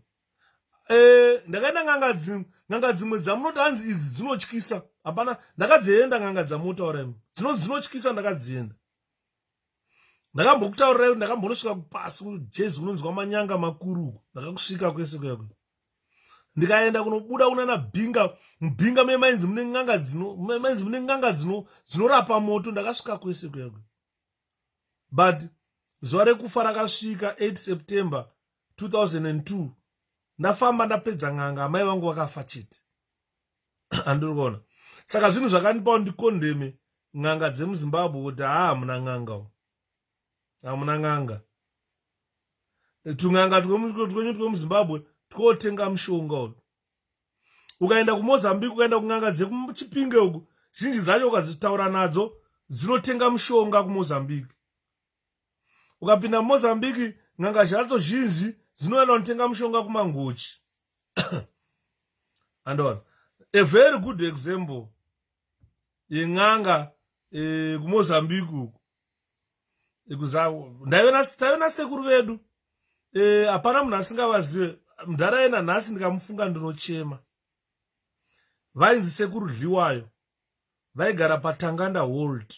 Ndakaenda ng'anga dzimwe dzamunoti hanzi idzi dzinotyisa. Hapana, ndakadzienda ng'anga dzamunotaura imi. Dzinotyisa ndakadzienda. Ndakambokutaurirai kuti ndakambonosvika kupasi kuti Jesu unonzwa manyanga makuru. Ndakakusvika kwese kuyakwe. Ndikaenda kunobuda kunana Mbinga memainzi mune ng'anga dzinorapa moto. Ndakasvika kwese kuyakwe. But zuva rekufa rakasvika 8 September 2002. Ndafamba ndapedza ng'anga amai vangu vakafa chete. Andiri kuona. Saka zvinhu zvakandipa ndikondeme ng'anga dzemuZimbabwe kuti hamuna ng'anga. Hamuna ng'anga. Tung'anga twenyu twemuZimbabwe twotenga mushonga. Ukaenda kuMozambique ukaenda kung'anga dzekuchipinge uku zhinji dzacho ukadzitaura nadzo dzinotenga mushonga kuMozambique. Ukapinda muMozambique ng'anga zvadzo zhinji dzinoenda kunotenga mushonga kumangochi. Andona. A very good example yeng'anga kuMozambique uku. Taive nasekuru vedu. Hapana munhu asingavazive. Mundaraunda nhasi ndikamufunga ndinochema. Vainzi sekuru 𝗭𝗪𝗪. Vaigara paTanganda World.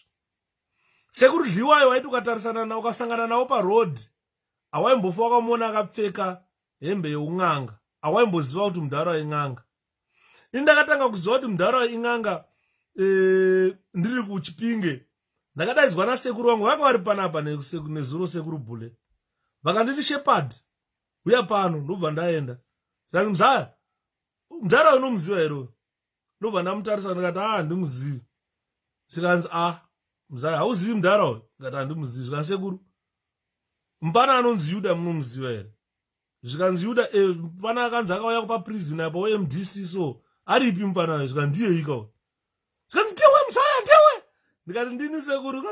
Sekuru 𝗭𝗪𝗪 waiti ukatarisana nawo ukasangana nawo paroad, hawaimbofa wakamuona akapfeka hembe yeung'anga. Hawaimboziva kuti mundaraunda ing'anga. Ini ndakatanga kuziva kuti mundaraunda ing'anga ndiri kuchipinge. Ndakadaidzwa nasekuru wangu vanga vari panapa nezuro sekuru Bhule. Vakanditi Shepherd, uya pano ndobva ndaenda. Zvanzi muzaya, mundaraunda unomuziva here? Ndobva ndamutarisa ndikati handimuzivi. Zvikanzi muzaya hauzivi mundaraunda? Ndikati handimuzivi. Zvikanzi sekuru, mupana anonzi Yuda munomuziva here? Zvikanzi Yuda mupana akanzi akauya kupa prison apa weMDC so aripi mupana wayo? Zvikanzi ndiye ika. Zvikanzi ndiwe muzaya ndiwe. Ndikati ndini sekuru.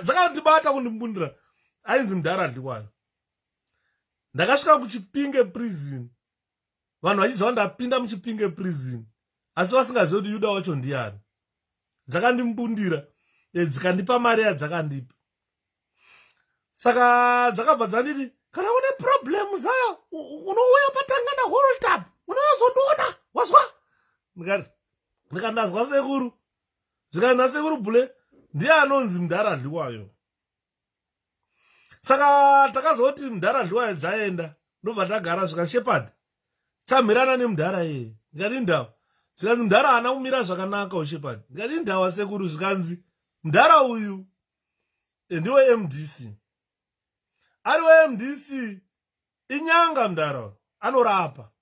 Dzakandibata kundimbundira. Ainzi mudhara ndikwayo. Ndakasvika kuchipinge prison. vanhu vachiziva ndapinda muchipinge prison asi vasingazivi kuti Yuda wacho ndiani. Dzakandimbundira dzikandipa mari yadzakandipa. Saka dzakabva dzanditi kana une problem zaya unouya patangana hold up unozondoona wazwa. Ndikandazwa sekuru zvikanzi sekuru bule ndiye anonzi Mudharadliwayo. Saka takazoti Mudharadliwayo dzaenda ndobva tagara zvikashepadi tsamhirana nemudhara yeye. Ndikati ndawa zvikanzi mudhara haana kumira zvakanaka ushepadi. Ndikati ndawa sekuru zvikanzi mudhara uyu ndiwe MDC. Ariwe MDC inyanga mudhara anorapa.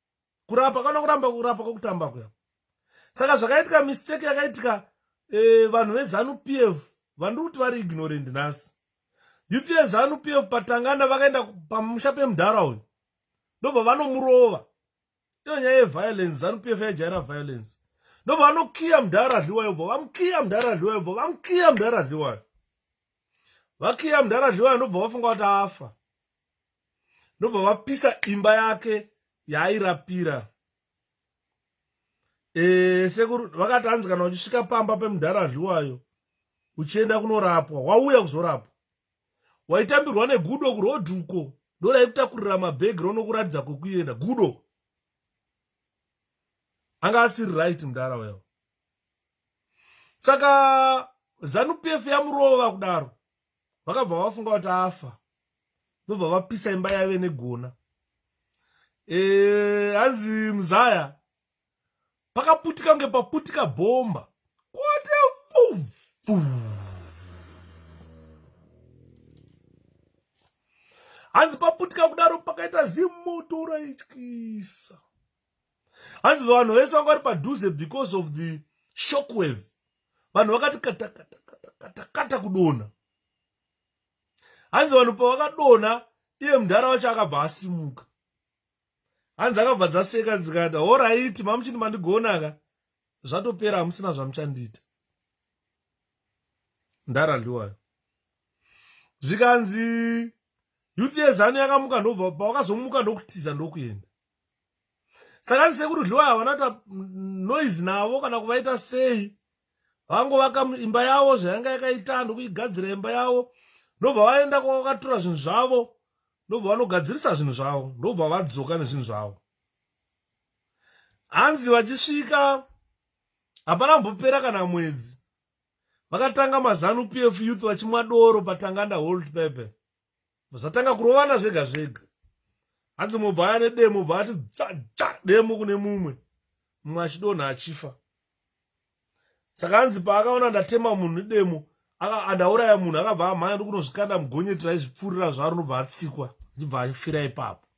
Kurapa kana kuramba kurapa kwokutamba kuya. Saka zvakaitika mistake yakaitika vanhu veZANU-PF vandiri kuti vari ignorant nhasi. Youth yeZANU-PF patangana vakaenda pamusha pemudhara uyu ndobva vanomurova. Iyo nyaya yeviolence, ZANU-PF yajaira violence. Ndobva vanokiya Mudharadliwayo, vamukiya Mudharadliwayo, vamukiya Mudharadliwayo. Vakiya Mudharadliwayo ndobva vafunga kuti afa. Ndobva vapisa imba yake yaairapira. Sekuru vakati hanzi kana uchisvika pamba peMudharadliwayo uchienda kunorapwa, wauya kuzorapwa. Waitambirwa negudo kurodhuko, ndoraikutakurira mabhegi ronokuratidza kwekuenda gudo. Anga asiri right Mudharaweyo. Saka ZANU-PF yamurova kudaro. Vakabva vafunga kuti afa. Ndobva vapisa imba yave negona. Hanzi Muzaya pakaputika kunge paputika bhomba. Kote hanzi paputika kudaro pakaita zimoto raityisa. Hanzi vanhu vese vanga vari padhuze because of the shockwave. Vanhu vakati kata kata kata kata kata kudona. Hanzi vanhu pavakadona iye mudhara wacho akabva asimuka. Hanzi akabva dzaseka dzikati alright mamuchiti mandigonaka zvatopera hamusina zvamuchandiita. Mudharadliwayo. Zvikanzi youth yeZANU yakamuka ndobva pavakazomuka ndokutiza ndokuenda. Saka sekuru Dliwayo havana kuita noise navo kana kuvaita sei. Vangovaka imba yavo zvayanga yakaita ndokuigadzira imba yavo. Ndobva vaenda kwavakatora zvinhu zvavo. Ndobva vanogadzirisa zvinhu zvavo. Ndobva vadzoka nezvinhu zvavo. Hanzi vachisvika hapana mbopera kana mwedzi. Vakatanga maZANU-PF youth vachimwa doro patanganda hold pepe. Zvatanga kurovana zvega zvega. Hanzi mobva ane demo bva ati demo kune mumwe. Mumwe achidonha achifa. Saka hanzi paakaona ndatema munhu demo andauraya munhu akabva amhanya ndokunozvikanda mugonyeti raizvipfurira zvaro ndobva atsikwa ndibva afira ipapo.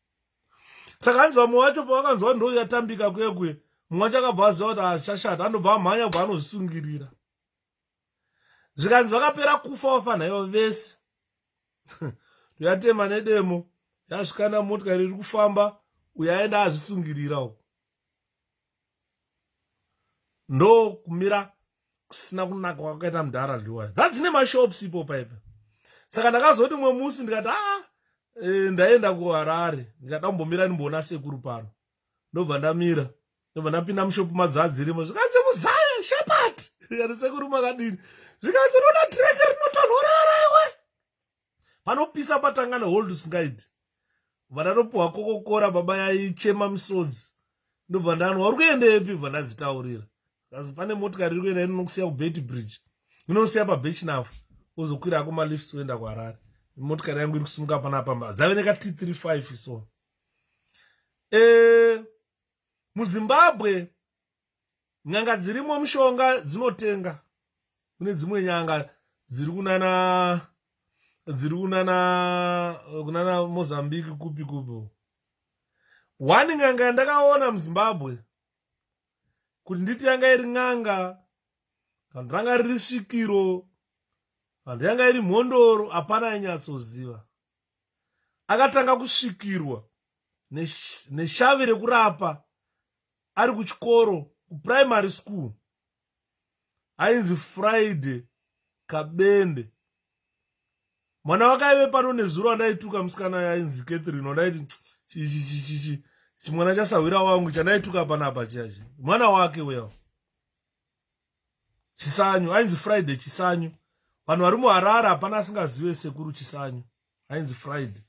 Saka hanzi vamwe vacho pavakanzwa ndo yatambika kuye mumwe wacho akabva aziva kuti achashata andobva amhanya bva anozvisungirira. Zvikanzi vakapera kufa vafanhaiva vese. Yatema nedemo yasvikana motikari iri kufamba uyo aenda azvisungirira uko. Ndo kumira kusina kunaka kwakaita Mudharadliwayo. Dzadzine mashops ipo paipa. Saka ndakazoti mwe musi ndikati ndaenda kuHarare ndikada kumbomira ndimboona sekuru pano. Ndobva ndamira ndobva ndapinda mushopu madzadzirimo zvikanzi Muzaya Shepherd. Ndikati sekuru makadini. Zvikanzi unoda trek rinotonhorera iwe. Panopisa patangana hold usingaiti. Vanatopuhwa kokokora baba yaichema misodzi. Ndobva ndanwa uri kuendepi bva ndadzitaurira. Kazi pane motikari iri kuenda inokusiya kuBeit Bridge. Inosiya paBechnafu uzokwira kumalifts uenda kuHarare. Motikari yangu iri kusimuka panapa dzave neka T35 so. MuZimbabwe nyanga dzirimo mushonga dzinotenga. Kune dzimwe nyanga dziri kunana Mozambique kupi. Wani nyanga yandakaona muZimbabwe kuti nditi yanga iri nyanga kana ranga riri svikiro kana yanga iri mhondoro hapana ainyatsoziva. Akatanga kusvikirwa neshavi rekurapa ari kuchikoro kuprimary school ainzi Friday Kabende. Mwana wake aive pano nezuro andaituka musikana yainzi Catherine andaiti chimwana chasawira wangu chanaituka panapa chiachi mwana wake uya Chisanyu ainzi Friday Chisanyu vanhu vari muHarare hapana asingazive sekuru Chisanyu ainzi Friday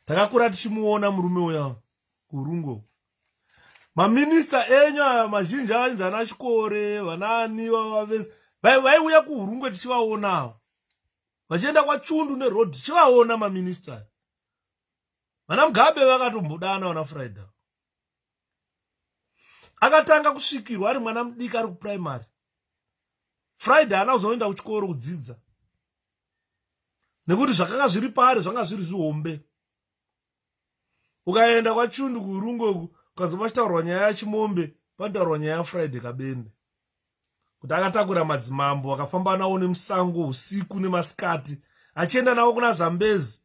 takakura tichimuona murume uya kurungo maminista enyu aya mazhinji ainzi ana Chikore vanani vavese vaiuya kuHurungwe tichivaona vachienda kwaChundu neRoad tichivaona maminista vana Mugabe vakatombodana vana Friday akatanga kusvikirwa ari mwana mudiki ari kuprimary Friday ana kuzoenda kuchikoro kudzidza nekuti zvakanga zviri pari zvanga zviri zvihombe ukaenda kwaChundu kuHurungwe ukanzwa pachitaurwa nyaya yaChimombe panotaurwa nyaya yaFriday Kabende kuti akatakura madzimambo akafamba nawo nemusango usiku nemasikati achienda nawo kuna Zambezi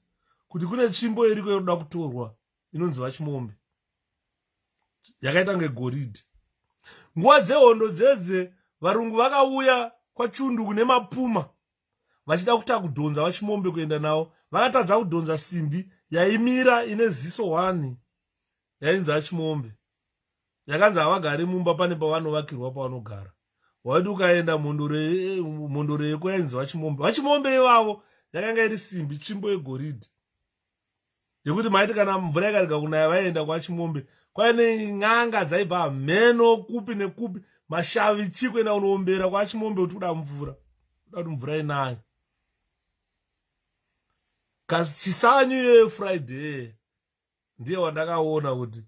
kuti kune tsvimbo iriko inoda kutorwa inonzi vaChimombe yakaita ngegoridhe. Nguva dzehondo dzedze varungu vakauya kwaChundu kune mapuma vachida kuta kudhonza vaChimombe kuenda nawo vakatadza kudhonza simbi yaimira ine ziso 1 yainzi vaChimombe yakanzi havagari mumba pane pavanovakirwa pavanogara waiti ukaenda mondoro yeko yainzi vaChimombe ivavo yakanga iri simbi tsvimbo yegoridhe yekuti maiti kana mvura ikarega kunaya vaenda kwaChimombe kwaine n'anga dzaibva mheno kupi nekupi mashavi chikuenda kunoombera kwaChimombe kuti kuda mvura kuti mvura inayo kasi Chisanyu yeFriday ndiye wandakaona kuti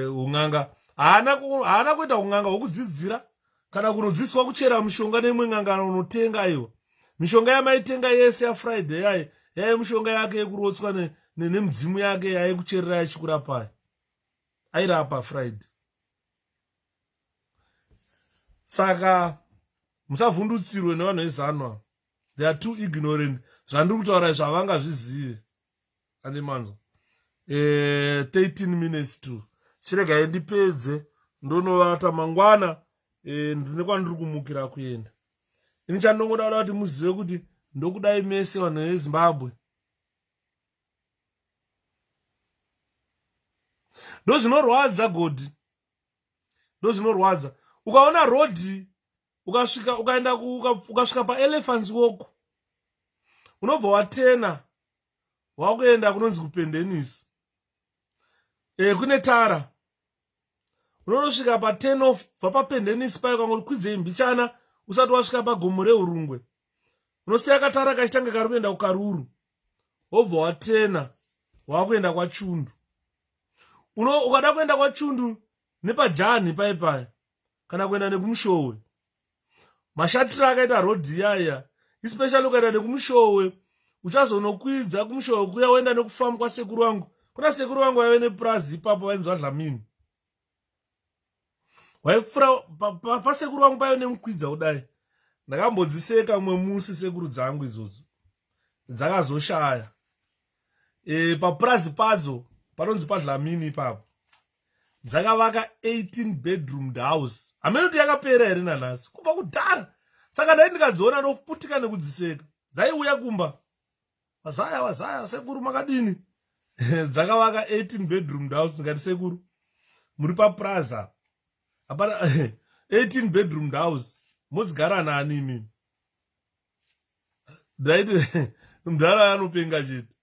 ung'anga haana kuita ung'anga hwokudzidzira kana kunodzidziswa kuchera mishonga nemwe ng'anga unotenga iwo mishonga yamaitenga yese yaFriday yaiye mishonga yake yekurotswa nemudzimu yake yaikucherera yachikurapa airapa Friday. Saka musavhundutsirwe nevanhu vezanwa they are too ignorant zvandiri kutaura zvavanga zvizive andimanzo 13 minutes to chiregai ndipedze ndonovata mangwana ndine kwandiri kumukira kuenda ini chandongoda kuti muzive kuti ndokudai mese vanhu veZimbabwe ndozvinorwadza godi ndozvinorwadza ukaona rodhi ukasvika paElephants Walk unobva watena wakuenda kunonzi kuPendenisi kune tara unonosvika pa10 off bva paPendenisi payo kangorikwidze imbichana usati wasvika pagomo reHurungwe unosiya katara kachitanga kari kuenda kuKaruru wobva watena wakuenda kwaChundu ukada kuenda kwaChundu nepajani paipai kana kuenda nekumushowe mashatira akaita rodhi yaya especially ukaenda nekumushowe uchazonokwidza kumushowe kuya uenda nekufamu kwasekuru wangu kuna sekuru wangu waive nepurazi ipapo vainzwa Dlamini waifura pasekuru wangu paive nemukwidza kudai ndakambodziseka mwe musi sekuru dzangu idzodzo dzakazoshaya papurazi padzo panonzi paDlamini ipapo dzakavaka 18 bedroomed house hamene kuti yakapera here nanhasi kubva kudhara saka ndai ndikadziona nokuputika nekudziseka dzaiuya kumba wazaya sekuru makadini dzakavaka 18 bedroomed house ndikati sekuru muri paplaza apana 18 bedroomed house modzigara nani imimi ndaiti mudhara anopenga chete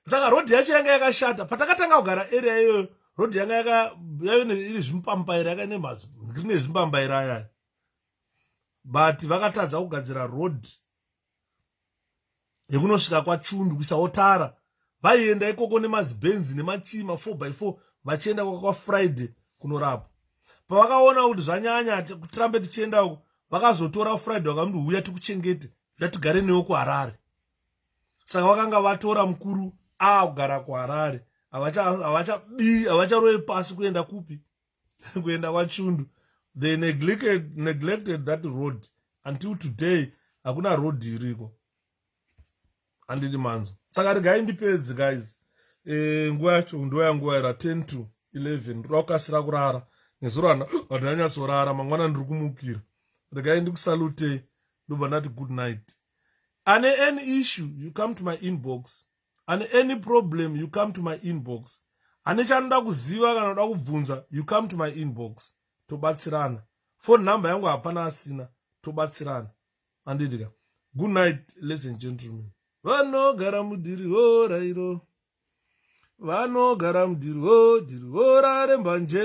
saka rodhi yacho yanga yakashata patakatanga kugara area iyoyo rodhi yanga yaive iri zvimpambaira yakaine zvimpambaira aya but vakatadza kugadzira rodhi yekunosvika kwaChundu kuisawo tara vaienda ikoko nemazibhenzi nemachima 4x4 vachienda kwaFriday kunorapa pavakaona kuti zvanyanya tirambe tichienda uko vakazotora Friday vakamuti uya tikuchengete yatigare newe kuHarare saka vakanga vatora mukuru kugara kuHarare havacharove pasi kuenda kupi kuenda kwaChundu they neglected that road until today hakuna road iriko handidi manzo saka regai ndipedze guys nguva yacho ndoya nguva ira 10 to 11 ndoda kukasira kurara nezuro handanyatsorara mangwana ndiri kumukira regai ndikusalutei ndobva ndati good night. Ane any issue you come to my inbox, and any problem you come to my inbox. ane chanoda kuziva kana uda kubvunza, you come to my inbox, tobatsirana. Phone number yangu hapana asina, tobatsirana. Andidika. Good night, ladies and gentlemen. Vanogara mudhiri ho rairo, vanogara mudhiri ho rarembanje.